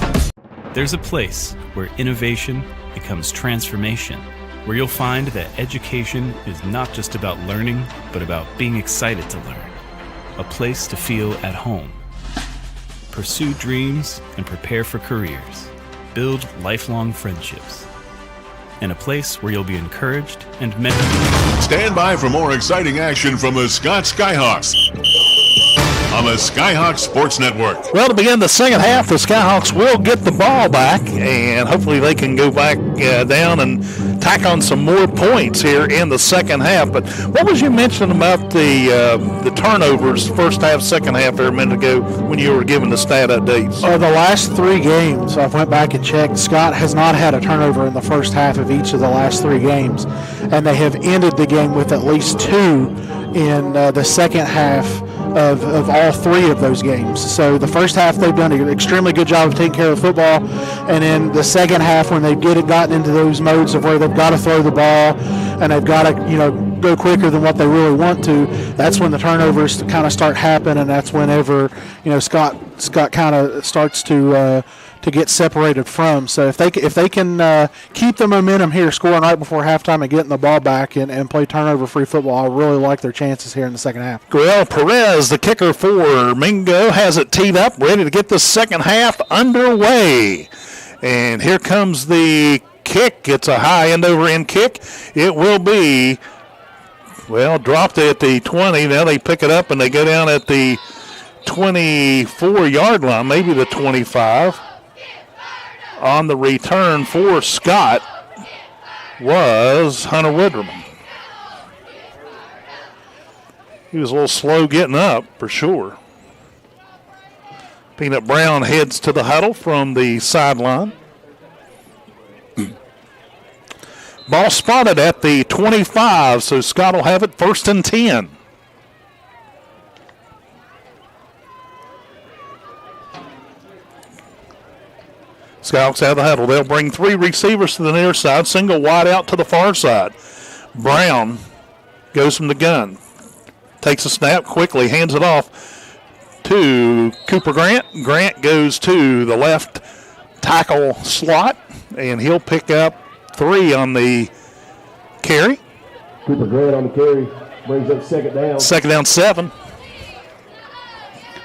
There's a place where innovation becomes transformation, where you'll find that education is not just about learning, but about being excited to learn. A place to feel at home. Pursue dreams and prepare for careers. build lifelong friendships. And a place where you'll be encouraged and met. Stand by for more exciting action from the Scott Skyhawks on the Skyhawks Sports Network. Well, to begin the second half, the Skyhawks will get the ball back, and hopefully they can go back down and tack on some more points here in the second half. But what was you mentioning about the turnovers, first half, second half, there a minute ago when you were giving the stat updates? The last 3 games, I went back and checked, Scott has not had a turnover in the first half of each of the last 3 games, and they have ended the game with at least 2 in the second half of all 3 of those games. So the first half they've done an extremely good job of taking care of football, and in the second half when they've gotten into those modes of where they've got to throw the ball and they've got to go quicker than what they really want to, that's when the turnovers kind of start happening, and that's whenever Scott kind of starts to get separated from. So if they can keep the momentum here, scoring right before halftime and getting the ball back and play turnover-free football, I really like their chances here in the second half. Griel Perez, the kicker for Mingo, has it teed up, ready to get the second half underway. And here comes the kick. It's a high end-over-end kick. It will be, dropped at the 20. Now they pick it up and they go down at the 24-yard line, maybe the 25. On the return for Scott was Hunter Woodrum. He was a little slow getting up, for sure. Peanut Brown heads to the huddle from the sideline. Ball spotted at the 25, so Scott will have it 1st and 10. Skyhawks out of the huddle. They'll bring 3 receivers to the near side, single wide out to the far side. Brown goes from the gun, takes a snap quickly, hands it off to Cooper Grant. Grant goes to the left tackle slot, and he'll pick up 3 on the carry. Cooper Grant on the carry brings up second down. Second down 7.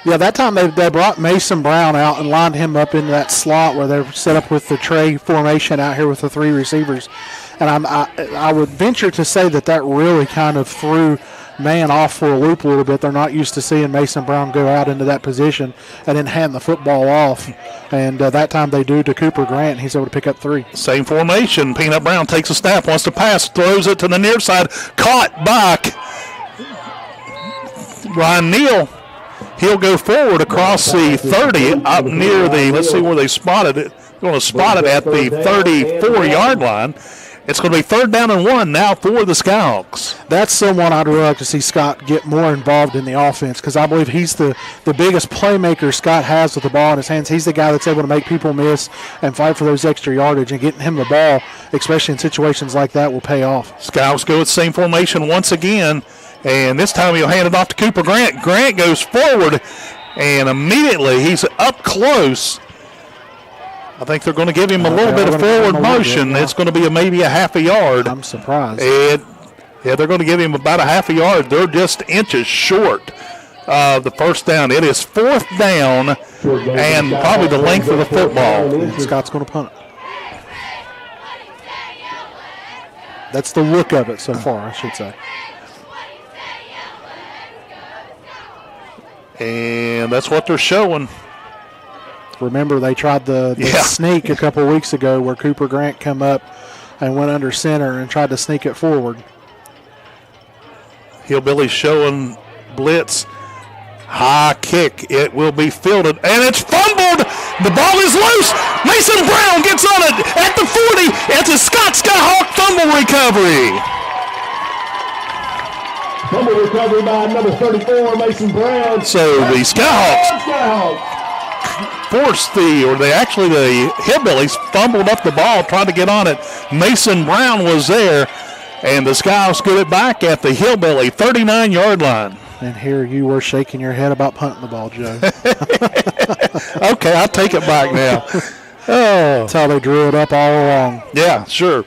Yeah, that time they brought Mason Brown out and lined him up in that slot where they're set up with the tray formation out here with the 3 receivers. And I would venture to say that really kind of threw man off for a loop a little bit. They're not used to seeing Mason Brown go out into that position and then hand the football off. And that time they do to Cooper Grant, and he's able to pick up 3. Same formation. Peanut Brown takes a snap, wants to pass, throws it to the near side. Caught by Ryan Neal. He'll go forward across the 30 up near the, let's see where they spotted it. They're going to spot it at the 34-yard line. It's going to be 3rd down and 1 now for the Skyhawks. That's someone I'd really like to see Scott get more involved in the offense, because I believe he's the biggest playmaker Scott has with the ball in his hands. He's the guy that's able to make people miss and fight for those extra yardage, and getting him the ball, especially in situations like that, will pay off. Skyhawks go with the same formation once again. And this time he'll hand it off to Cooper Grant. Grant goes forward, and immediately he's up close. I think they're going to give him a little bit of forward motion. It's going to be maybe a half a yard. I'm surprised. They're going to give him about a half a yard. They're just inches short of the first down. It is 4th down and probably the length of the football. And Scott's going to punt it. That's the look of it so far, I should say. And that's what they're showing. Remember, they tried the sneak a couple of weeks ago where Cooper Grant come up and went under center and tried to sneak it forward. Hillbillies showing blitz. High kick. It will be fielded, and it's fumbled. The ball is loose. Mason Brown gets on it at the 40. It's a Scott Skyhawk fumble recovery. Fumble recovery by number 34, Mason Brown. So the Skyhawks forced the Hillbillies fumbled up the ball, trying to get on it. Mason Brown was there, and the Skyhawks get it back at the Hillbilly 39-yard line. And here you were shaking your head about punting the ball, Joe. Okay, I'll take it back now. That's how they drew it up all along. Yeah, sure.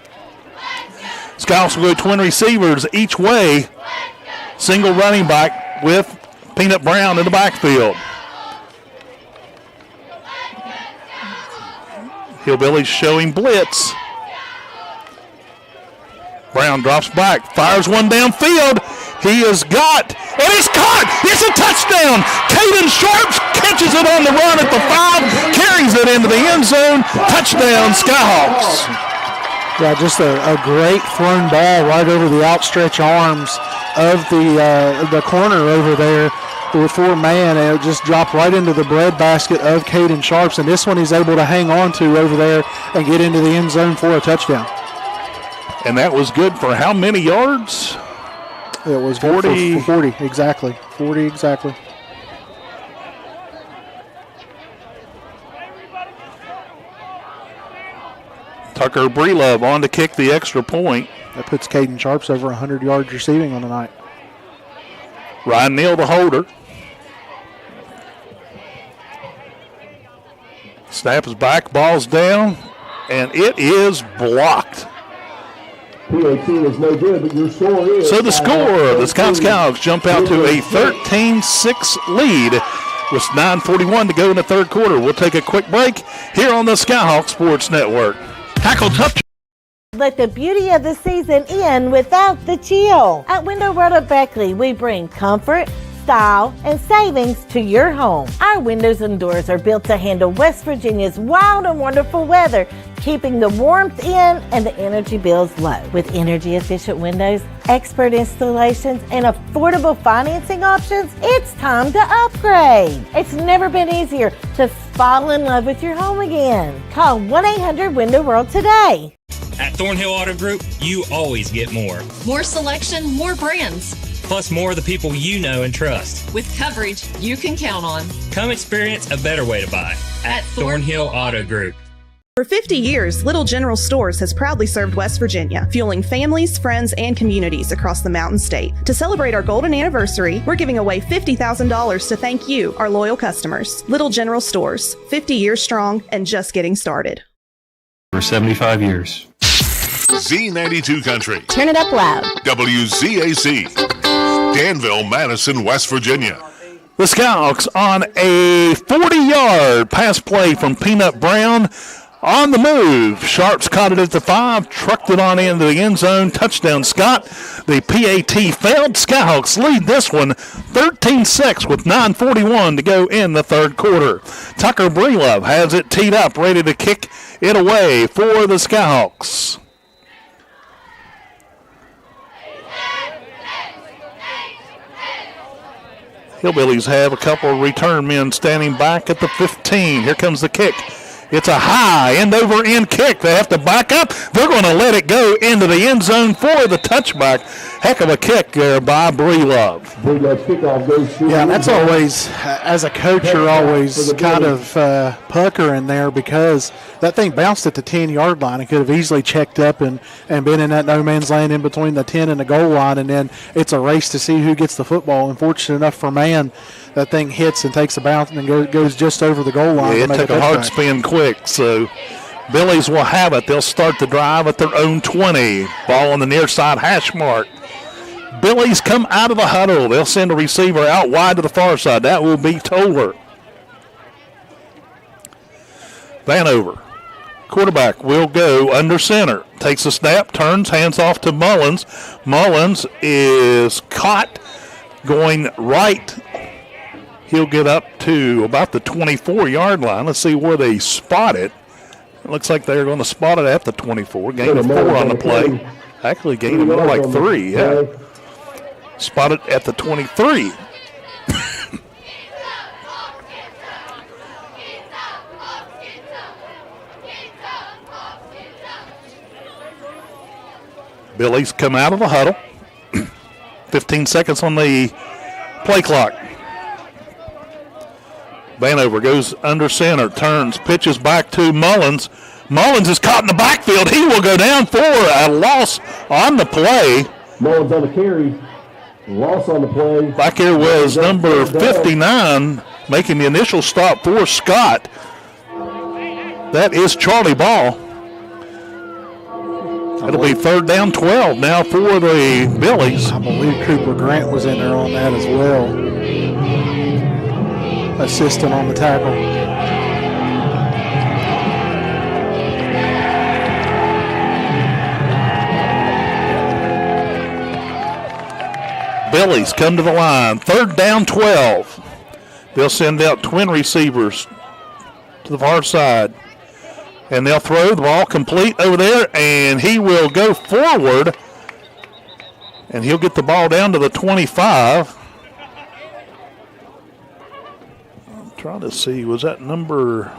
Skyhawks will go 20 receivers each way. Single running back with Peanut Brown in the backfield. Hillbillies showing blitz. Brown drops back, fires one downfield. He is got, and it's caught. It's a touchdown. Caden Sharps catches it on the run at the 5, carries it into the end zone. Touchdown, Skyhawks. Yeah, just a great thrown ball right over the outstretched arms of the corner over there with 4-man, and it just dropped right into the breadbasket of Caden Sharps, and this one he's able to hang on to over there and get into the end zone for a touchdown. And that was good for how many yards? It was 40. 40, exactly. 40 exactly. Tucker Breelove on to kick the extra point. That puts Caden Sharps over 100 yards receiving on the night. Ryan Neal, the holder. Snap is back, ball's down, and it is blocked. PAT is no good, but your score is. So the score, the Skyhawks jump out to a 13-6 lead with 9:41 to go in the third quarter. We'll take a quick break here on the Skyhawk Sports Network. Tackle tough. Let the beauty of the season in without the chill. At Window World of Beckley, we bring comfort, style, and savings to your home. Our windows and doors are built to handle West Virginia's wild and wonderful weather, keeping the warmth in and the energy bills low. With energy-efficient windows, expert installations, and affordable financing options, it's time to upgrade. It's never been easier to fall in love with your home again. Call 1-800-WINDOW-WORLD today. At Thornhill Auto Group, you always get more. More selection, more brands. Plus more of the people you know and trust. With coverage you can count on. Come experience a better way to buy at Thornhill Auto Group. For 50 years, Little General Stores has proudly served West Virginia, fueling families, friends, and communities across the Mountain State. To celebrate our golden anniversary, we're giving away $50,000 to thank you, our loyal customers. Little General Stores, 50 years strong and just getting started. For 75 years. Z92 Country. Turn it up loud. WZAC. Danville, Madison, West Virginia. The Skyhawks on a 40-yard pass play from Peanut Brown. On the move, Sharps caught it at the 5, trucked it on into the end zone. Touchdown, Scott. The PAT failed. Skyhawks lead this one 13-6 with 9:41 to go in the third quarter. Tucker Breelove has it teed up, ready to kick it away for the Skyhawks. Hillbillies have a couple of return men standing back at the 15. Here comes the kick. It's a high end-over-end kick. They have to back up. They're going to let it go into the end zone for the touchback. Heck of a kick there by Breelove. Breelove's kickoff goes through. Yeah, that's always, as a coach, you're always kind of puckering there because that thing bounced at the 10-yard line. It could have easily checked up and been in that no-man's land in between the 10 and the goal line, and then it's a race to see who gets the football. Unfortunate enough for man, that thing hits and takes a bounce and then goes just over the goal line. Yeah, it took a hard spin quick, so Billies will have it. They'll start the drive at their own 20. Ball on the near side hash mark. Billies come out of the huddle. They'll send a receiver out wide to the far side. That will be Toller. Vanover, quarterback, will go under center. Takes a snap, turns, hands off to Mullins. Mullins is caught going right. He'll get up to about the 24-yard line. Let's see where they spot it. It looks like they're going to spot it at the 24. Gain of 4 on the play. Actually gained more like 3, yeah. Spotted at the 23. Billies come out of the huddle. 15 seconds on the play clock. Vanover goes under center, turns, pitches back to Mullins. Mullins is caught in the backfield. He will go down for a loss on the play. Mullins on the carry. Loss on the play. Back here was number 59 making the initial stop for Scott. That is Charlie Ball. It'll be third down 12 now for the Billies. I believe Cooper Grant was in there on that as well. Assistant on the tackle. Billies come to the line. 3rd down, 12. They'll send out twin receivers to the far side. And they'll throw the ball complete over there, and he will go forward. And he'll get the ball down to the 25. I'm trying to see, was that number...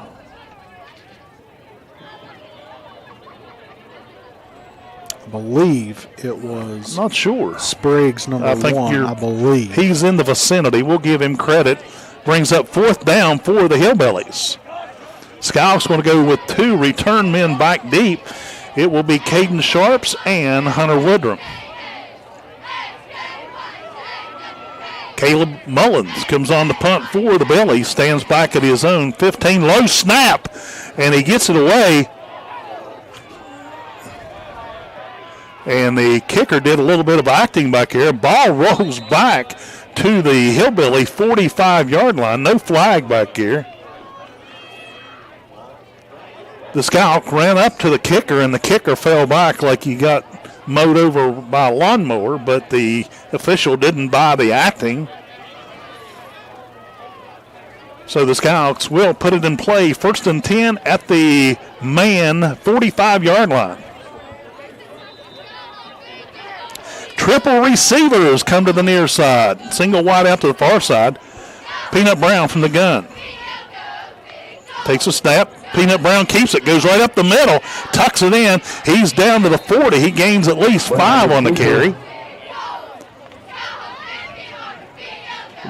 I believe it was. Not sure. Spriggs, number 1, I believe. He's in the vicinity. We'll give him credit. Brings up 4th down for the Hillbillies. Skyhawks going to go with 2 return men back deep. It will be Caden Sharps and Hunter Woodrum. Caleb Mullins comes on the punt for the Billies. Stands back at his own 15. Low snap, and he gets it away. And the kicker did a little bit of acting back here. Ball rolls back to the Hillbilly 45-yard line. No flag back here. The Scout ran up to the kicker, and the kicker fell back like he got mowed over by a lawnmower, but the official didn't buy the acting. So the Scouts will put it in play. 1st and 10 at the man 45-yard line. Triple receivers come to the near side. Single wide out to the far side. Peanut Brown from the gun. Takes a snap. Peanut Brown keeps it. Goes right up the middle. Tucks it in. He's down to the 40. He gains at least 5 on the carry.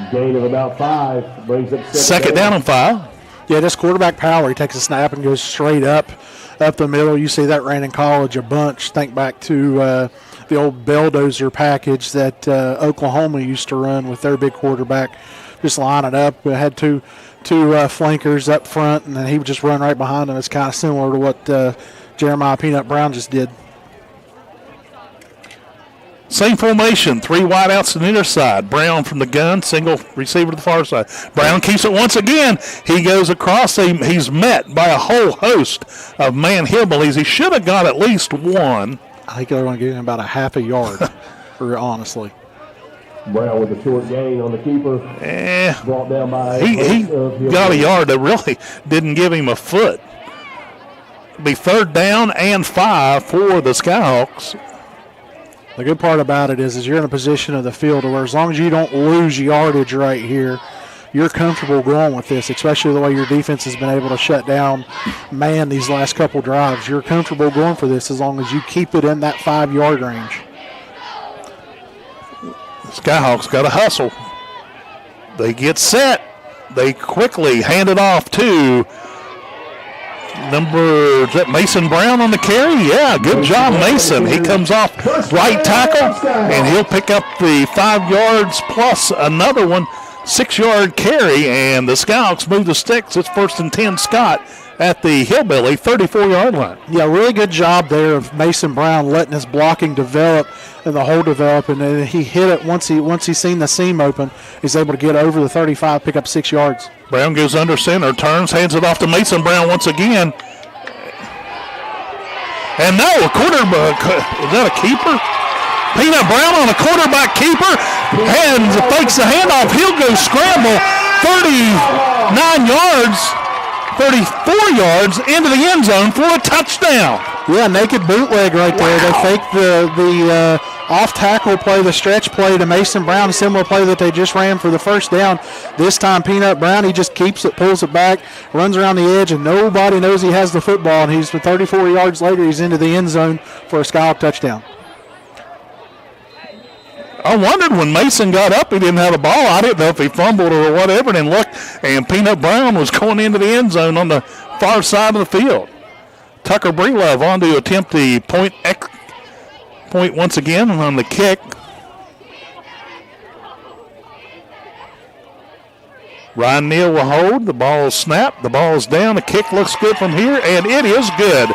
Gain of about 5. Brings up 2nd down and 5. Yeah, this quarterback power. He takes a snap and goes straight up the middle. You see that ran in college a bunch. Think back to the old Belldozer package that Oklahoma used to run with their big quarterback. Just line it up. We had two flankers up front, and then he would just run right behind him. It's kind of similar to what Jeremiah Peanut Brown just did. Same formation, 3 wideouts to the near side. Brown from the gun, single receiver to the far side. Brown keeps it once again. He goes across. He's met by a whole host of man Hillbillies. He should have got at least 1. I think they're going to give him about a half a yard, honestly. Brown with a short gain on the keeper. Brought down by he got a yard that really didn't give him a foot. It'll be 3rd down and 5 for the Skyhawks. The good part about it is you're in a position of the field where as long as you don't lose yardage right here, you're comfortable going with this, especially the way your defense has been able to shut down man these last couple drives. You're comfortable going for this as long as you keep it in that 5-yard range. Skyhawks got to hustle. They get set. They quickly hand it off to is that Mason Brown on the carry? Yeah, good job, Mason. He comes off right tackle, and he'll pick up the 5 yards plus another one, 6-yard carry, and the Scouts move the sticks. It's 1st and 10 Scott at the Hillbilly 34-yard line. Yeah, really good job there of Mason Brown letting his blocking develop and the hole develop, and then he hit it once he's seen the seam open. He's able to get over the 35, pick up 6 yards. Brown goes under center, turns, hands it off to Mason Brown once again. And no, a quarterback, is that a keeper? Peanut Brown on a quarterback keeper, and fakes the handoff. He'll go scramble 39 yards, 34 yards into the end zone for a touchdown. Yeah, naked bootleg right there. Wow. They faked the off-tackle play, the stretch play to Mason Brown, a similar play that they just ran for the 1st down. This time, Peanut Brown, he just keeps it, pulls it back, runs around the edge, and nobody knows he has the football, and he's 34 yards later, he's into the end zone for a Skyhawk touchdown. I wondered when Mason got up, he didn't have the ball. I didn't know if he fumbled or whatever, and looked, and Peanut Brown was going into the end zone on the far side of the field. Tucker Breelove on to attempt the point once again on the kick. Ryan Neal will hold. The ball is snapped. The ball is down. The kick looks good from here, and it is good.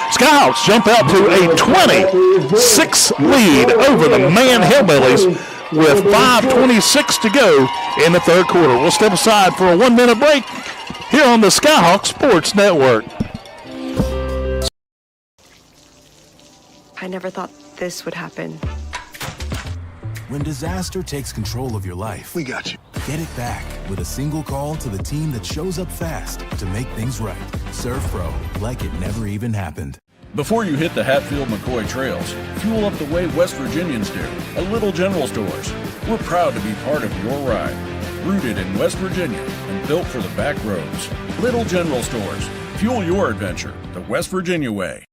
Skyhawks jump out to a 26 lead over the Man Hillbillies with 5:26 to go in the 3rd quarter. We'll step aside for a 1-minute break here on the Skyhawk Sports Network. I never thought this would happen. When disaster takes control of your life, we got you. Get it back with a single call to the team that shows up fast to make things right. Serve Pro, like it never even happened. Before you hit the Hatfield-McCoy trails, fuel up the way West Virginians do at Little General Stores. We're proud to be part of your ride. Rooted in West Virginia and built for the back roads. Little General Stores. Fuel your adventure the West Virginia way.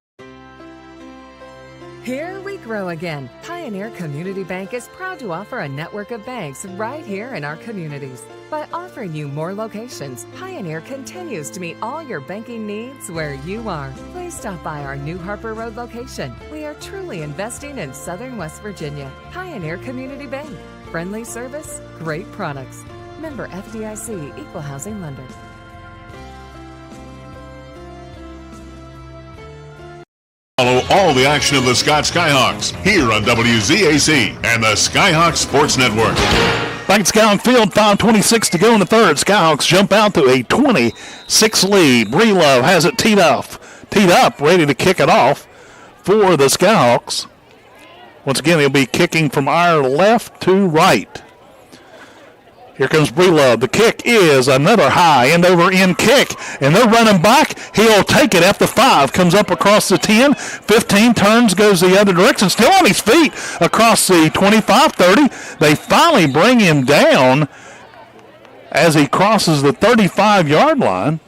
Here we grow again. Pioneer Community Bank is proud to offer a network of banks right here in our communities. By offering you more locations, Pioneer continues to meet all your banking needs where you are. Please stop by our New Harper Road location. We are truly investing in Southern West Virginia. Pioneer Community Bank. Friendly service, great products. Member FDIC, Equal Housing Lender. Follow all the action of the Scott Skyhawks here on WZAC and the Skyhawks Sports Network. Back at Skyhawk Field, 5:26 to go in the third. Skyhawks jump out to a 26 lead. Breelove has it teed up, ready to kick it off for the Skyhawks. Once again, he'll be kicking from our left to right. Here comes Breelove. The kick is another high end over end kick, and they're running back. He'll take it at the 5, comes up across the 10, 15, turns, goes the other direction, still on his feet across the 25, 30. They finally bring him down as he crosses the 35-yard line.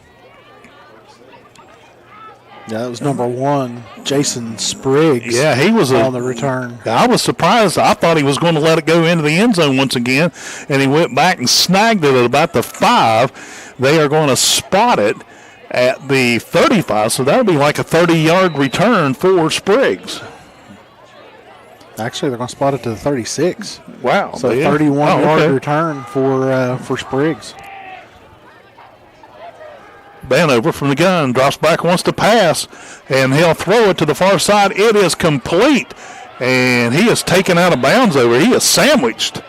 Yeah, that was number 1, Jason Spriggs. Yeah, he was on the return. I was surprised. I thought he was going to let it go into the end zone once again, and he went back and snagged it at about the 5. They are going to spot it at the 35, so that'll be like a 30-yard return for Spriggs. Actually, they're going to spot it to the 36. Wow. So 31-yard return for Spriggs. Vanover from the gun, drops back, wants to pass, and he'll throw it to the far side. It is complete, and he is taken out of bounds over. He is sandwiched.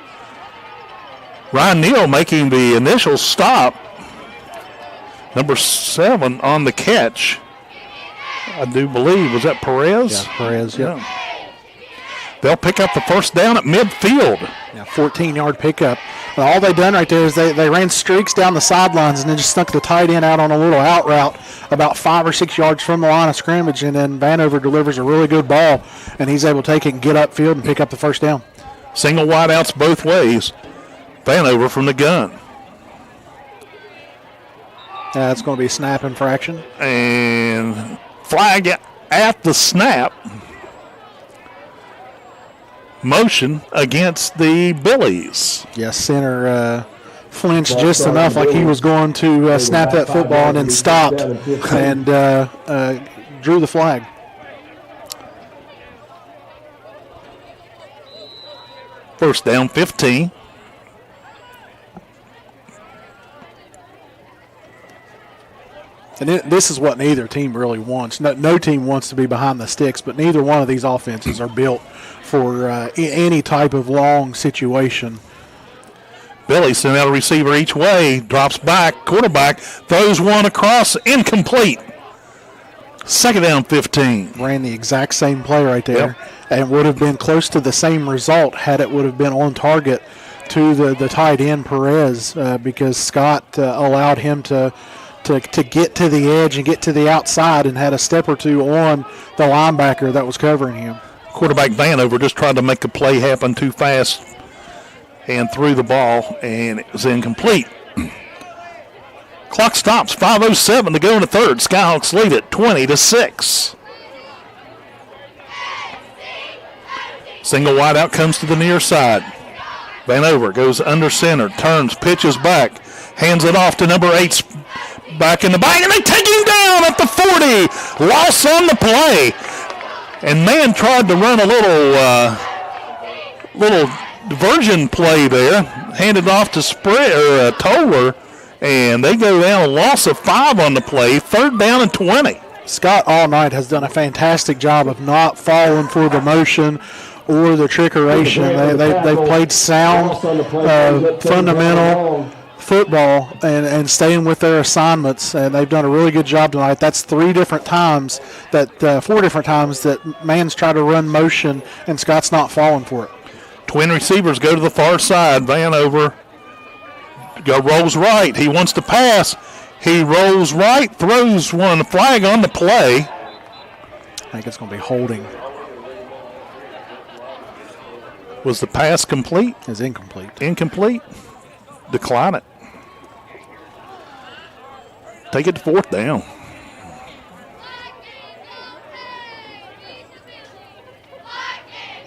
Ryan Neal making the initial stop. Number 7 on the catch, I do believe. Was that Perez? Yeah, Perez, yeah. They'll pick up the first down at midfield. Yeah, 14-yard pickup. All they done right there is they ran streaks down the sidelines and then just snuck the tight end out on a little out route about 5 or 6 yards from the line of scrimmage, and then Vanover delivers a really good ball, and he's able to take it and get upfield and pick up the first down. Single wideouts both ways. Vanover from the gun. That's going to be a snap infraction. And flag at the snap. Motion against the Billies. Yes, center flinched just enough like he was going to snap that football and then stopped and drew the flag. First down, 15. And this is what neither team really wants. No team wants to be behind the sticks, but neither one of these offenses are built for any type of long situation. Billy sent out a receiver each way, drops back, quarterback, throws one across, incomplete. Second down, 15. Ran the exact same play right there, and would have been close to the same result had it would have been on target to the tight end Perez, because Scott allowed him to get to the edge and get to the outside and had a step or two on the linebacker that was covering him. Quarterback Vanover just tried to make a play happen too fast and threw the ball, and it was incomplete. Clock stops, 5:07 to go in the third. Skyhawks lead it 20-6. Single wideout comes to the near side. Vanover goes under center, turns, pitches back, hands it off to number 8, back in the back, and they take him down at the 40. Loss on the play. And man tried to run a little diversion play there, handed off to Toller, and they go down a loss of 5 on the play, third down and 20. Scott all night has done a fantastic job of not falling for the motion or the trickeration. They've played sound, fundamental football and staying with their assignments, and they've done a really good job tonight. That's 4 different times that Mann's tried to run motion, and Scott's not falling for it. Twin receivers go to the far side. Vanover rolls right. He wants to pass. He rolls right, throws one. Flag on the play. I think it's going to be holding. Was the pass complete? It's incomplete. Incomplete. Decline it. Take it to 4th down.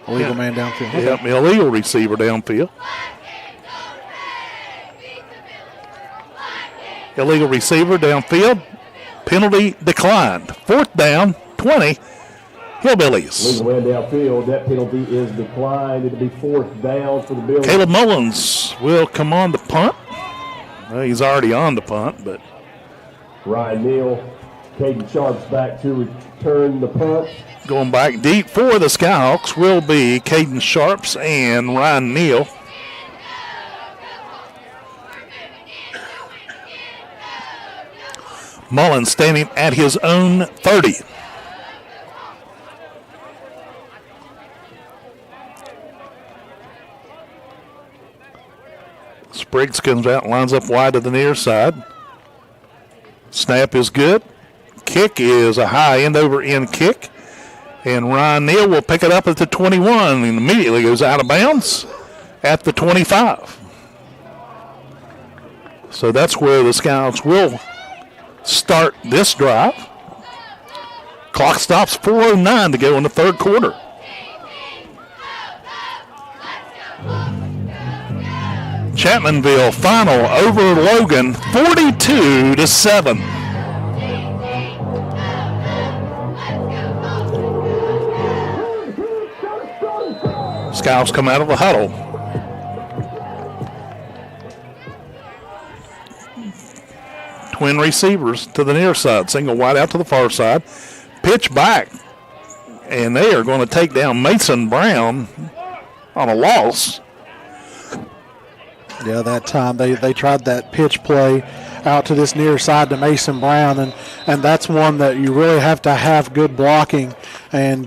Illegal man downfield. Yep, illegal receiver downfield. Illegal receiver downfield. Penalty declined. 4th down, 20. Hillbillies. Legal man downfield. That penalty is declined. It'll be 4th down for the Bills. Caleb Mullins will come on the punt. Well, he's already on the punt, but Ryan Neal, Caden Sharps back to return the punt. Going back deep for the Skyhawks will be Caden Sharps and Ryan Neal. Mullins standing at his own 30. Spriggs comes out and lines up wide to the near side. Snap is good. Kick is a high end over end kick. And Ryan Neal will pick it up at the 21 and immediately goes out of bounds at the 25. So that's where the Skyhawks will start this drive. Clock stops, 4:09 to go in the 3rd quarter. Chapmanville final over Logan, 42-7. Skyhawks come out of the huddle. Twin receivers to the near side. Single wide out to the far side. Pitch back. And they are going to take down Mason Brown on a loss. Yeah, that time they tried that pitch play out to this near side to Mason Brown, and that's one that you really have to have good blocking, and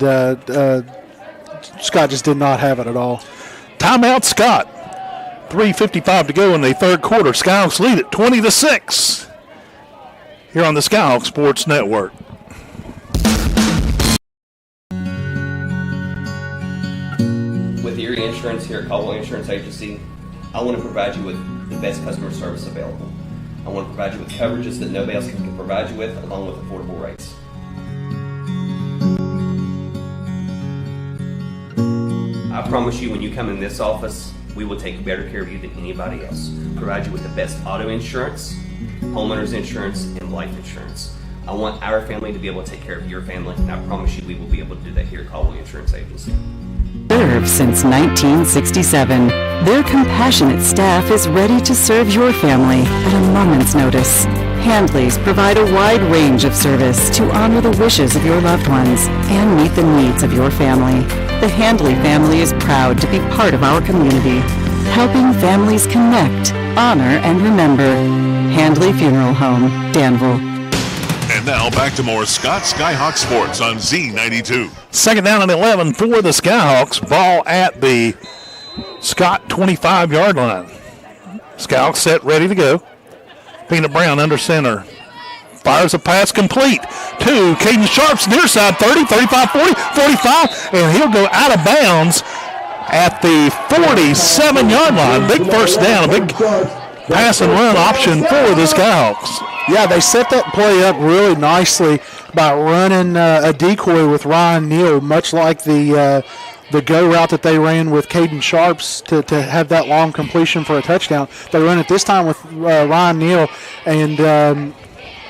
Scott just did not have it at all. Timeout, Scott. 3:55 to go in the 3rd quarter. Skyhawks lead it 20-6 here on the Skyhawks Sports Network. With Erie Insurance here at Caldwell Insurance Agency, I want to provide you with the best customer service available. I want to provide you with coverages that nobody else can provide you with, along with affordable rates. I promise you, when you come in this office, we will take better care of you than anybody else. Provide you with the best auto insurance, homeowners insurance, and life insurance. I want our family to be able to take care of your family, and I promise you we will be able to do that here at Caldwell Insurance Agency. Served since 1967. Their compassionate staff is ready to serve your family at a moment's notice. Handleys provide a wide range of service to honor the wishes of your loved ones and meet the needs of your family. The Handley family is proud to be part of our community, helping families connect, honor, and remember. Handley Funeral Home, Danville. And now back to more Scott Skyhawk Sports on Z92. 2nd down and 11 for the Skyhawks. Ball at the Scott 25-yard line. Skyhawks set, ready to go. Peanut Brown under center. Fires a pass complete to Caden Sharps, near side, 30, 35, 40, 45, and he'll go out of bounds at the 47-yard line. Big first down, a big pass and run option for the Skyhawks. Yeah, they set that play up really nicely by running a decoy with Ryan Neal, much like the go route that they ran with Caden Sharps to have that long completion for a touchdown. They run it this time with Ryan Neal, and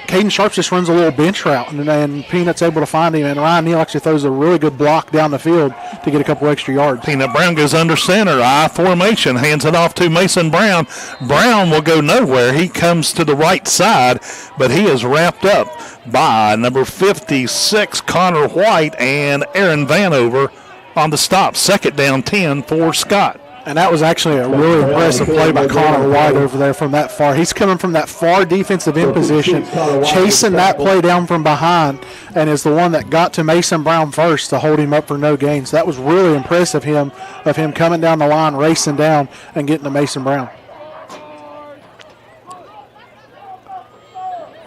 Caden Sharps just runs a little bench route, and Peanut's able to find him, and Ryan Neal actually throws a really good block down the field to get a couple extra yards. Peanut Brown goes under center, I formation, hands it off to Mason Brown. Brown will go nowhere. He comes to the right side, but he is wrapped up by number 56, Connor White, and Aaron Vanover on the stop. 2nd down, 10 for Scott. And that was actually a really impressive play by Connor White over there from that far. He's coming from that far defensive end position, chasing that play down from behind, and is the one that got to Mason Brown first to hold him up for no gain. So that was really impressive of him coming down the line, racing down, and getting to Mason Brown.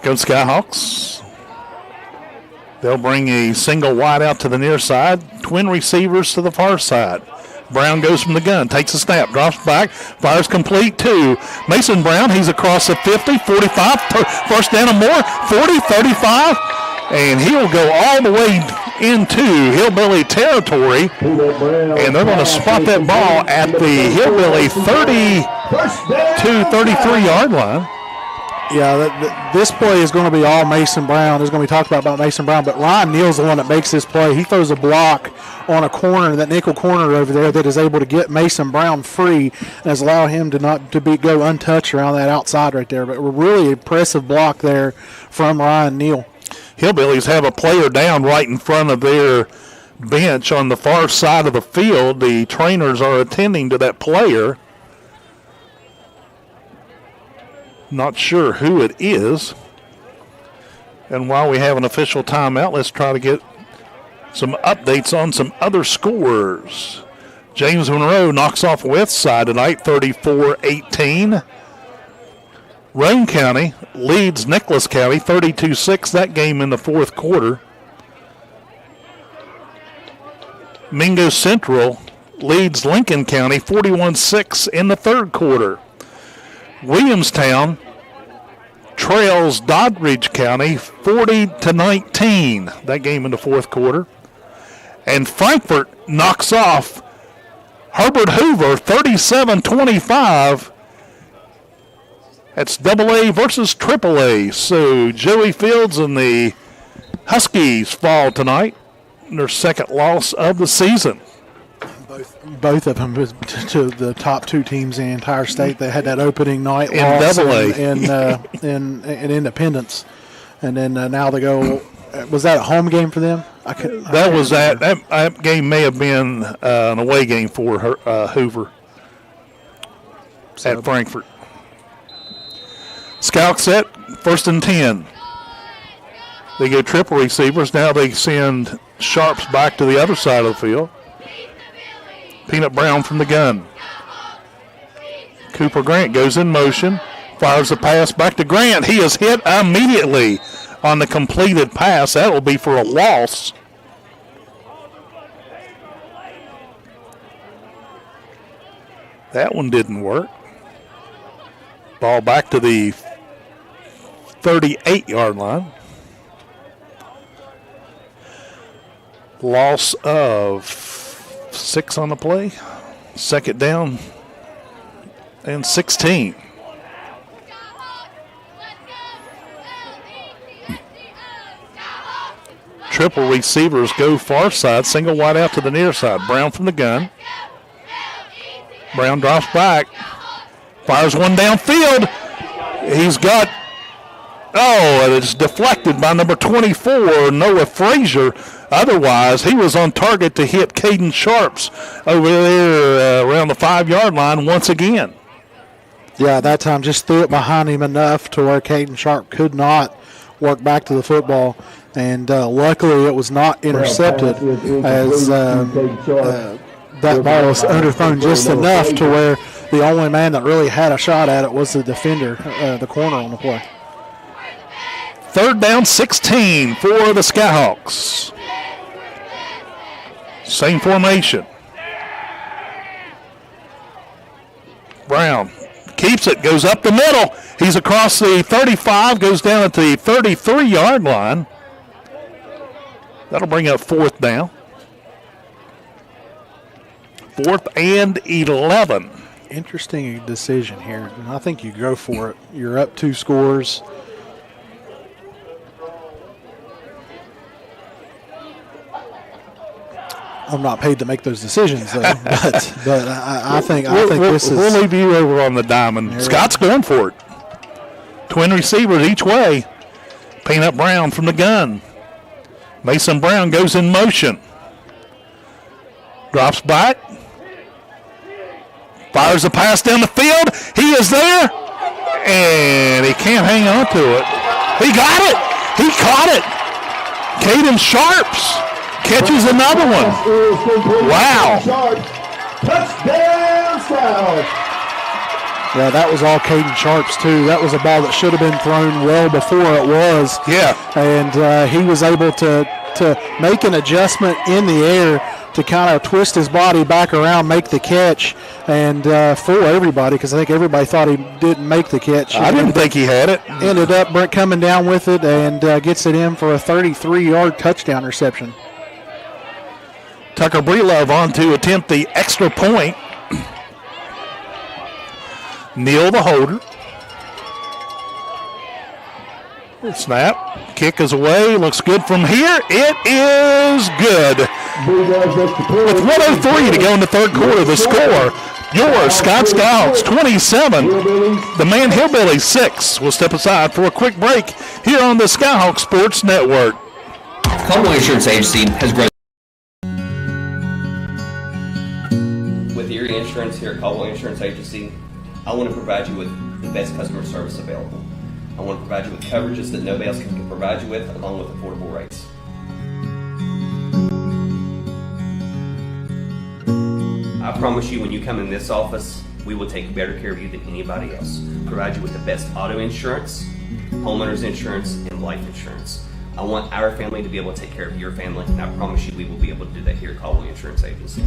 Go Skyhawks. They'll bring a single wide out to the near side, twin receivers to the far side. Brown goes from the gun, takes a snap, drops back, fires complete to Mason Brown. He's across the 50, 45, first down and more, 40, 35, and he'll go all the way into Hillbilly territory, and they're going to spot that ball at the Hillbilly 30 to 33-yard line. Yeah, this play is going to be all Mason Brown. There's going to be talked about Mason Brown, but Ryan Neal's the one that makes this play. He throws a block on a corner, that nickel corner over there, that is able to get Mason Brown free and has allowed him to go untouched around that outside right there. But a really impressive block there from Ryan Neal. Hillbillies have a player down right in front of their bench on the far side of the field. The trainers are attending to that player. Not sure who it is. And while we have an official timeout, let's try to get some updates on some other scores. James Monroe knocks off West Side tonight, 34-18. Roane County leads Nicholas County 32-6, that game in the fourth quarter. Mingo Central leads Lincoln County 41-6 in the third quarter. Williamstown trails Doddridge County 40-19, that game in the fourth quarter. And Frankfort knocks off Herbert Hoover 37-25. That's AA versus AAA. So Joey Fields and the Huskies fall tonight, their second loss of the season. Both of them to the top two teams in the entire state. They had that opening night in loss AA. in Independence, and then now they go. Was that a home game for them? That game may have been an away game for Hoover at Frankfort. Scout set, 1st and 10. They go triple receivers. Now they send Sharps back to the other side of the field. Peanut Brown from the gun. Cooper Grant goes in motion, fires the pass back to Grant. He is hit immediately on the completed pass. That will be for a loss. That one didn't work. Ball back to the 38-yard line. Loss of 6 on the play. Second down and 16. Triple receivers go far side. Single wide out to the near side. Brown from the gun. Brown drops back. Fires one downfield. He's got, it's deflected by number 24, Noah Frazier. Otherwise, he was on target to hit Caden Sharps over there around the 5-yard line once again. Yeah, that time just threw it behind him enough to where Caden Sharp could not work back to the football. And luckily it was not intercepted as that ball was underthrown just enough to where the only man that really had a shot at it was the defender, the corner on the play. Third down, 16 for the Skyhawks. Same formation. Brown keeps it, goes up the middle. He's across the 35, goes down at the 33-yard line. That'll bring up fourth down. 4th and 11. Interesting decision here. I think you go for it. You're up 2 scores. I'm not paid to make those decisions, though. but I think this is. We'll leave you over on the diamond. Scott's going for it. Twin receivers each way. Peanut Brown from the gun. Mason Brown goes in motion. Drops back. Fires a pass down the field. He is there, and he can't hang on to it. He got it. He caught it. Caden Sharps catches another one. Wow. Touchdown, Skyhawks. Yeah, that was all Caden Sharps, too. That was a ball that should have been thrown well before it was. Yeah. And he was able to make an adjustment in the air to kind of twist his body back around, make the catch, and fool everybody, because I think everybody thought he didn't make the catch. I didn't think he had it. Ended up coming down with it and gets it in for a 33-yard touchdown reception. Tucker Breelove on to attempt the extra point. Neal the holder. Snap. Kick is away. Looks good from here. It is good. With 1:03 to go in the third quarter, the score, your Scott Skyhawks 27, the Man Hillbillies 6. We'll step aside for a quick break here on the Skyhawk Sports Network. Caldwell Insurance Agency has grown. With Erie Insurance here at Caldwell Insurance Agency, I want to provide you with the best customer service available. I want to provide you with coverages that nobody else can provide you with, along with affordable rates. I promise you, when you come in this office, we will take better care of you than anybody else. Provide you with the best auto insurance, homeowners insurance, and life insurance. I want our family to be able to take care of your family, and I promise you we will be able to do that here at Caldwell Insurance Agency.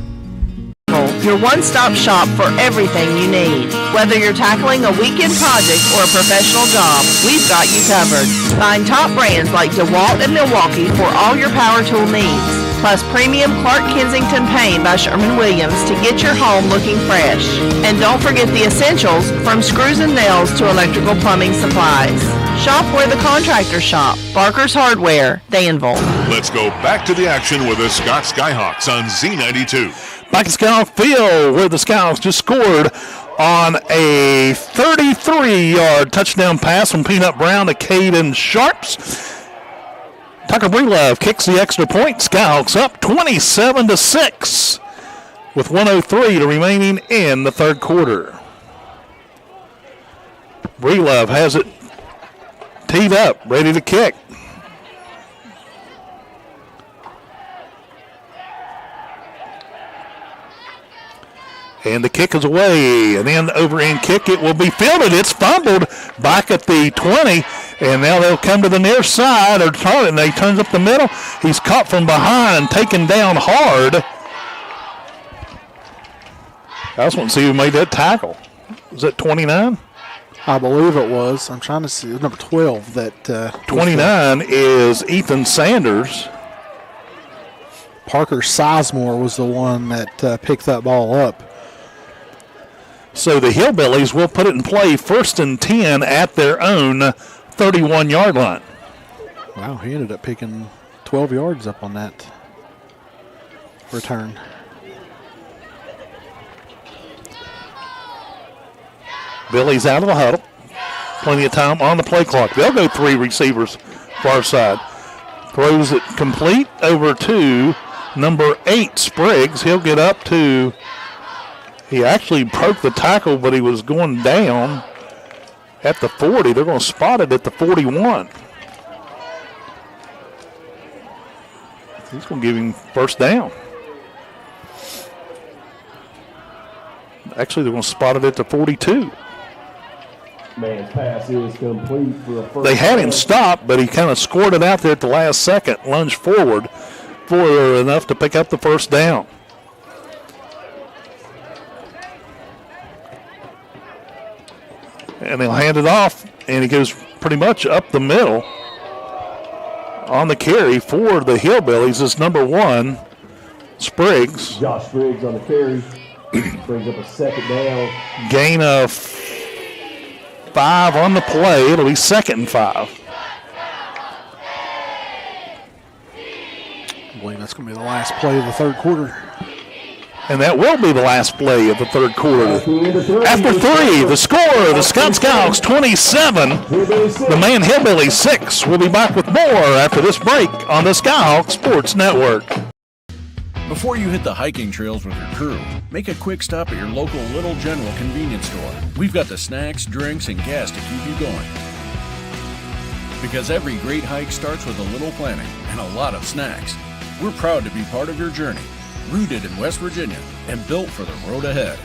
Your one-stop shop for everything you need. Whether you're tackling a weekend project or a professional job, we've got you covered. Find top brands like DeWalt and Milwaukee for all your power tool needs. Plus premium Clark Kensington paint by Sherwin-Williams to get your home looking fresh. And don't forget the essentials from screws and nails to electrical plumbing supplies. Shop where the contractors shop. Barker's Hardware, Danville. Let's go back to the action with the Scott Skyhawks on Z92. Back at Skyhawk Field, where the Skyhawks just scored on a 33-yard touchdown pass from Peanut Brown to Caden Sharps. Tucker Breelove kicks the extra point. Skyhawks up 27-6 with 1:03 to remaining in the third quarter. Breelove has it teed up, ready to kick. And the kick is away. An end over end kick. It will be fielded. It's fumbled back at the 20. And now they'll come to the near side or target. And he turns up the middle. He's caught from behind, taken down hard. I just want to see who made that tackle. Was that 29? I believe it was. I'm trying to see. It was number 12. That 29 is Ethan Sanders. Parker Sizemore was the one that picked that ball up. So the Hillbillies will put it in play 1st and 10 at their own 31-yard line. Wow, he ended up picking 12 yards up on that return. Billy's out of the huddle. Plenty of time on the play clock. They'll go 3 receivers far side. Throws it complete over to number 8, Spriggs. He'll get up to... He actually broke the tackle, but he was going down at the 40. They're going to spot it at the 41. He's going to give him first down. Actually, they're going to spot it at the 42. Man's pass is complete for a first. They had him stopped, but he kind of scored it out there at the last second, lunged forward for enough to pick up the first down. And they'll hand it off, and he goes pretty much up the middle on the carry for the Hillbillies is number 1, Spriggs. Josh Spriggs on the carry. Brings up a second down. Gain of 5 on the play. It'll be 2nd and 5. I believe that's going to be the last play of the third quarter. And that will be the last play of the third quarter. After 3, the score, the Scott Skyhawks 27, the Man Hillbillies 6. We'll be back with more after this break on the Skyhawk Sports Network. Before you hit the hiking trails with your crew, make a quick stop at your local Little General convenience store. We've got the snacks, drinks, and gas to keep you going. Because every great hike starts with a little planning and a lot of snacks. We're proud to be part of your journey, rooted in West Virginia and built for the road ahead.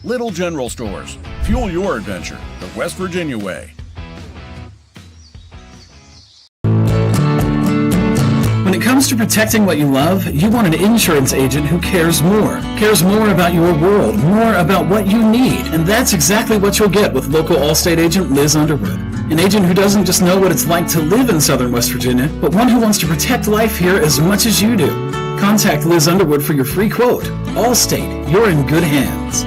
Little General Stores. Fuel your adventure the West Virginia way. When it comes to protecting what you love, you want an insurance agent who cares more about your world, more about what you need. And that's exactly what you'll get with local Allstate agent Liz Underwood. An agent who doesn't just know what it's like to live in Southern West Virginia, but one who wants to protect life here as much as you do. Contact Liz Underwood for your free quote. Allstate, you're in good hands.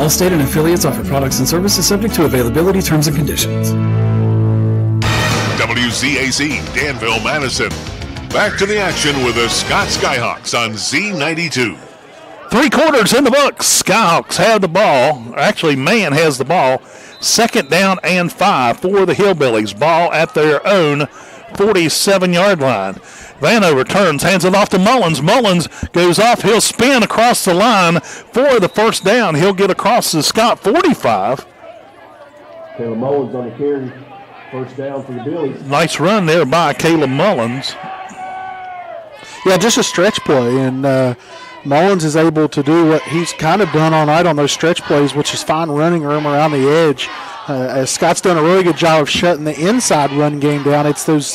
Allstate and affiliates offer products and services subject to availability, terms, and conditions. WCAC, Danville, Madison. Back to the action with the Scott Skyhawks on Z92. 3 quarters in the books. Skyhawks have the ball. Actually, Man has the ball. 2nd down and 5 for the Hillbillies. Ball at their own 47-yard line. Vanover turns, hands it off to Mullins. Mullins goes off. He'll spin across the line for the first down. He'll get across the Scott 45. Caleb Mullins on the carry. First down for the Billies. Nice run there by Caleb Mullins. Yeah, just a stretch play, and Mullins is able to do what he's kind of done all night on those stretch plays, which is find running room around the edge. As Scott's done a really good job of shutting the inside run game down, it's those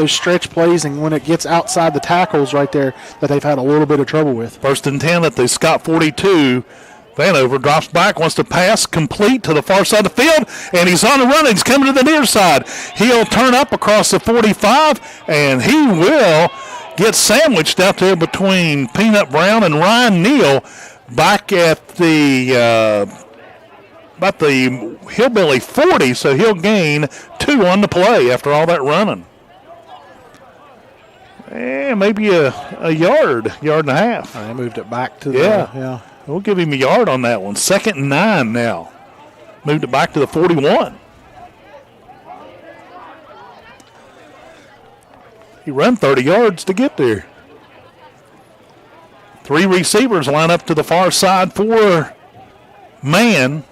stretch plays, and when it gets outside the tackles right there that they've had a little bit of trouble with. 1st and 10 at the Scott 42. Vanover drops back, wants to pass complete to the far side of the field, and he's on the run. He's coming to the near side. He'll turn up across the 45, and he will get sandwiched out there between Peanut Brown and Ryan Neal back at the about the Hillbilly 40, so he'll gain 2 on the play after all that running. And maybe a yard and a half. I moved it back to yeah. We'll give him a yard on that one. 2nd and 9 now. Moved it back to the 41. He ran 30 yards to get there. 3 receivers line up to the far side for Man.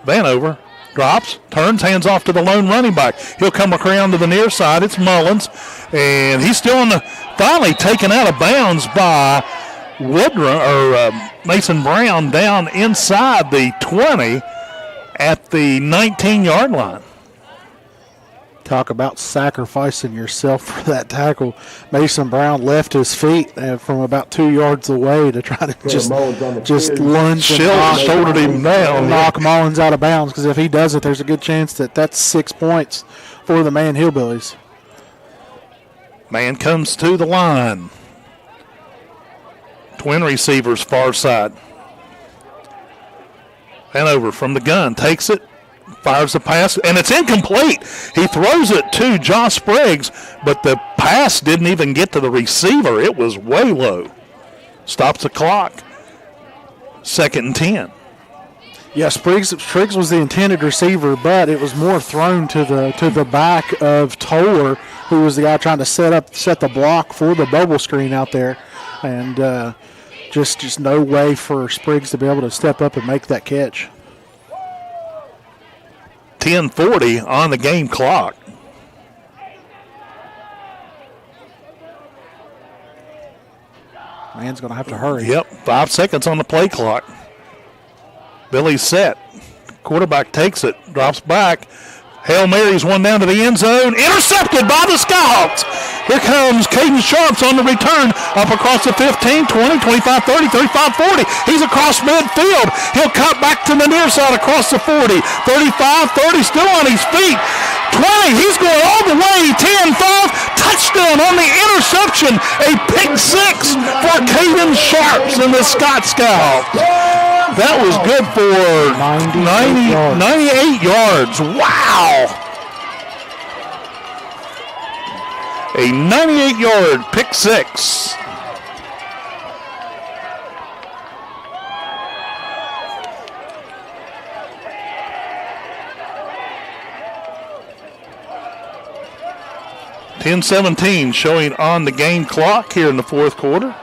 Vanover drops, turns, hands off to the lone running back. He'll come around to the near side. It's Mullins, and he's still finally taken out of bounds by Mason Brown down inside the 20 at the 19-yard line. Talk about sacrificing yourself for that tackle. Mason Brown left his feet from about 2 yards away to try to just lunge and shouldered him down, knock Mullins out of bounds, because if he does it, there's a good chance that that's 6 points for the Man Hillbillies. Man comes to the line. Twin receivers far side. Vanover from the gun takes it. Fires the pass, and it's incomplete. He throws it to Josh Spriggs, but the pass didn't even get to the receiver. It was way low. Stops the clock. 2nd and 10. Yeah, Spriggs was the intended receiver, but it was more thrown to the back of Toller, who was the guy trying to set the block for the bubble screen out there, and just no way for Spriggs to be able to step up and make that catch. 10:40 on the game clock. Man's going to have to hurry. Yep, 5 seconds on the play clock. Billy's set. Quarterback takes it, drops back. Hail Mary's one down to the end zone. Intercepted by the Skyhawks. Here comes Caden Sharps on the return. Up across the 15, 20, 25, 30, 35, 40. He's across midfield. He'll cut back to the near side across the 40. 35, 30, still on his feet. 20, he's going all the way. 10, 5, touchdown on the interception. A pick 6 for Caden Sharps and the Scott Skyhawks. That was good for 98 yards. Wow. A 98-yard pick 6. 10-17 showing on the game clock here in the fourth quarter.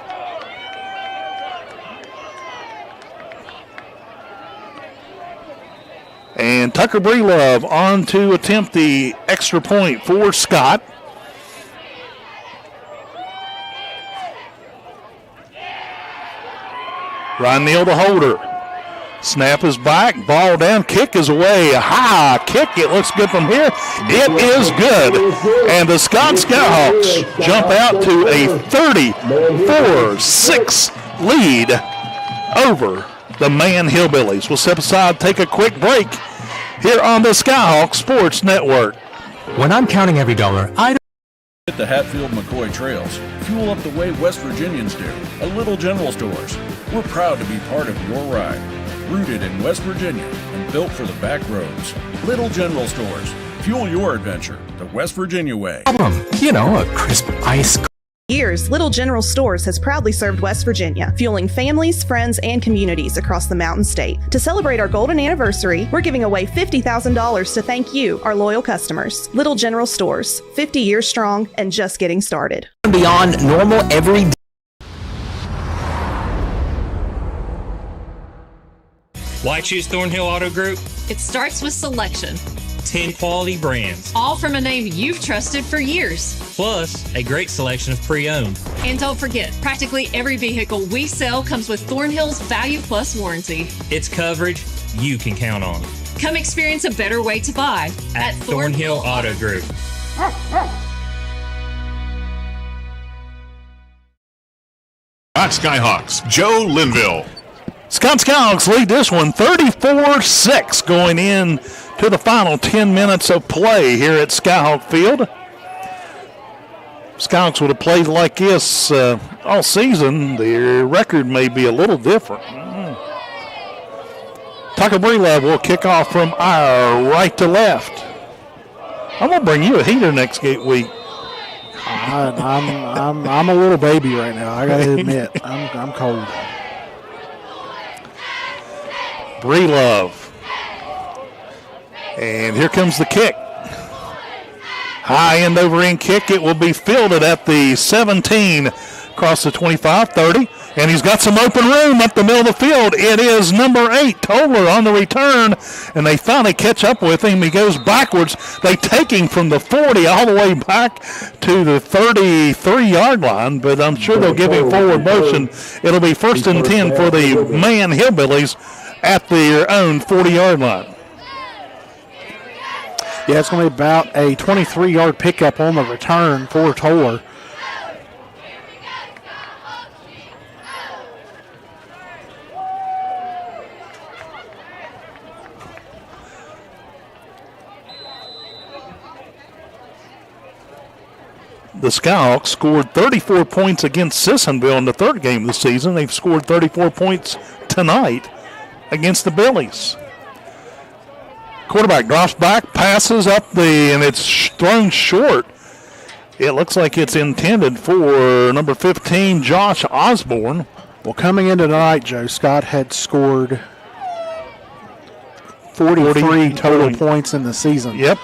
And Tucker Breelove on to attempt the extra point for Scott. Ryan Neal the holder. Snap is back, ball down, kick is away. A high kick, it looks good from here. It is good. And the Scott Skyhawks jump out to a 34-6 lead over the Man Hillbillies. We'll step aside, take a quick break here on the Skyhawk Sports Network. When I'm counting every dollar, I don't Hit the Hatfield-McCoy trails. Fuel up the way West Virginians do. A Little General Stores. We're proud to be part of your ride. Rooted in West Virginia and built for the back roads. Little General Stores. Fuel your adventure the West Virginia way. You know, a crisp ice cream. Years, Little General Stores has proudly served West Virginia, fueling families, friends, and communities across the Mountain State. To celebrate our golden anniversary, we're giving away $50,000 to thank you, our loyal customers. Little General Stores, 50 years strong and just getting started. Beyond normal every day. Why choose Thornhill Auto Group? It starts with selection. 10 quality brands. All from a name you've trusted for years. Plus, a great selection of pre-owned. And don't forget, practically every vehicle we sell comes with Thornhill's Value Plus warranty. It's coverage you can count on. Come experience a better way to buy at Thornhill Auto Group. Scott Skyhawks, Joe Linville. Scott Skyhawks lead this one 34-6 going in to the final 10 minutes of play here at Skyhawk Field. Skyhawks would have played like this all season. Their record may be a little different. Tucker Breelove will kick off from our right to left. I'm going to bring you a heater next week. I'm a little baby right now. I got to admit, I'm cold. Breelove. And here comes the kick. High end over end kick. It will be fielded at the 17, across the 25, 30. And he's got some open room up the middle of the field. It is number 8, Toller, on the return. And they finally catch up with him. He goes backwards. They take him from the 40 all the way back to the 33-yard line. But I'm sure they'll give him forward motion. It'll be 1st and 10 for the Man Hillbillies at their own 40-yard line. Yeah, it's going to be about a 23-yard pickup on the return for Toller. The Skyhawks scored 34 points against Sissonville in the third game of the season. They've scored 34 points tonight against the Billies. Quarterback drops back, passes up and it's thrown short. It looks like it's intended for number 15, Josh Osborne. Well, coming into tonight, Joe, Scott had scored 43 total points in the season. Yep.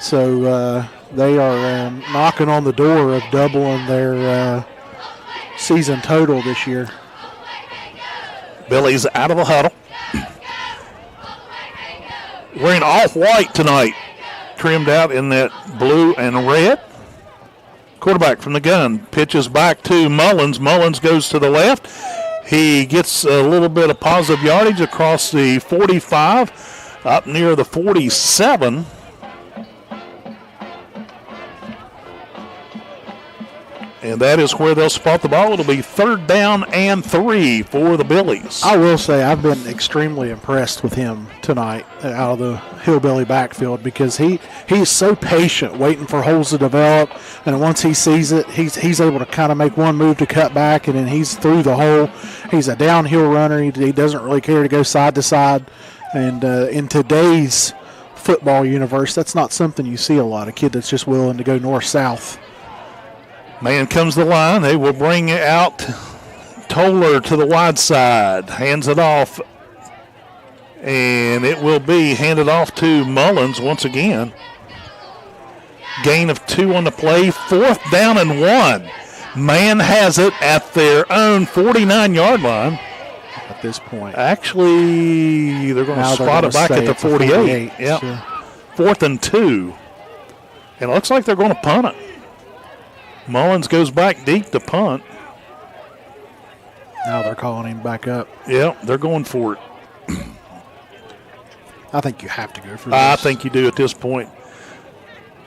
So they are knocking on the door of doubling their season total this year. Billy's out of the huddle. Wearing all white tonight, trimmed out in that blue and red. Quarterback from the gun pitches back to Mullins. Mullins goes to the left. He gets a little bit of positive yardage across the 45, up near the 47. And that is where they'll spot the ball. It'll be 3rd down and 3 for the Billies. I will say I've been extremely impressed with him tonight out of the Hillbilly backfield because he's so patient, waiting for holes to develop. And once he sees it, he's able to kind of make one move to cut back, and then he's through the hole. He's a downhill runner. He doesn't really care to go side to side. And in today's football universe, that's not something you see a lot. A kid that's just willing to go north-south. Man comes the line. They will bring out Toller to the wide side. Hands it off. And it will be handed off to Mullins once again. Gain of 2 on the play. 4th down and 1. Man has it at their own 49-yard line. At this point. Actually, they're going to spot it back at the 48. Yep. Sure. 4th and 2. And it looks like they're going to punt it. Mullins goes back deep to punt. Now they're calling him back up. Yep, they're going for it. I think you have to go for this. I think you do at this point.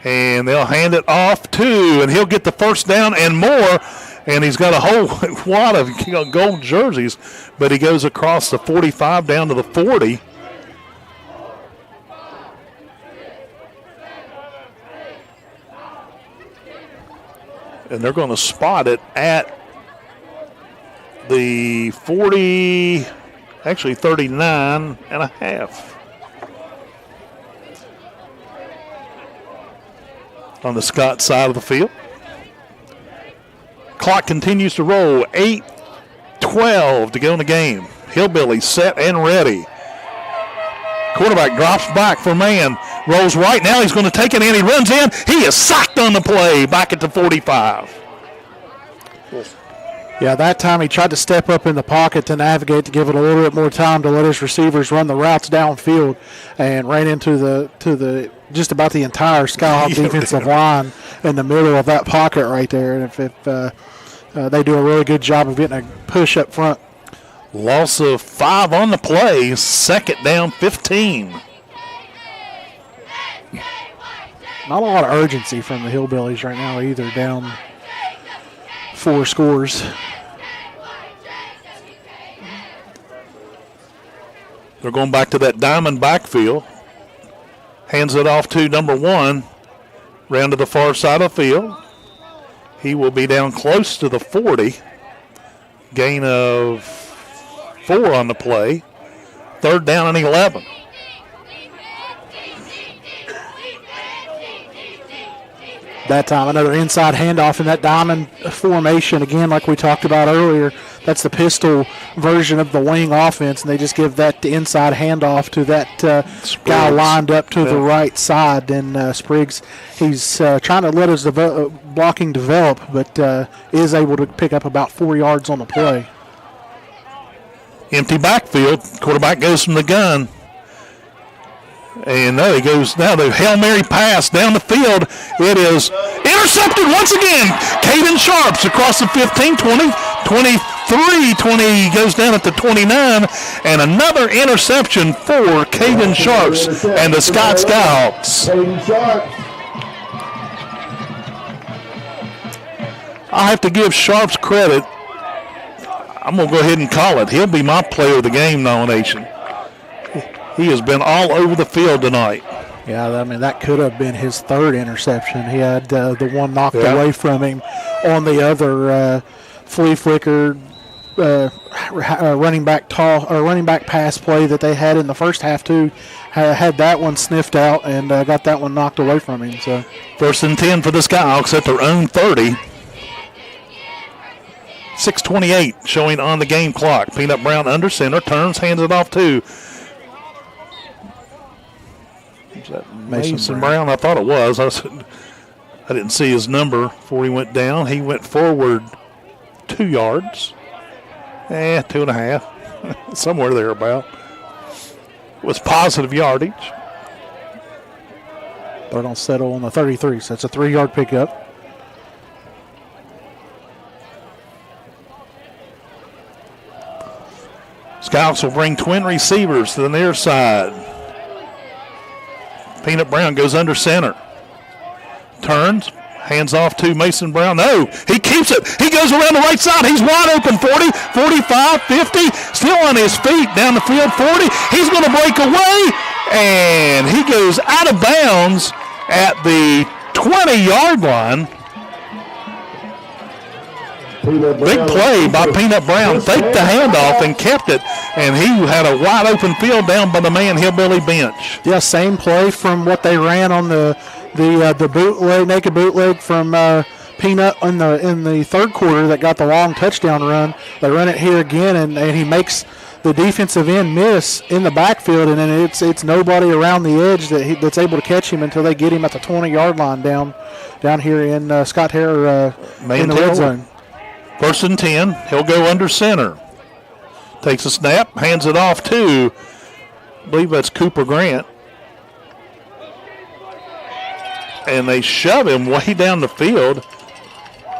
And they'll hand it off to, and he'll get the first down and more. And he's got a whole wad of gold jerseys, but he goes across the 45 down to the 40. And they're going to spot it at the 40, actually 39 and a half. On the Scott side of the field. Clock continues to roll. 8:12 to go in the game. Hillbillies set and ready. Quarterback drops back for man. Rolls right. Now he's going to take it in. He runs in. He is sacked on the play back at the 45. Yeah, that time he tried to step up in the pocket to navigate to give it a little bit more time to let his receivers run the routes downfield, and ran into the just about the entire Skyhawk defensive line in the middle of that pocket right there. And if they do a really good job of getting a push up front. Loss of 5 on the play. 2nd down, 15. Not a lot of urgency from the Hillbillies right now either, down 4 scores. They're going back to that diamond backfield. Hands it off to number 1. Round to the far side of the field. He will be down close to the 40. Gain of 4 on the play. 3rd down and 11. That time, another inside handoff in that diamond formation. Again, like we talked about earlier, that's the pistol version of the wing offense, and they just give that inside handoff to that guy lined up to the right side. And Spriggs, he's trying to let his blocking develop, but is able to pick up about 4 yards on the play. Empty backfield. Quarterback goes from the gun. And now he goes now the Hail Mary pass down the field. It is intercepted once again. Caden Sharps across the 15, 20, 23, 20 goes down at the 29. And another interception for Caden Sharps and the Scott Skyhawks. Caden Sharps. I have to give Sharps credit. I'm going to go ahead and call it. He'll be my player of the game nomination. He has been all over the field tonight. Yeah, I mean, that could have been his 3rd interception. He had the one knocked away from him on the other flea flicker running back pass play that they had in the first half too. Had that one sniffed out and got that one knocked away from him. So 1st and 10 for the Skyhawks at their own 30. 6:28 showing on the game clock. Peanut Brown under center, turns, hands it off to Mason Brown. I thought it was. I didn't see his number before he went down. He went forward 2 yards. 2.5. Somewhere there about. It was positive yardage. They're going to settle on the 33, so it's a 3-yard pickup. Skyhawks will bring twin receivers to the near side. Peanut Brown goes under center. Turns, hands off to Mason Brown. No, he keeps it. He goes around the right side. He's wide open. 40, 45, 50. Still on his feet down the field. 40. He's going to break away. And he goes out of bounds at the 20-yard line. Big play by Peanut Brown. Faked the handoff and kept it. And he had a wide open field down by the man Hillbilly bench. Yeah, same play from what they ran on the bootleg, naked bootleg from Peanut in the 3rd quarter that got the long touchdown run. They run it here again, and he makes the defensive end miss in the backfield, and then it's nobody around the edge that's able to catch him until they get him at the 20-yard line down here in Scott Hare in the red zone. 1st and 10. He'll go under center. Takes a snap, hands it off to, I believe that's Cooper Grant. And they shove him way down the field.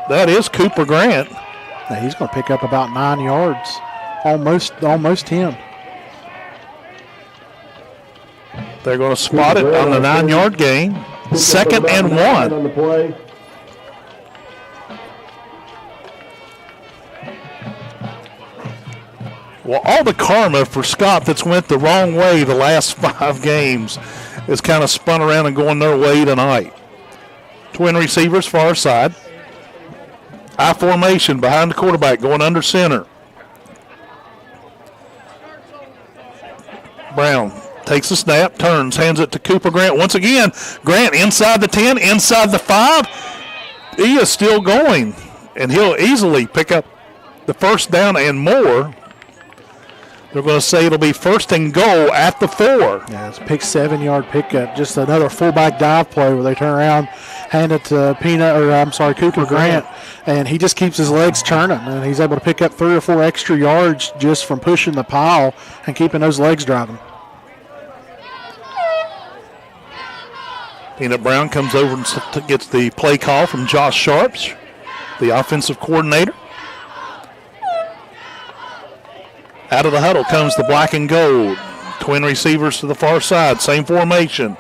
That is Cooper Grant. Now he's going to pick up about 9 yards, almost 10. They're going to spot it on the 9-yard gain. 2nd and 1. On the play. Well, all the karma for Scott that's went the wrong way the last 5 games is kind of spun around and going their way tonight. Twin receivers far side. I formation behind the quarterback going under center. Brown takes a snap, turns, hands it to Cooper Grant. Once again, Grant inside the 10, inside the 5. He is still going, and he'll easily pick up the first down and more. They're going to say it'll be 1st and goal at the 4. Yeah, it's a 7-yard pickup. Just another fullback dive play where they turn around, hand it to Cooper Grant, and he just keeps his legs turning, and he's able to pick up 3 or 4 extra yards just from pushing the pile and keeping those legs driving. Peanut Brown comes over and gets the play call from Josh Sharps, the offensive coordinator. Out of the huddle comes the black and gold. Twin receivers to the far side, same formation.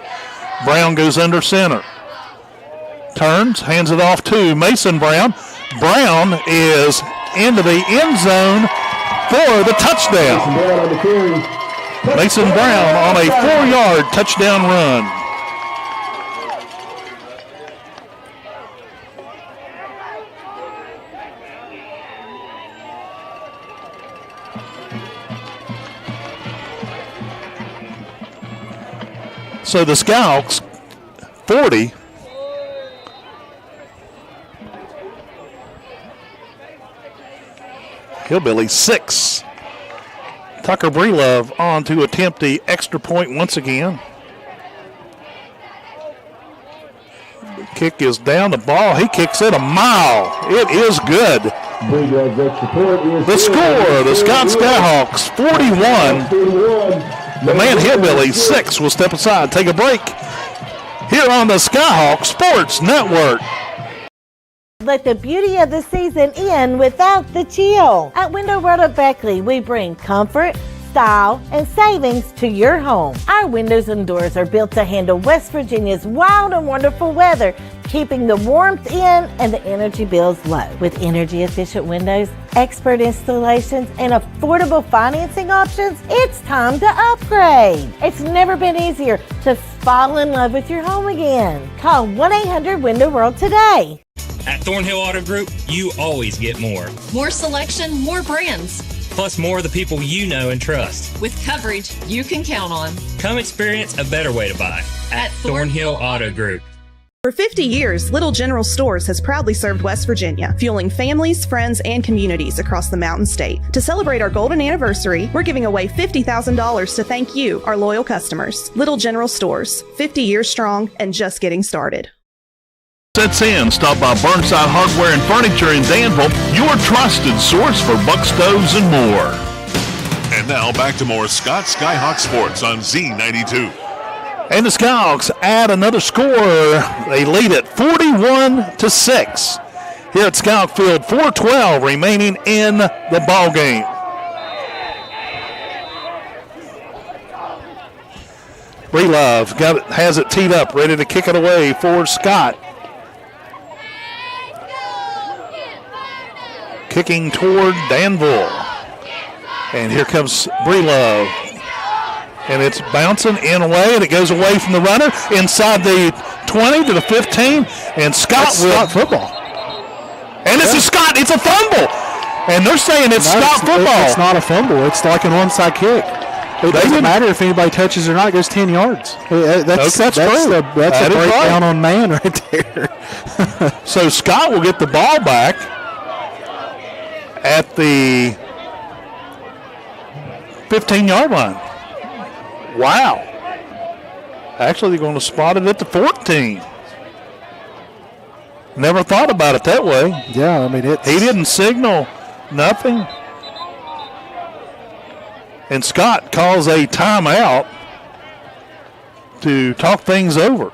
Brown goes under center. Turns, hands it off to Mason Brown. Brown is into the end zone for the touchdown. Mason Brown on a 4-yard touchdown run. So the Skyhawks 40. Hillbillies 6. Tucker Breelove on to attempt the extra point once again. The kick is down. The ball, he kicks it a mile. It is good. The score, the Scott Skyhawks 41. The Man Hillbillies 6 will step aside, take a break here on the Skyhawk Sports Network. Let the beauty of the season end without the chill. At Window World of Beckley, we bring comfort, style, and savings to your home. Our windows and doors are built to handle West Virginia's wild and wonderful weather, keeping the warmth in and the energy bills low. With energy-efficient windows, expert installations, and affordable financing options, it's time to upgrade. It's never been easier to fall in love with your home again. Call 1-800-WINDOW-WORLD today. At Thornhill Auto Group, you always get more. More selection, more brands. Plus more of the people you know and trust. With coverage you can count on. Come experience a better way to buy at Thornhill Auto Group. For 50 years, Little General Stores has proudly served West Virginia, fueling families, friends, and communities across the Mountain State. To celebrate our golden anniversary, we're giving away $50,000 to thank you, our loyal customers. Little General Stores, 50 years strong and just getting started. Sets in. Stop by Burnside Hardware and Furniture in Danville, your trusted source for buck stoves and more. And now back to more Scott Skyhawk Sports on Z92. And the Skyhawks add another score. They lead it 41-6. Here at Skyhawk Field, 4:12 remaining in the ball game. Breelove has it teed up, ready to kick it away for Scott. Kicking toward Danville. And here comes Breelove. And it's bouncing in away, and it goes away from the runner inside the 20 to the 15. And Scott will. Scott football. And this is Scott. It's a fumble. And they're saying it's Scott football. It's not a fumble. It's like an onside kick. It doesn't matter if anybody touches or not. It goes 10 yards. That's true. That's a breakdown on man right there. So Scott will get the ball back at the 15-yard line. Wow. Actually, they're going to spot it at the 14. Never thought about it that way. Yeah, I mean, he didn't signal nothing. And Scott calls a timeout to talk things over.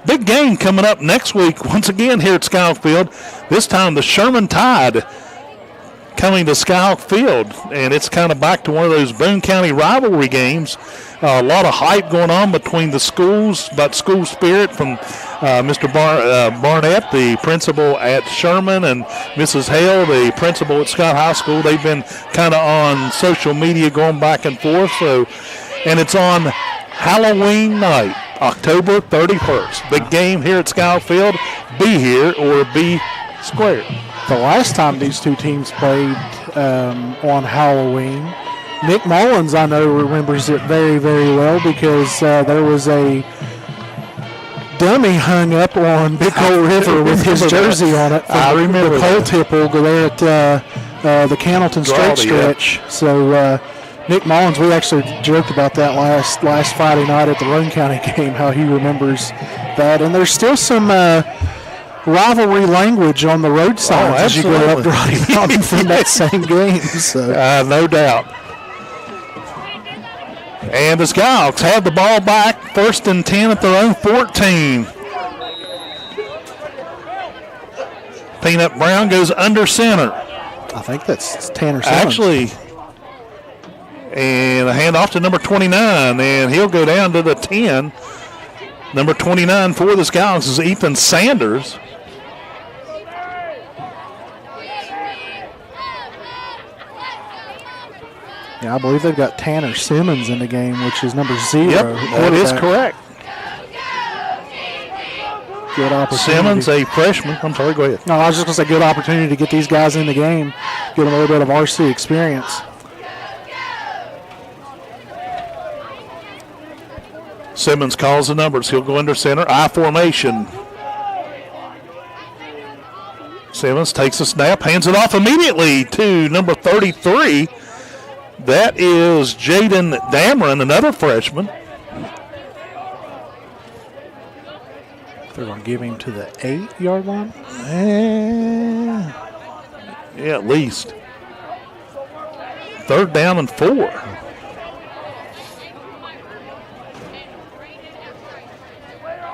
Big game coming up next week once again here at Skyhawk Field. This time the Sherman Tide coming to Skyhawk Field, and it's kind of back to one of those Boone County rivalry games. A lot of hype going on between the schools about school spirit from Mr. Barnett, the principal at Sherman, and Mrs. Hale, the principal at Scott High School. They've been kind of on social media going back and forth. And it's on Halloween night, October 31st. Big game here at Skyhawk Field. Be here or be square. The last time these two teams played on Halloween, Nick Mullins, I know, remembers it very, very well because there was a dummy hung up on Big Hole River with his jersey on it. I remember the pole tipple there at the Cannleton Straight Stretch. So Nick Mullins, we actually joked about that last Friday night at the Roane County game, how he remembers that. And there's still some rivalry language on the road signs as you go up to Rocky Mountain from that same game. So. No doubt. And the Skyhawks have the ball back, 1st and 10 at their own 14. Peanut Brown goes under center. I think that's Tanner Simmons. Actually, and a handoff to number 29, and he'll go down to the 10. Number 29 for the Skyhawks is Ethan Sanders. Yeah, I believe they've got Tanner Simmons in the game, which is number 0. Yep, that is correct. Good opportunity. Simmons, a freshman. I'm sorry, go ahead. No, I was just going to say good opportunity to get these guys in the game, get them a little bit of RC experience. Simmons calls the numbers. He'll go under center. I formation. Simmons takes a snap, hands it off immediately to number 33. That is Jaden Dameron, another freshman. They're going to give him to the 8-yard line? Yeah, at least. 3rd down and 4.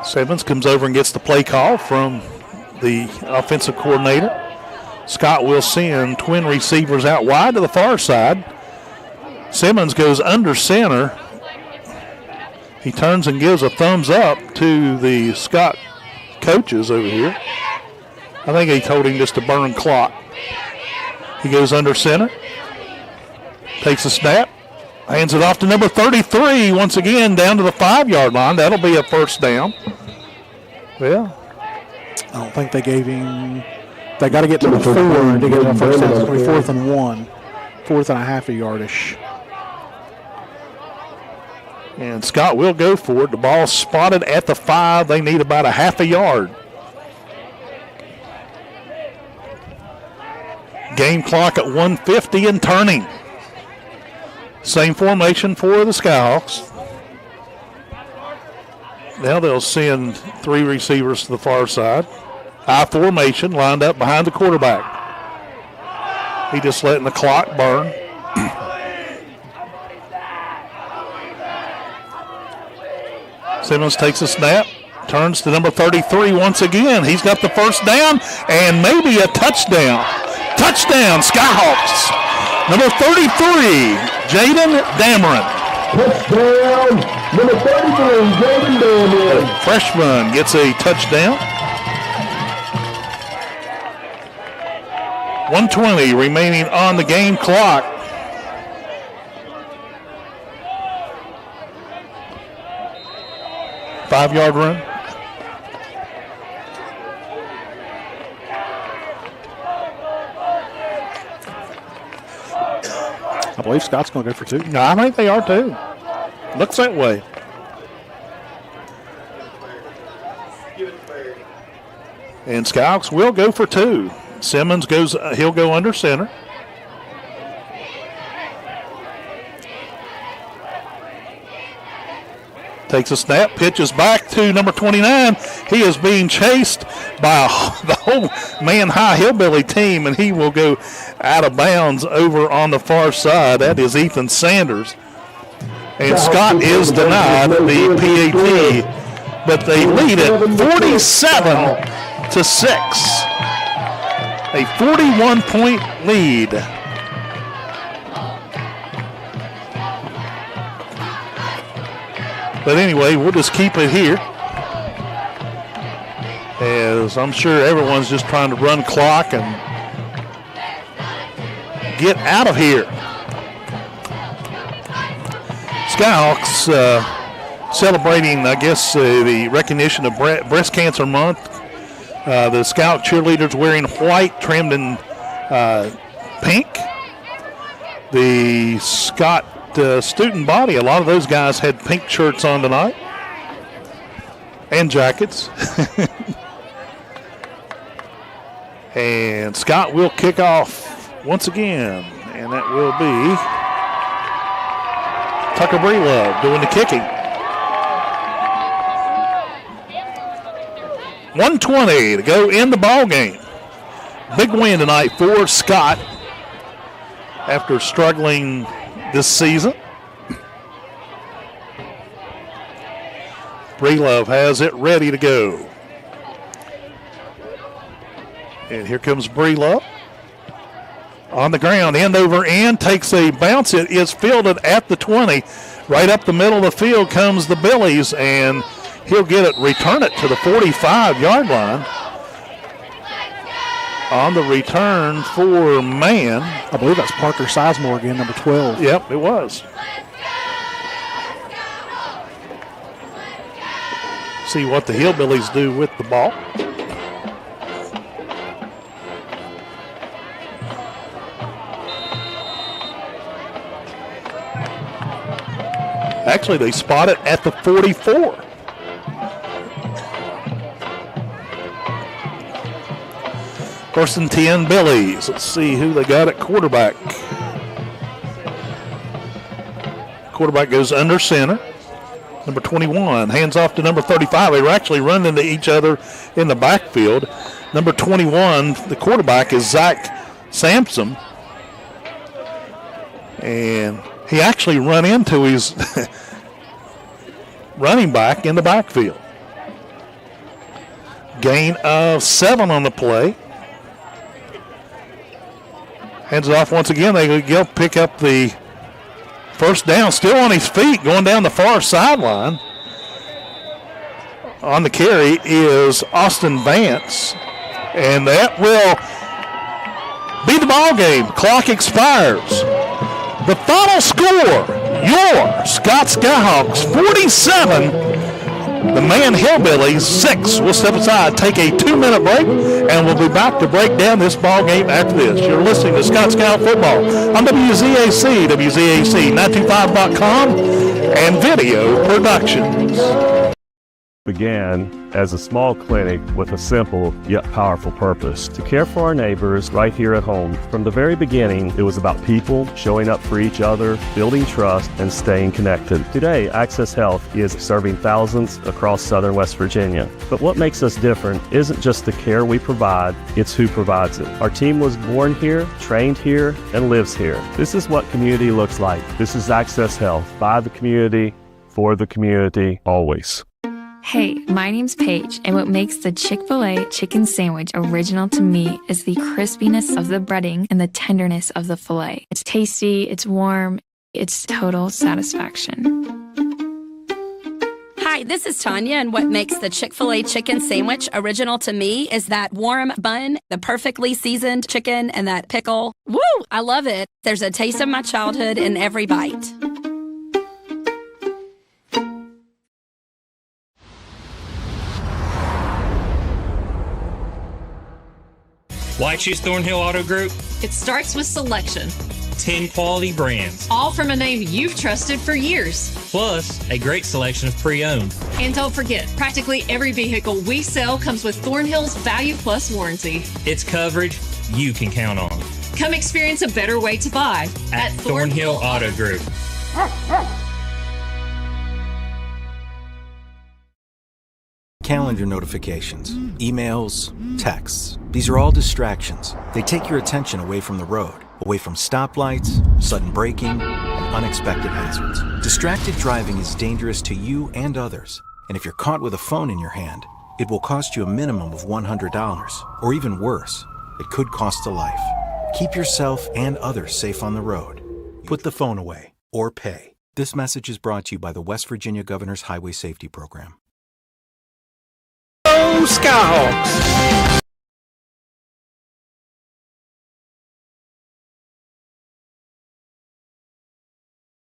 Simmons comes over and gets the play call from the offensive coordinator. Scott will send twin receivers out wide to the far side. Simmons goes under center. He turns and gives a thumbs up to the Scott coaches over here. I think he told him just to burn clock. He goes under center. Takes a snap. Hands it off to number 33 once again down to the 5-yard line. That'll be a 1st down. Well, I don't think they gave him. They got to get to the 4 to get a 1st down. It's going to be 4th and 1. 4th and a half a yardish. And Scott will go for it. The ball spotted at the 5. They need about a half a yard. Game clock at 1:50 and turning. Same formation for the Skyhawks. Now they'll send 3 receivers to the far side. I formation lined up behind the quarterback. He just letting the clock burn. Simmons takes a snap, turns to number 33 once again. He's got the 1st down and maybe a touchdown. Touchdown, Skyhawks. Number 33, Jaden Dameron. Touchdown, number 33, Jaden Dameron. The freshman gets a touchdown. 1:20 remaining on the game clock. Five-yard run. I believe Scott's going to go for 2. No, I think they are too. Looks that way. And Skyhawks will go for 2. Simmons goes, he'll go under center. Takes a snap, pitches back to number 29. He is being chased by the whole man-high Hillbilly team, and he will go out of bounds over on the far side. That is Ethan Sanders. And Scott is denied the PAT, but they lead it 47-6. A 41-point lead. But anyway, we'll just keep it here, as I'm sure everyone's just trying to run clock and get out of here. Skyhawks celebrating, I guess, the recognition of Breast Cancer Month. The Scout cheerleaders wearing white trimmed in pink. The Scott student body, a lot of those guys had pink shirts on tonight and jackets. And Scott will kick off once again, and that will be Tucker Breelove doing the kicking. 1:20 to go in the ball game. Big win tonight for Scott after struggling this season. Breelove has it ready to go. And here comes Breelove. On the ground, end over end, takes a bounce. It is fielded at the 20. Right up the middle of the field comes the Billies, and he'll get it, return it to the 45-yard line. On the return for man. I believe that's Parker Sizemore again, number 12. Yep, it was. See what the Hillbillies do with the ball. Actually, they spot it at the 44. First and 10, Billies. Let's see who they got at quarterback. Quarterback goes under center. Number 21 hands off to number 35. They were actually running into each other in the backfield. Number 21, the quarterback, is Zach Sampson. And he actually run into his running back in the backfield. Gain of 7 on the play. Hands it off once again. They'll pick up the first down. Still on his feet, going down the far sideline. On the carry is Austin Vance. And that will be the ball game. Clock expires. The final score, your Scott Skyhawks 47. The Man Hillbillies 6. We'll step aside, take a 2-minute break, and we'll be back to break down this ball game after this. You're listening to Scott Scout Football on WZAC, WZAC925.com, and Video Productions. Began as a small clinic with a simple yet powerful purpose: to care for our neighbors right here at home. From the very beginning, it was about people showing up for each other, building trust, and staying connected. Today, Access Health is serving thousands across southern West Virginia. But what makes us different isn't just the care we provide, it's who provides it. Our team was born here, trained here, and lives here. This is what community looks like. This is Access Health, by the community, for the community, always. Hey, my name's Paige, and what makes the Chick-fil-A chicken sandwich original to me is the crispiness of the breading and the tenderness of the filet. It's tasty, it's warm, it's total satisfaction. Hi, this is Tanya, and what makes the Chick-fil-A chicken sandwich original to me is that warm bun, the perfectly seasoned chicken, and that pickle. Woo! I love it. There's a taste of my childhood in every bite. Why choose Thornhill Auto Group? It starts with selection. 10 quality brands. All from a name you've trusted for years. Plus, a great selection of pre-owned. And don't forget, practically every vehicle we sell comes with Thornhill's Value Plus warranty. It's coverage you can count on. Come experience a better way to buy at Thornhill Auto Group. Calendar notifications, emails, texts. These are all distractions. They take your attention away from the road, away from stoplights, sudden braking, and unexpected hazards. Distracted driving is dangerous to you and others. And if you're caught with a phone in your hand, it will cost you a minimum of $100. Or even worse, it could cost a life. Keep yourself and others safe on the road. Put the phone away or pay. This message is brought to you by the West Virginia Governor's Highway Safety Program. Go Skyhawks!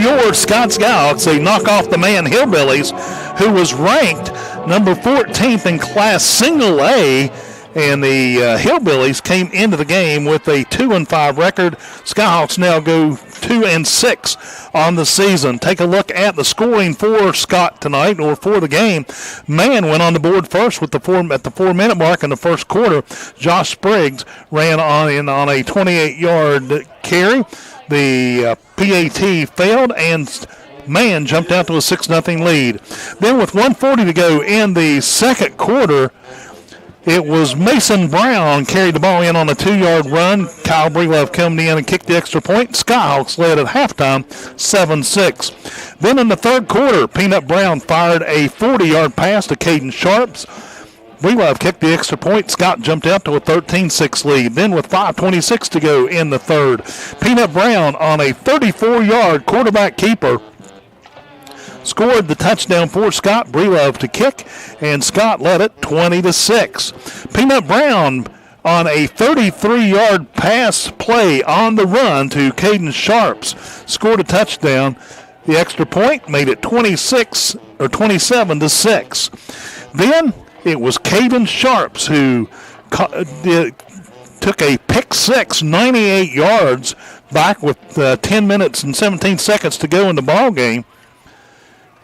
Your Scott Skyhawks, they knock off the Man Hillbillies, who was ranked number 14th in Class Single A, and the Hillbillies came into the game with a 2-5 record. Skyhawks now go 2-6 on the season. Take a look at the scoring for Scott tonight, or for the game. Man went on the board first at the 4-minute mark in the first quarter. Josh Spriggs ran on a 28-yard carry. The PAT failed, and Man jumped out to a 6-0 lead. Then with 1:40 to go in the second quarter, it was Mason Brown carried the ball in on a 2-yard run. Kyle Breelove coming in and kicked the extra point. Skyhawks led at halftime 7-6. Then in the third quarter, Peanut Brown fired a 40-yard pass to Caden Sharps. Breelove kicked the extra point. Scott jumped out to a 13-6 lead. Then with 5:26 to go in the third, Peanut Brown on a 34-yard quarterback keeper scored the touchdown for Scott. Breelove to kick, and Scott led it 20-6. Peanut Brown on a 33-yard pass play on the run to Caden Sharps scored a touchdown. The extra point made it 27-6. Then it was Caden Sharps who took a pick six, 98 yards, back with 10 minutes and 17 seconds to go in the ball game.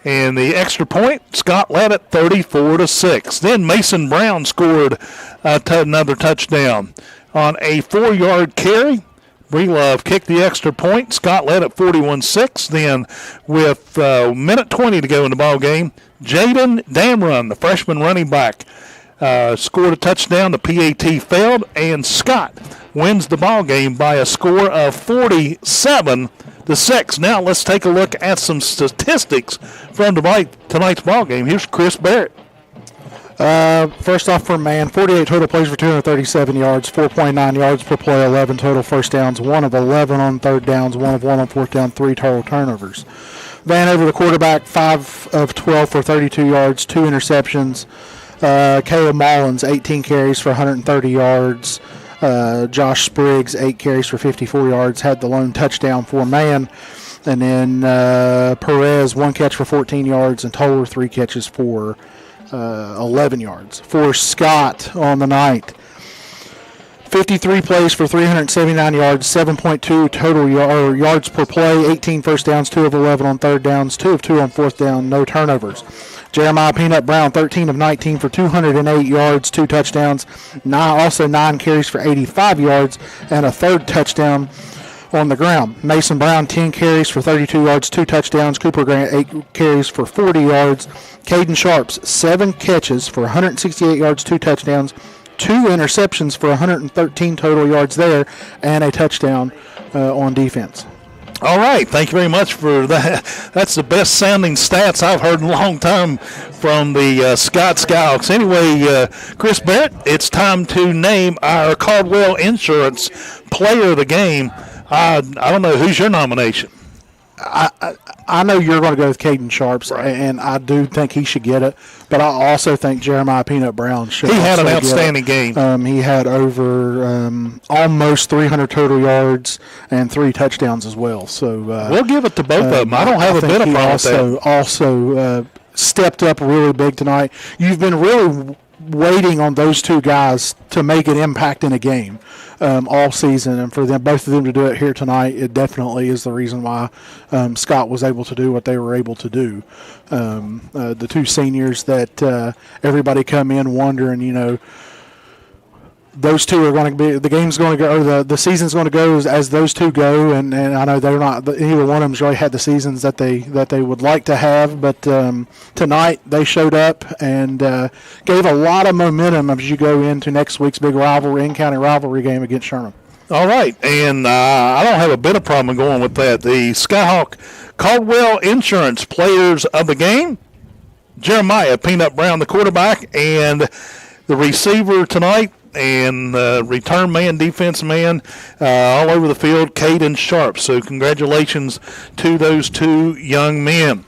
And the extra point, Scott led it 34-6. Then Mason Brown scored another touchdown on a 4-yard carry. Breelove kicked the extra point. Scott led at 41-6. Then with minute 20 to go in the ball game, Jaden Damrun, the freshman running back, scored a touchdown. The PAT failed, and Scott wins the ball game by a score of 47-6. Now let's take a look at some statistics from tonight's ball game. Here's Chris Barrett. First off for Man, 48 total plays for 237 yards, 4.9 yards per play, 11 total first downs, 1 of 11 on third downs, 1 of 1 on fourth down, 3 total turnovers. Vanover, the quarterback, 5 of 12 for 32 yards, 2 interceptions. Caleb Mullins, 18 carries for 130 yards. Josh Spriggs, 8 carries for 54 yards, had the lone touchdown for Man. And then Perez, 1 catch for 14 yards, and Toller, 3 catches for 11 yards. For Scott on the night, 53 plays for 379 yards, 7.2 total yards per play, 18 first downs, 2 of 11 on third downs, 2 of 2 on fourth down, no turnovers. Jeremiah Peanut Brown, 13 of 19 for 208 yards, 2 touchdowns, also 9 carries for 85 yards, and a third touchdown on the ground. Mason Brown, 10 carries for 32 yards, 2 touchdowns. Cooper Grant, 8 carries for 40 yards. Caden Sharps, 7 catches for 168 yards, 2 touchdowns, 2 interceptions for 113 total yards there, and a touchdown on defense. All right, thank you very much for that. That's the best sounding stats I've heard in a long time from the Scott Skyhawks. Anyway, Chris Barrett, it's time to name our Caldwell Insurance Player of the Game. I don't know, who's your nomination? I know you're going to go with Caden Sharps, right, and I do think he should get it. But I also think Jeremiah Peanut Brown should. He had an outstanding game. He had over almost 300 total yards and 3 touchdowns as well. So we'll give it to both of them. I don't have a bit of problem with that. Also stepped up really big tonight. You've been really waiting on those two guys to make an impact in a game all season, and for them, both of them to do it here tonight, it definitely is the reason why Scott was able to do what they were able to do. The two seniors that everybody come in wondering, those two are going to be, the game's going to go, or the season's going to go as those two go, and I know they're not, either one of them's really had the seasons that they would like to have, but tonight they showed up and gave a lot of momentum as you go into next week's big rivalry, in-county rivalry game against Sherman. All right, and I don't have a bit of problem going with that. The Skyhawk Caldwell Insurance Players of the Game, Jeremiah Peanut Brown, the quarterback, and the receiver tonight, and return man, defense man, all over the field, Caden Sharp. So congratulations to those two young men.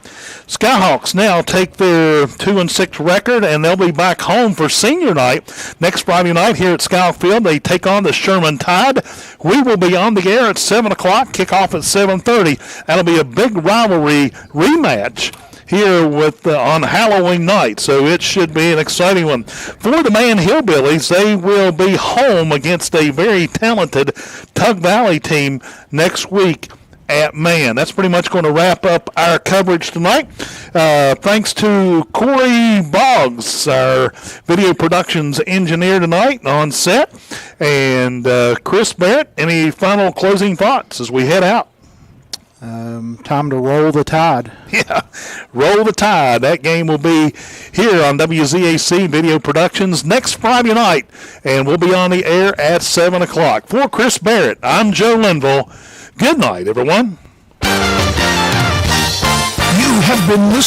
Skyhawks now take their 2-6 record, and they'll be back home for senior night next Friday night here at Skyhawk Field. They take on the Sherman Tide. We will be on the air at 7 o'clock, kickoff at 7:30. That'll be a big rivalry rematch here with on Halloween night, so it should be an exciting one. For the Man Hillbillies, they will be home against a very talented Tug Valley team next week at Man. That's pretty much going to wrap up our coverage tonight. Thanks to Corey Boggs, our video productions engineer tonight on set, and Chris Barrett. Any final closing thoughts as we head out? Time to roll the Tide. Yeah, roll the Tide. That game will be here on WZAC Video Productions next Friday night, and we'll be on the air at 7 o'clock. For Chris Barrett, I'm Joe Linville. Good night, everyone. You have been listening.